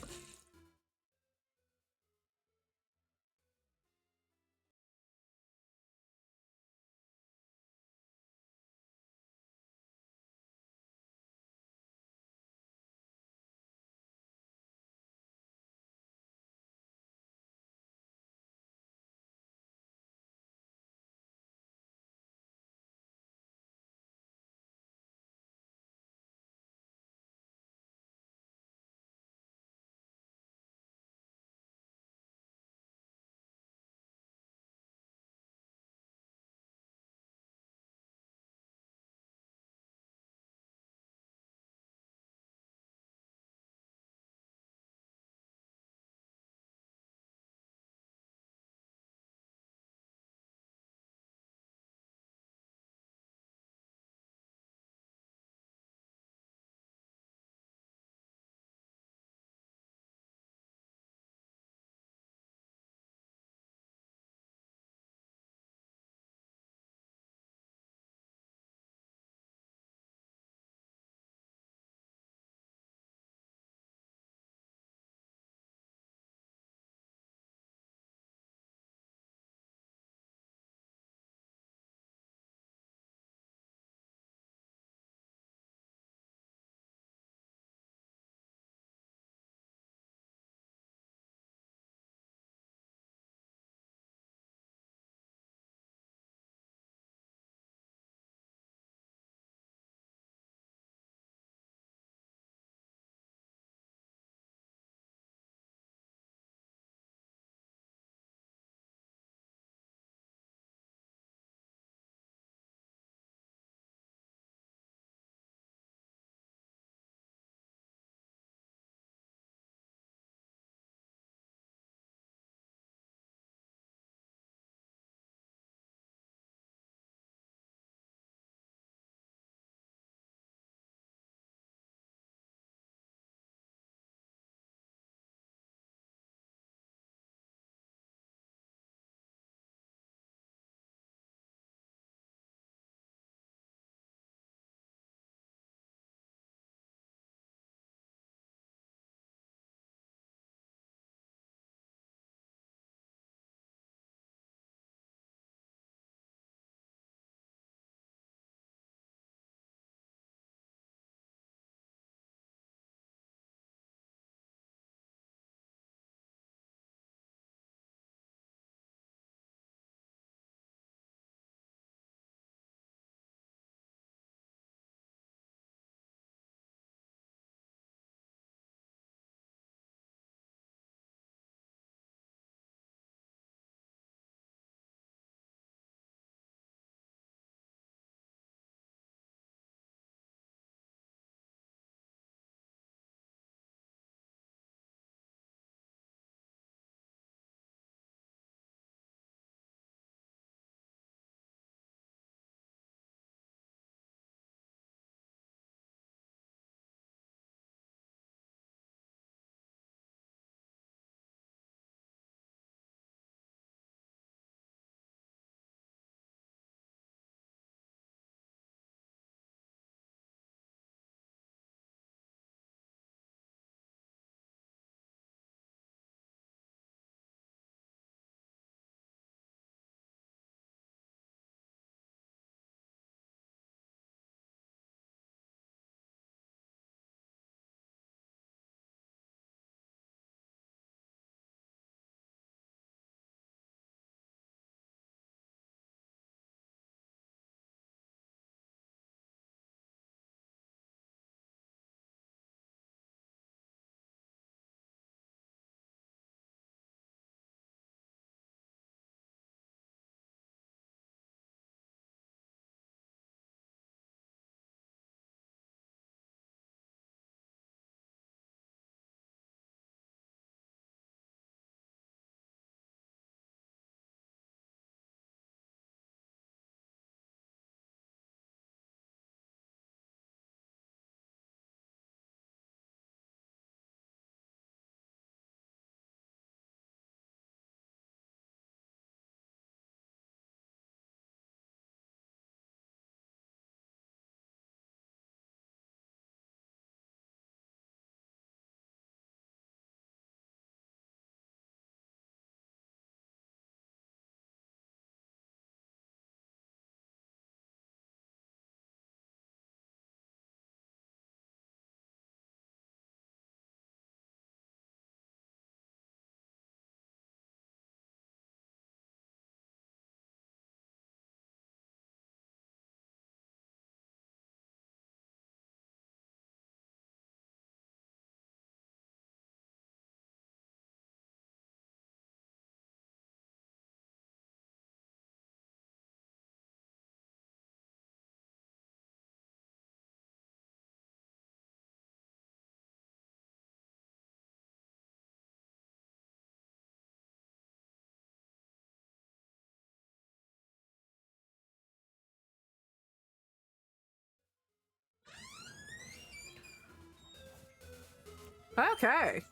Okay.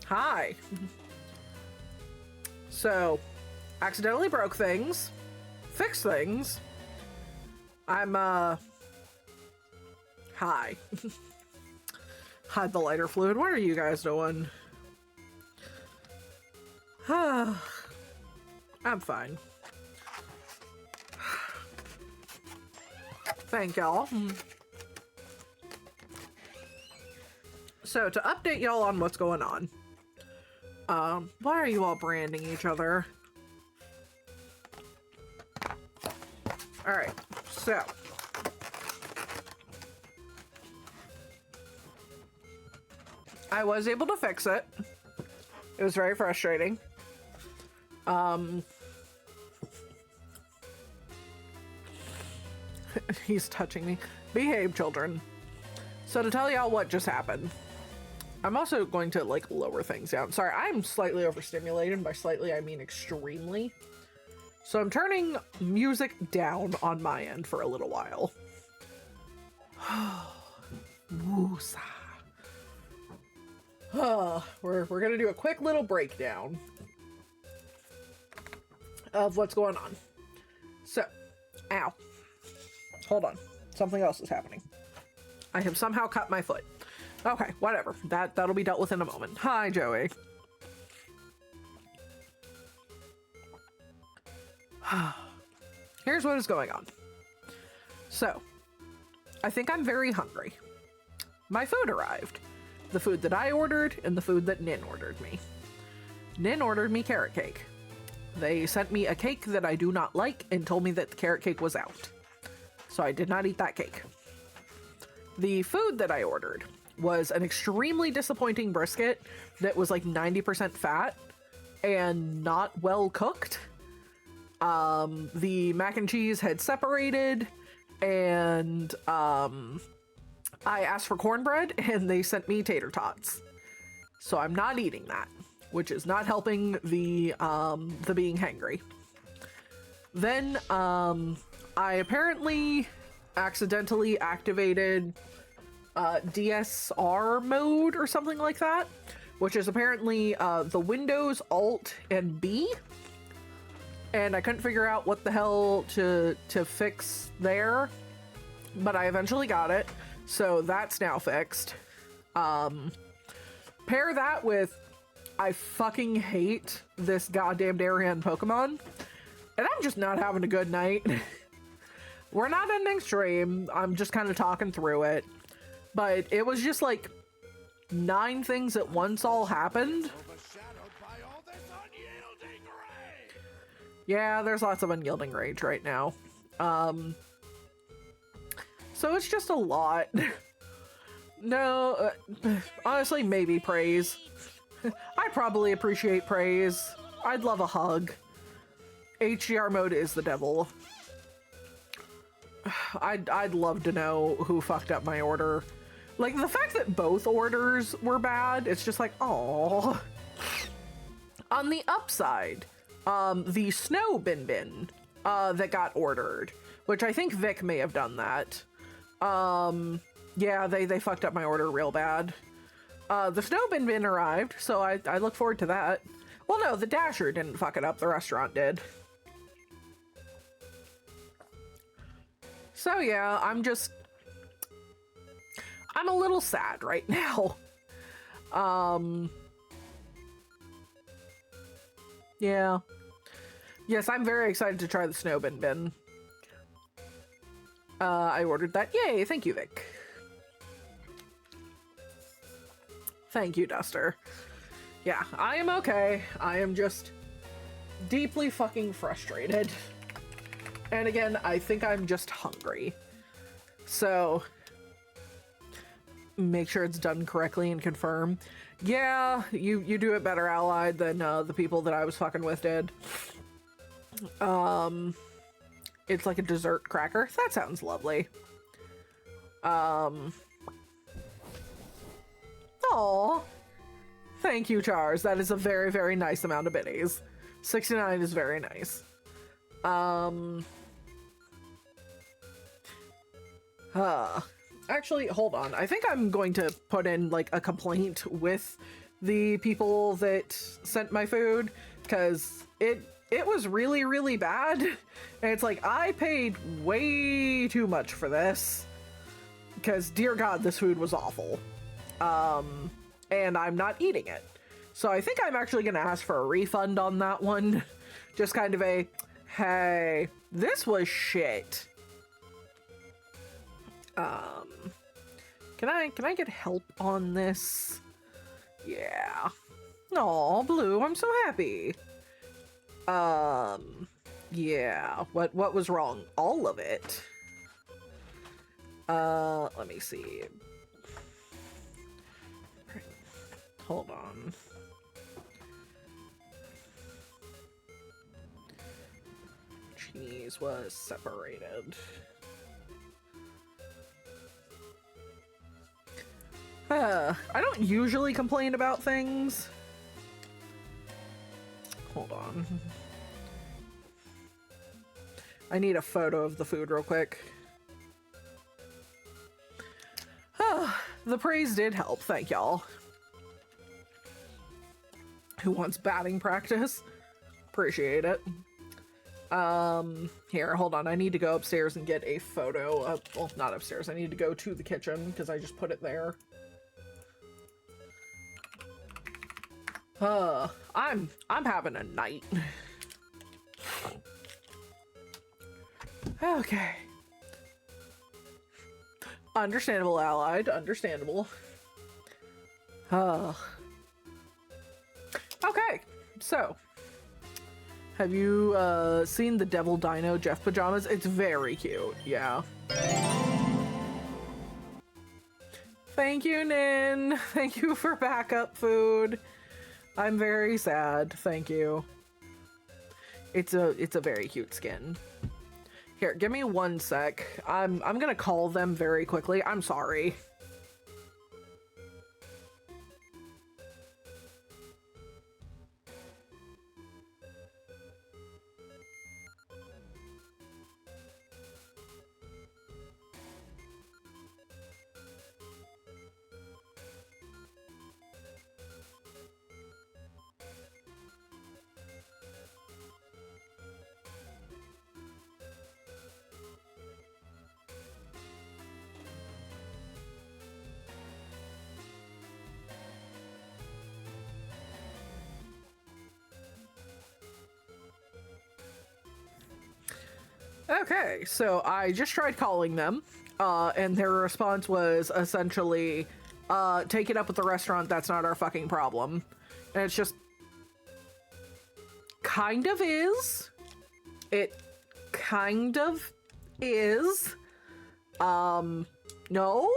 Hi. So, accidentally broke things, fixed things. I'm, hi. Hide the lighter fluid. What are you guys doing? I'm fine. Thank y'all. So, to update y'all on what's going on. Why are you all branding each other? Alright, so. I was able to fix it. It was very frustrating. He's touching me. Behave, children. So to tell y'all what just happened, I'm also going to like lower things down. Sorry, I'm slightly overstimulated. By slightly, I mean extremely. So I'm turning music down on my end for a little while. Woosa. We're gonna do a quick little breakdown of what's going on. So, ow. Hold on. Something else is happening. I have somehow cut my foot. Okay, whatever. That'll be dealt with in a moment. Hi, Joey. Here's what is going on. So, I think I'm very hungry. My food arrived. The food that I ordered and the food that Nin ordered me. Nin ordered me carrot cake. They sent me a cake that I do not like and told me that the carrot cake was out. So I did not eat that cake. The food that I ordered was an extremely disappointing brisket that was like 90% fat and not well cooked. The mac and cheese had separated, and I asked for cornbread and they sent me tater tots. So I'm not eating that, which is not helping the being hangry. Then I apparently accidentally activated DSR mode or something like that, which is apparently the Windows Alt and B. And I couldn't figure out what the hell to fix there, but I eventually got it. So that's now fixed. Pair that with I fucking hate this goddamn Darien Pokemon, and I'm just not having a good night. We're not ending stream. I'm just kind of talking through it. But it was just like 9 things at once all happened. Yeah, there's lots of unyielding rage right now. So it's just a lot. No, honestly, maybe praise. I probably appreciate praise. I'd love a hug. HDR mode is the devil. I'd love to know who fucked up my order. Like, the fact that both orders were bad, it's just like, oh. On the upside, the snow bin that got ordered, which I think Vic may have done that. Yeah, they fucked up my order real bad. The snow bin arrived, so I look forward to that. Well, no, the Dasher didn't fuck it up, the restaurant did. So yeah, I'm a little sad right now. Yeah. Yes, I'm very excited to try the snow bin. I ordered that. Yay, thank you, Vic. Thank you, Duster. Yeah, I am okay. I am just deeply fucking frustrated. And again, I think I'm just hungry. So, make sure it's done correctly and confirm. Yeah, you do it better, Allied, than the people that I was fucking with did. It's like a dessert cracker. That sounds lovely. Aw. Thank you, Chars. That is a very, very nice amount of biddies. 69 is very nice. Actually, hold on. I think I'm going to put in like a complaint with the people that sent my food, because it was really, really bad. And it's like, I paid way too much for this, because dear God, this food was awful. And I'm not eating it. So I think I'm actually going to ask for a refund on that one. Just kind of a, hey, this was shit. Can I get help on this? Yeah. Aw, Blue, I'm so happy. Yeah. What was wrong? All of it. Let me see. Hold on. Cheese was separated. I don't usually complain about things. Hold on. I need a photo of the food real quick. The praise did help, thank y'all. Who wants batting practice? Appreciate it. Here, hold on. I need to go upstairs and get a photo of, well, not upstairs. I need to go to the kitchen because I just put it there. I'm having a night. Okay. Understandable, Allied. Understandable. Okay, so have you seen the Devil Dino Jeff pajamas? It's very cute, yeah. Thank you, Nin. Thank you for backup food. I'm very sad. Thank you. It's a very cute skin. Here, give me 1 sec. I'm gonna call them very quickly. I'm sorry. Okay, so I just tried calling them, and their response was essentially, take it up with the restaurant, that's not our fucking problem. And it's just, kind of is. It kind of is. No?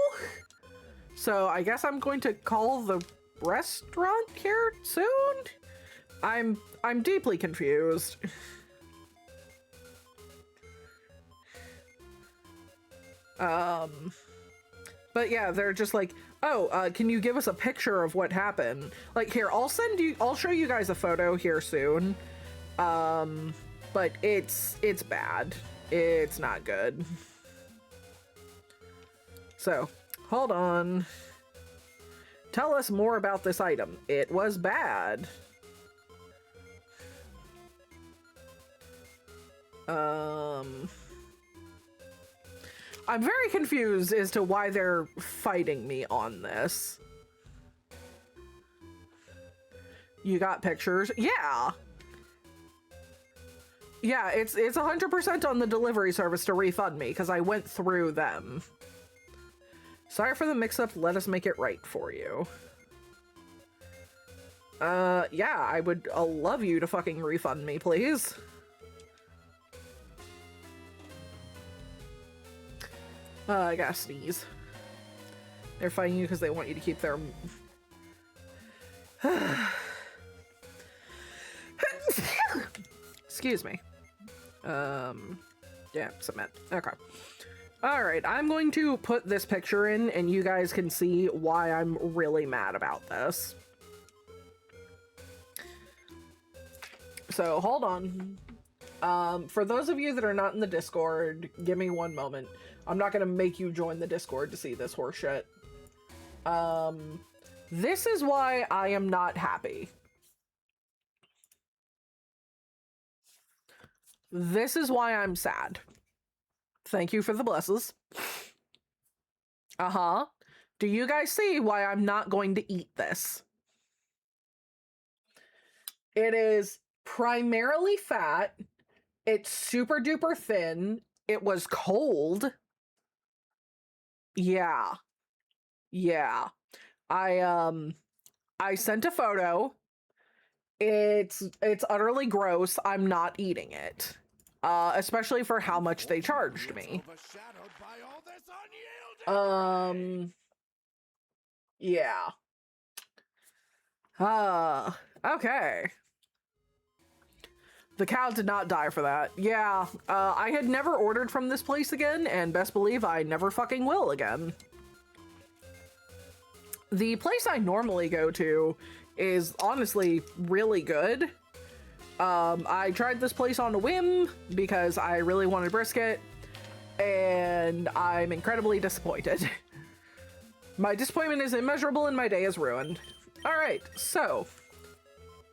So I guess I'm going to call the restaurant here soon? I'm deeply confused. But yeah, they're just like, oh, can you give us a picture of what happened? Like, here, I'll show you guys a photo here soon. But it's bad. It's not good. So, hold on. Tell us more about this item. It was bad. I'm very confused as to why they're fighting me on this. You got pictures? Yeah. Yeah, it's 100% on the delivery service to refund me because I went through them. Sorry for the mix-up. Let us make it right for you. Yeah, I would love you to fucking refund me, please. I gotta sneeze. They're fighting you because they want you to keep their... Excuse me. Yeah, submit. Okay. Alright, I'm going to put this picture in and you guys can see why I'm really mad about this. So, hold on. For those of you that are not in the Discord, give me 1 moment. I'm not gonna make you join the Discord to see this horseshit. This is why I am not happy. This is why I'm sad. Thank you for the blesses. Uh-huh. Do you guys see why I'm not going to eat this? It is primarily fat. It's super duper thin. It was cold. Yeah. Yeah. I sent a photo. It's utterly gross. I'm not eating it. Especially for how much they charged me. Yeah. Okay. The cow did not die for that. Yeah, I had never ordered from this place again, and best believe I never fucking will again. The place I normally go to is honestly really good. I tried this place on a whim because I really wanted brisket, and I'm incredibly disappointed. My disappointment is immeasurable and my day is ruined. All right, so,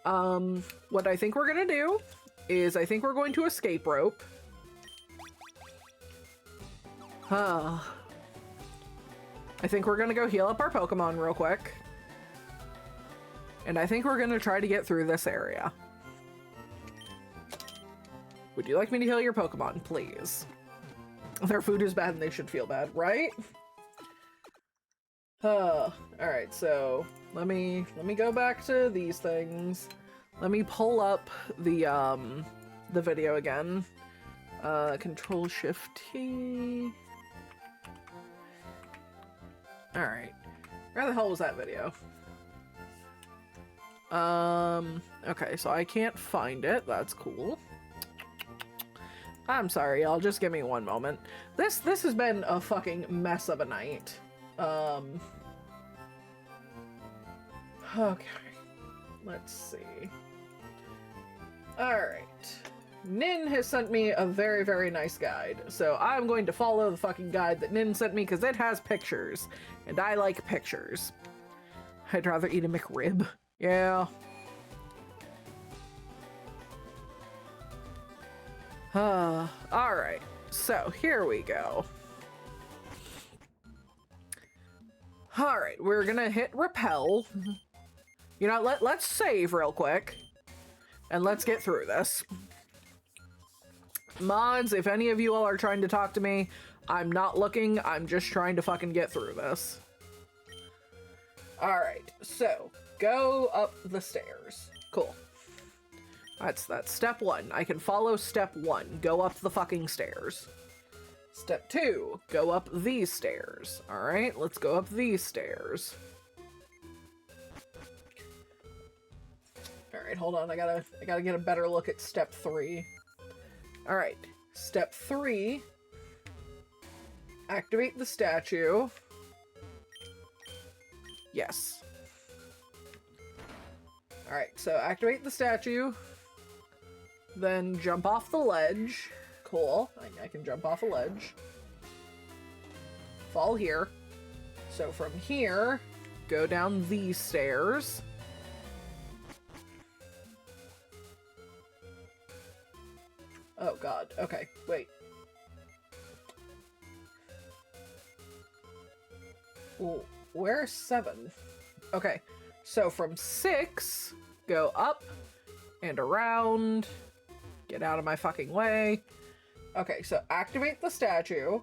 what I think we're gonna do is I think we're going to escape rope. I think we're gonna go heal up our Pokemon real quick. And I think we're gonna try to get through this area. Would you like me to heal your Pokemon, please? Their food is bad and they should feel bad, right? Alright, so let me go back to these things. Let me pull up the video again. Control Shift T. Alright. Where the hell was that video? Okay, so I can't find it. That's cool. I'm sorry, y'all. Just give me one moment. This has been a fucking mess of a night. Okay. Let's see. Alright. Nin has sent me a very, very nice guide. So I'm going to follow the fucking guide that Nin sent me because it has pictures. And I like pictures. I'd rather eat a McRib. Yeah. Alright. So here we go. Alright, we're gonna hit repel. You know, let's save real quick. And let's get through this. Mods, if any of you all are trying to talk to me, I'm not looking. I'm just trying to fucking get through this. Alright, so go up the stairs. Cool. That's step one. I can follow step one. Go up the fucking stairs. Step two, go up these stairs. Alright, let's go up these stairs. Alright, hold on. I gotta get a better look at step three. Alright, step three. Activate the statue. Yes. Alright, so activate the statue. Then jump off the ledge. Cool. I can jump off a ledge. Fall here. So from here, go down these stairs. Oh god. Okay, wait. Well, where's 7? Okay, so from 6, go up and around. Get out of my fucking way. Okay, so activate the statue.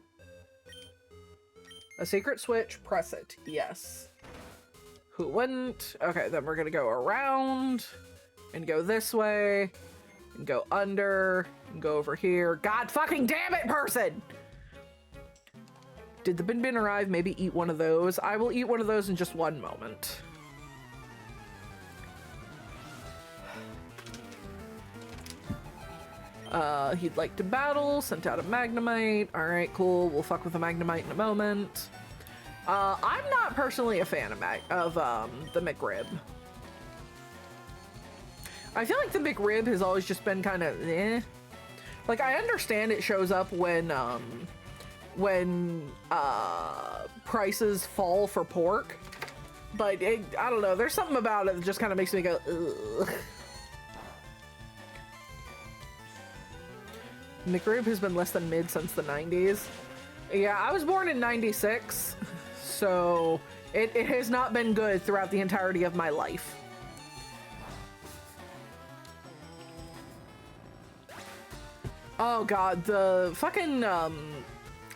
A secret switch, press it. Yes. Who wouldn't? Okay, then we're gonna go around and go this way and go under and go over here. God fucking damn it, person! Did the bin arrive? Maybe eat one of those. I will eat one of those in just one moment. He'd like to battle, sent out a Magnemite. Alright, cool. We'll fuck with the Magnemite in a moment. I'm not personally a fan of the McRib. I feel like the McRib has always just been kind of eh. Like, I understand it shows up when when prices fall for pork. But I don't know, there's something about it that just kind of makes me go, ugh. McRib has been less than mid since the 90s. Yeah, I was born in 96, so it has not been good throughout the entirety of my life. Oh god, the fucking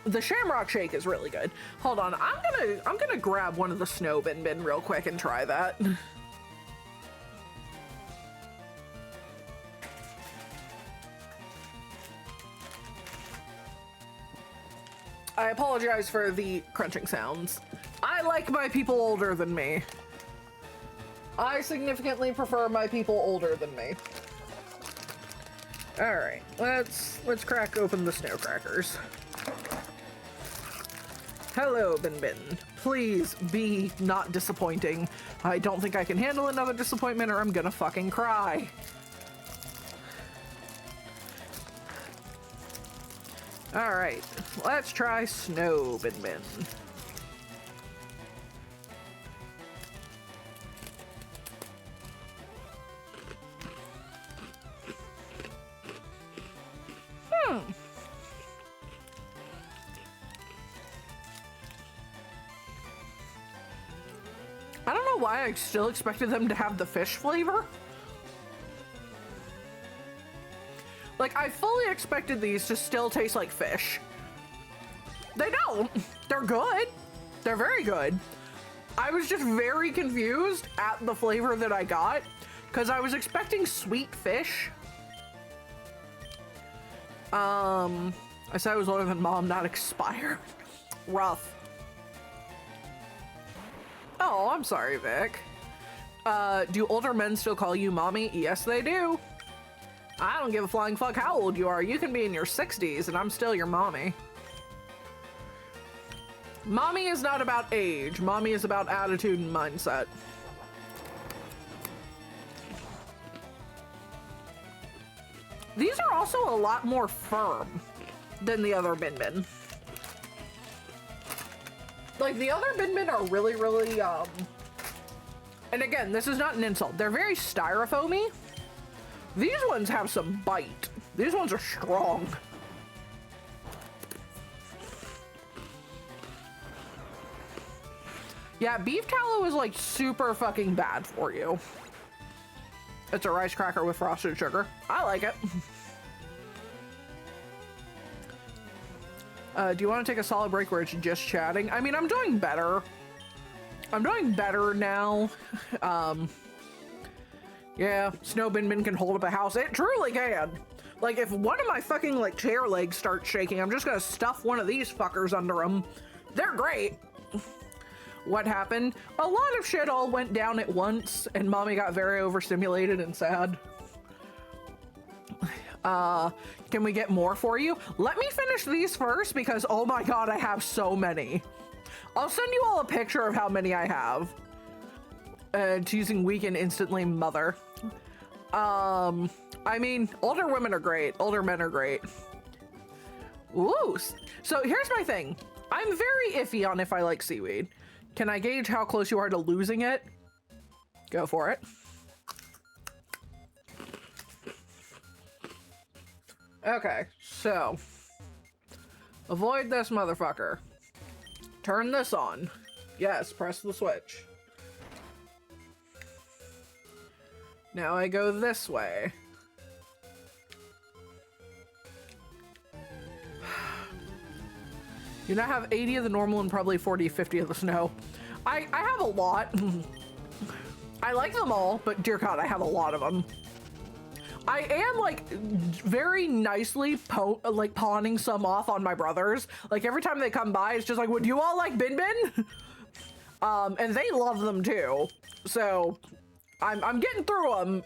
the Shamrock Shake is really good. Hold on, I'm gonna grab one of the Snow Bin Bin real quick and try that. I apologize for the crunching sounds. I like my people older than me. I significantly prefer my people older than me. All right, let's crack open the snow crackers. Hello, Bin Bin. Please be not disappointing. I don't think I can handle another disappointment or I'm gonna fucking cry. All right, let's try Snow Bin Bin. I don't know why I still expected them to have the fish flavor. Like, I fully expected these to still taste like fish. They don't. They're good. They're very good. I was just very confused at the flavor that I got because I was expecting sweet fish. I said I was older than mom, not expired. Rough. Oh, I'm sorry, Vic. Do older men still call you mommy? Yes, they do. I don't give a flying fuck how old you are. You can be in your 60s and I'm still your mommy. Mommy is not about age. Mommy is about attitude and mindset. These are also a lot more firm than the other Bin Bin. Like, the other Bin Bin are really, really, and again, this is not an insult. They're very styrofoamy. These ones have some bite. These ones are strong. Yeah, beef tallow is like super fucking bad for you. It's a rice cracker with frosted sugar. I like it. Do you want to take a solid break where it's just chatting? I mean, I'm doing better. I'm doing better now. Yeah, Snow Bin Bin can hold up a house. It truly can. Like, if one of my fucking, like, chair legs starts shaking, I'm just gonna stuff one of these fuckers under them. They're great. What happened? A lot of shit all went down at once, and mommy got very overstimulated and sad. Can we get more for you? Let me finish these first, because, oh my god, I have so many. I'll send you all a picture of how many I have. Choosing weak and instantly mother. I mean, older women are great. Older men are great. Ooh. So here's my thing. I'm very iffy on if I like seaweed. Can I gauge how close you are to losing it? Go for it. Okay, so avoid this motherfucker. Turn this on. Yes, press the switch. Now I go this way. You now have 80 of the normal and probably 40, 50 of the snow. I have a lot. I like them all, but dear God, I have a lot of them. I am like very nicely pawning some off on my brothers. Like every time they come by, it's just like, would you all like Bin Bin? And they love them too. So I'm getting through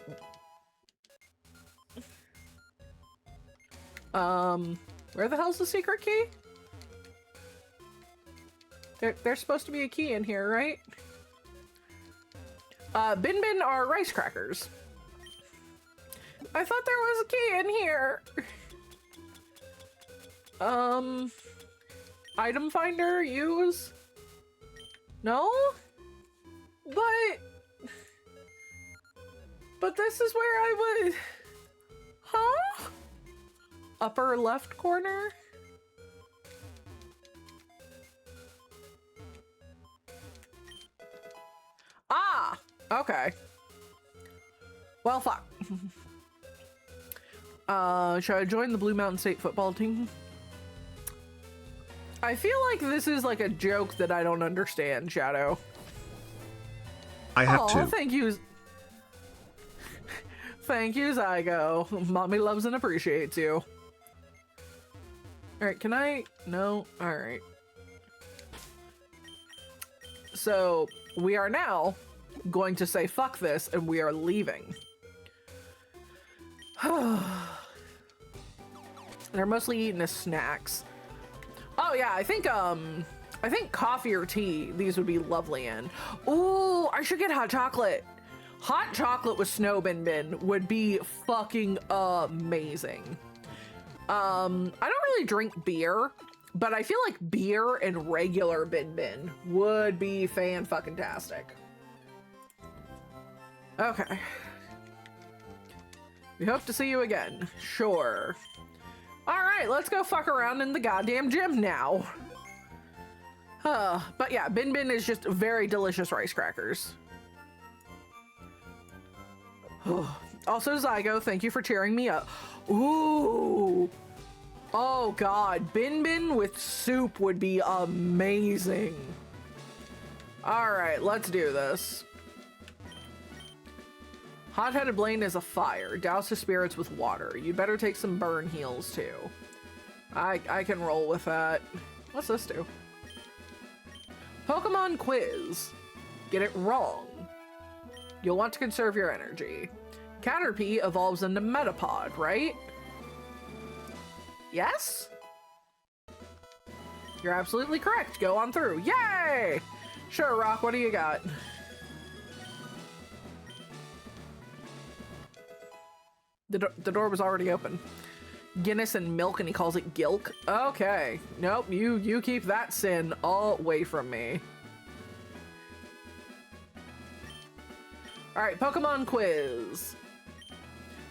them. Where the hell's the secret key? There's supposed to be a key in here, right? Bin Bin are rice crackers. I thought there was a key in here. item finder use? No? But this is where I would... Huh? Upper left corner? Ah! Okay. Well, fuck. Should I join the Blue Mountain State football team? I feel like this is like a joke that I don't understand, Shadow. I have to. Thank you. Thank you, Zygo. Mommy loves and appreciates you. Alright, can I? No? Alright. So, we are now going to say fuck this and we are leaving. They're mostly eaten as snacks. Oh yeah, I think coffee or tea, these would be lovely in. Ooh, I should get hot chocolate. Hot chocolate with Snow Bin Bin would be fucking amazing. I don't really drink beer, but I feel like beer and regular Bin Bin would be fan-fucking-tastic. Okay. We hope to see you again. Sure. Alright, let's go fuck around in the goddamn gym now. But yeah, Bin Bin is just very delicious rice crackers. Also, Zygo, thank you for cheering me up. Ooh. Oh god, Bin Bin with soup would be amazing. Alright, let's do this. Hot-headed Blaine is a fire. Douse his spirits with water. You better take some burn heals too. I can roll with that. What's this do? Pokemon quiz. Get it wrong. You'll want to conserve your energy. Caterpie evolves into Metapod, right? Yes? You're absolutely correct. Go on through. Yay! Sure, Rock, what do you got? The door was already open. Guinness and milk, and he calls it Gilk. Okay. Nope, you keep that sin away from me. Alright, Pokemon quiz.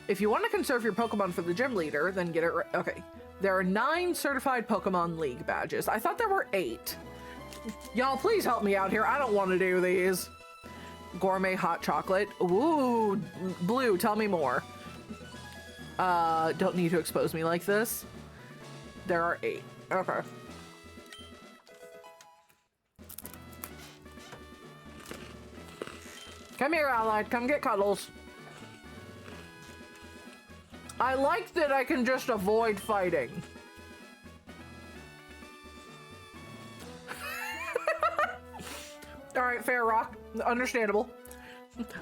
If you want to conserve your Pokemon for the gym leader, then get it right. Okay. There are 9 certified Pokemon League badges. I thought there were 8. Y'all, please help me out here. I don't want to do these. Gourmet hot chocolate. Ooh, Blue, tell me more. Don't need to expose me like this. There are 8. Okay. Come here, Allied. Come get cuddles. I like that I can just avoid fighting. Alright, fair, Rock. Understandable.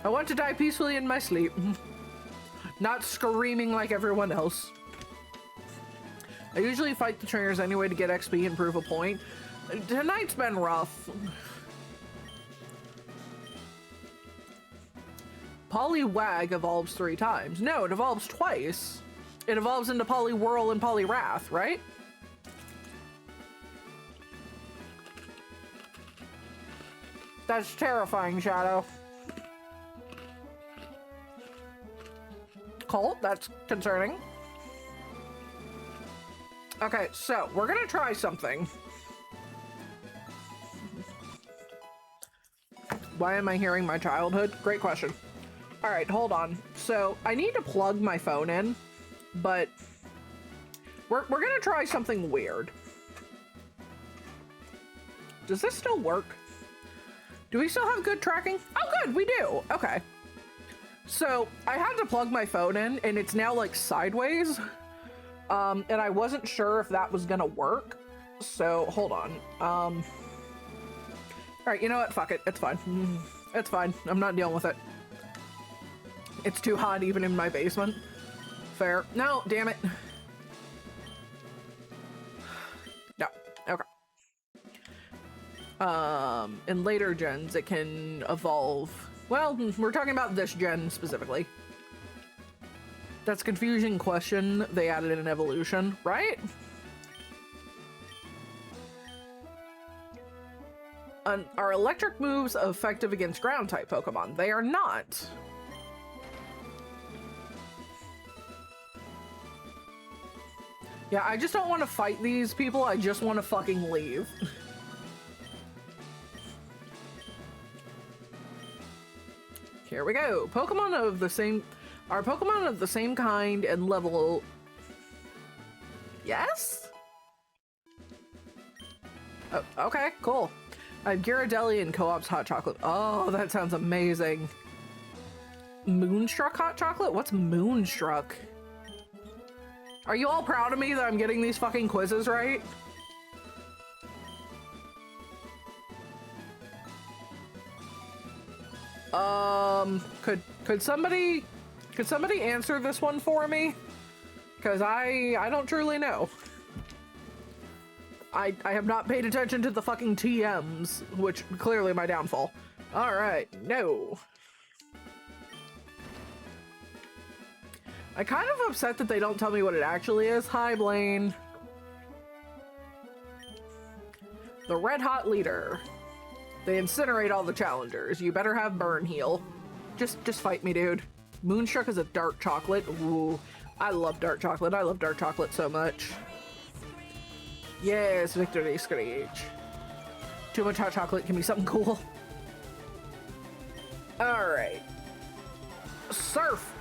I want to die peacefully in my sleep. Not screaming like everyone else. I usually fight the trainers anyway to get XP and prove a point. Tonight's been rough. Poliwag evolves 3 times. No, it evolves twice. It evolves into Poliwhirl and Poliwrath, right? That's terrifying, Shadow. Colt, that's concerning. Okay, so we're gonna try something. Why am I hearing my childhood? Great question. All right, hold on. So I need to plug my phone in, but we're gonna try something weird. Does this still work? Do we still have good tracking? Oh, good, we do. Okay. So I had to plug my phone in and it's now like sideways. And I wasn't sure if that was gonna work. So hold on. All right, you know what? Fuck it. It's fine. It's fine. I'm not dealing with it. It's too hot even in my basement. Fair. No, damn it. No. Okay. In later gens, it can evolve. Well, we're talking about this gen specifically. That's a confusing question. They added an evolution, right? Are electric moves effective against ground type Pokemon? They are not. Yeah, I just don't want to fight these people. I just want to fucking leave. Here we go. Pokemon of the same... Are Pokemon of the same kind and level... Yes? Oh, okay, cool. I have Ghirardelli and Co-op's hot chocolate. Oh, that sounds amazing. Moonstruck hot chocolate? What's Moonstruck? Are you all proud of me that I'm getting these fucking quizzes right? Could somebody answer this one for me? Because I don't truly know. I have not paid attention to the fucking TMs, which clearly my downfall. All right, no. I'm kind of upset that they don't tell me what it actually is. Hi, Blaine. The Red Hot Leader. They incinerate all the challengers. You better have Burn Heal. Just fight me, dude. Moonstruck is a dark chocolate. Ooh, I love dark chocolate. I love dark chocolate so much. Yes, Victory Screech. Too much hot chocolate can be something cool. All right. Surf.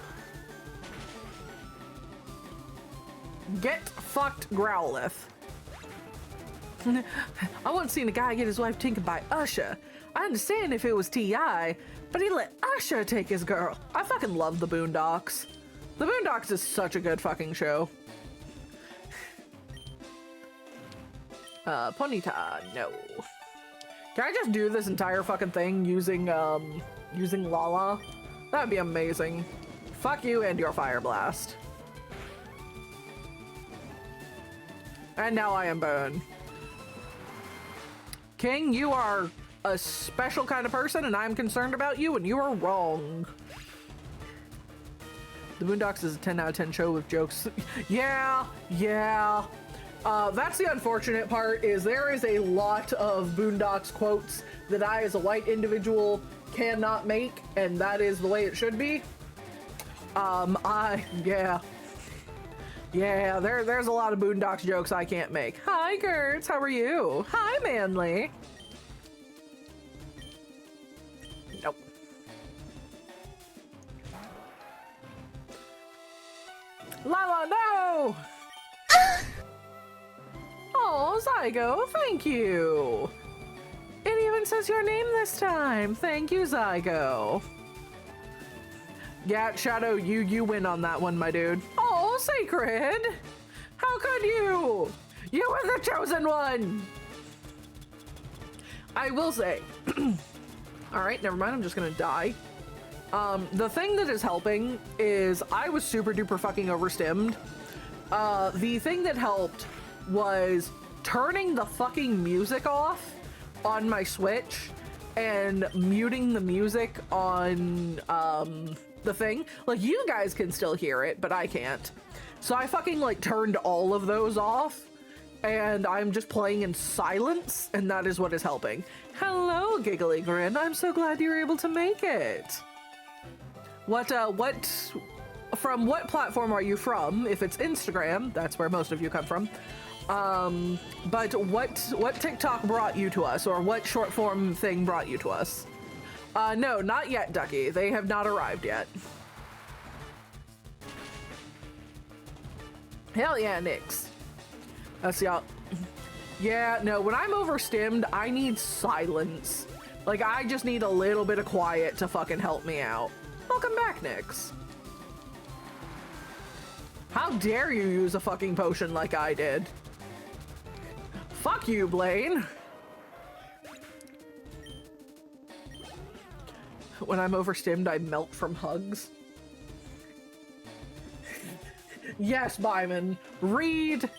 Get fucked, Growlithe. I once seen a guy get his wife tinkered by Usher. I understand if it was T.I., but he let Usher take his girl. I fucking love the Boondocks. The Boondocks is such a good fucking show. Ponyta, no. Can I just do this entire fucking thing using Lala? That'd be amazing. Fuck you and your Fire Blast. And now I am burned. King, you are a special kind of person and I'm concerned about you and you are wrong. The Boondocks is a 10 out of 10 show with jokes. Yeah. That's the unfortunate part, is there is a lot of Boondocks quotes that I as a white individual cannot make, and that is the way it should be. Yeah, there's a lot of Boondocks jokes I can't make. Hi, Gertz, how are you? Hi, Manly. Nope. Lala, no! Oh, Zygo, thank you. It even says your name this time. Thank you, Zygo. Yeah, Shadow, you win on that one, my dude. Oh, Sacred! How could you? You were the chosen one! I will say... Alright, never mind, I'm just gonna die. The thing that is helping is I was super duper fucking overstimmed. The thing that helped was turning the fucking music off on my Switch and muting the music on, the thing. Like, you guys can still hear it, but I can't. So I fucking, like, turned all of those off, and I'm just playing in silence, and that is what is helping. Hello, Giggly Grin. I'm so glad you were able to make it. From what platform are you from? If it's Instagram, that's where most of you come from. But what TikTok brought you to us, or what short form thing brought you to us? No, not yet, Ducky. They have not arrived yet. Hell yeah, Nyx. Let's see y'all. Yeah, no, when I'm overstimmed, I need silence. Like, I just need a little bit of quiet to fucking help me out. Welcome back, Nyx. How dare you use a fucking potion like I did? Fuck you, Blaine. When I'm overstimmed, I melt from hugs. Yes, Byman. Read.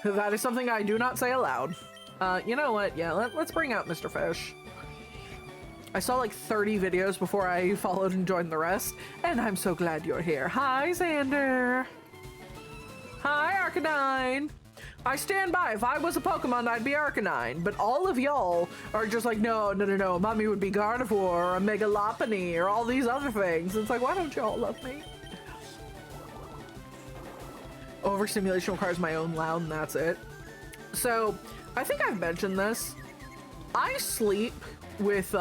That is something I do not say aloud. You know what? Yeah, let's bring out Mr. Fish. I saw like 30 videos before I followed and joined the rest, and I'm so glad you're here. Hi, Xander. Hi, Arcanine. I stand by. If I was a Pokemon, I'd be Arcanine. But all of y'all are just like, no. Mommy would be Gardevoir or Megalopony or all these other things. It's like, why don't y'all love me? Overstimulation requires my own loud, and that's it. So, I think I've mentioned this. I sleep with,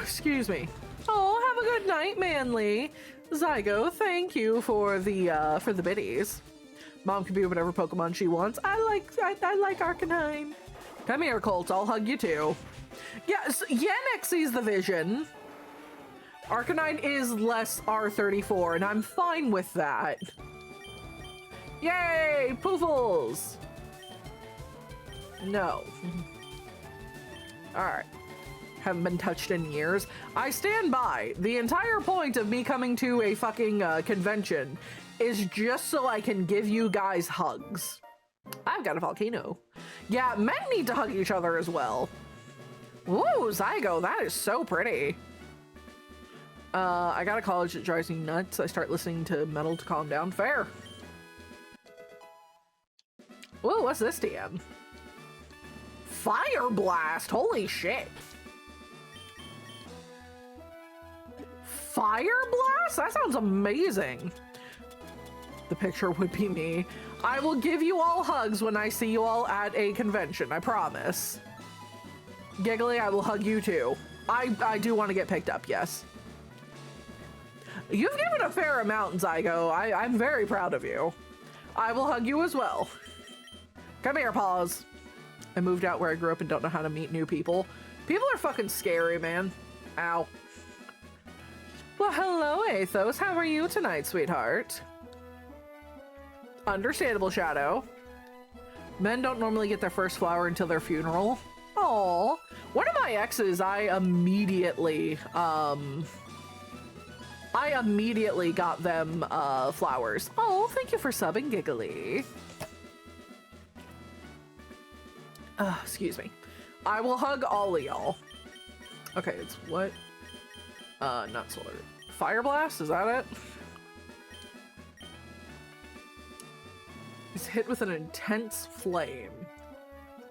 excuse me. Oh, have a good night, Manly. Zygo, thank you for the biddies. Mom can be whatever Pokemon she wants. I like Arcanine. Come here, Colt. I'll hug you too. Yes, Yannick sees the vision. Arcanine is less R34, and I'm fine with that. Yay, Poofles. No. All right. Haven't been touched in years. I stand by. The entire point of me coming to a fucking convention is just so I can give you guys hugs. I've got a volcano. Yeah, men need to hug each other as well. Ooh, Zygo, that is so pretty. I got a college that drives me nuts. I start listening to metal to calm down. Fair. Ooh, what's this TM? Fire Blast, holy shit. Fire Blast? That sounds amazing. The picture would be me. I will give you all hugs when I see you all at a convention, I promise. Giggly, I will hug you too. I do want to get picked up, yes. You've given a fair amount, Zygo. I'm very proud of you. I will hug you as well. Come here, Paws. I moved out where I grew up and don't know how to meet new people. People are fucking scary, man. Ow. Well, hello, Athos. How are you tonight, sweetheart? Understandable, Shadow. Men don't normally get their first flower until their funeral. Aw. One of my exes, I immediately got them flowers. Oh, thank you for subbing, Giggly. Excuse me. I will hug all of y'all. Okay, it's what? Not solar. Fire Blast, is that it? It's hit with an intense flame.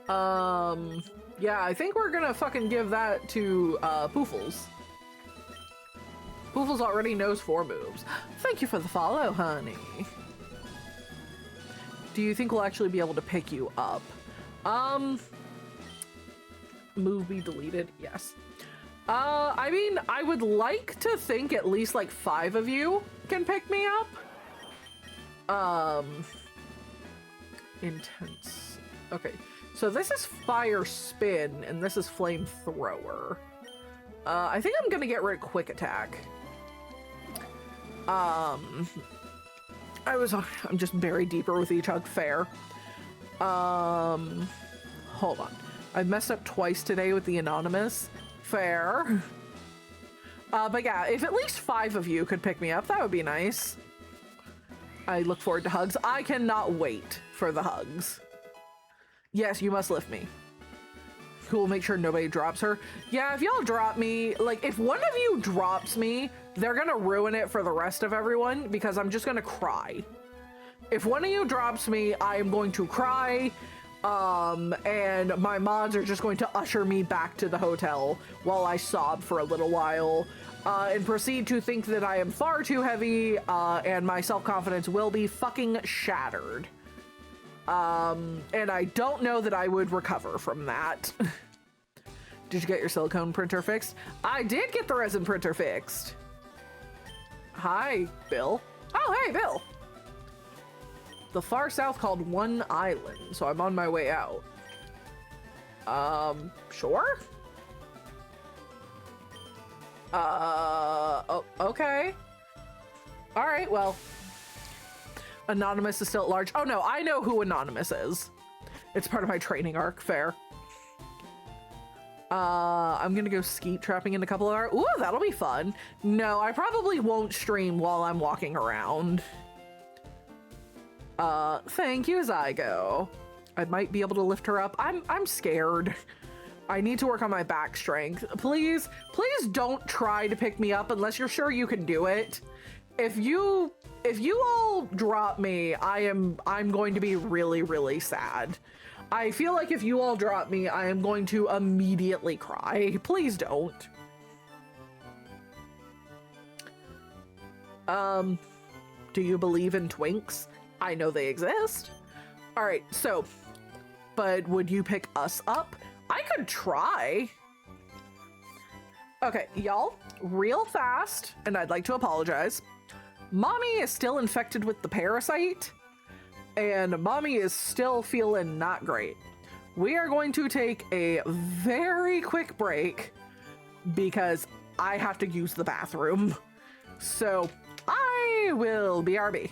Yeah, I think we're gonna fucking give that to, Poofles. Poofles already knows 4 moves. Thank you for the follow, honey. Do you think we'll actually be able to pick you up? Move be deleted, yes. I mean, I would like to think at least like 5 of you can pick me up. Intense. Okay, so this is Fire Spin and this is Flamethrower. I think I'm gonna get rid of Quick Attack. I'm just buried deeper with each hug. Fair. Hold on. I messed up twice today with the anonymous. Fair. But yeah, if at least 5 of you could pick me up, that would be nice. I look forward to hugs. I cannot wait for the hugs. Yes, you must lift me. Cool, make sure nobody drops her. Yeah, if y'all drop me, like, if one of you drops me, they're gonna ruin it for the rest of everyone because I'm just gonna cry. If one of you drops me, I am going to cry. And my mods are just going to usher me back to the hotel while I sob for a little while, and proceed to think that I am far too heavy, and my self-confidence will be fucking shattered. And I don't know that I would recover from that. Did you get your silicone printer fixed? I did get the resin printer fixed. Hi, Bill. Oh, hey, Bill. The far south called One Island, so I'm on my way out. Sure? Oh, okay. All right, well. Anonymous is still at large. Oh no, I know who Anonymous is. It's part of my training arc, fair. I'm gonna go skeet trapping in a couple of hours. Ooh, that'll be fun. No, I probably won't stream while I'm walking around. Thank you, Zygo. I might be able to lift her up. I'm scared. I need to work on my back strength. Please don't try to pick me up unless you're sure you can do it. if you all drop me, I'm going to be really, really sad. I feel like if you all drop me, I am going to immediately cry. Please don't. Do you believe in twinks? I know they exist. All right, so, but would you pick us up? I could try. Okay, y'all, real fast, and I'd like to apologize. Mommy is still infected with the parasite, and Mommy is still feeling not great. We are going to take a very quick break because I have to use the bathroom. So I will BRB.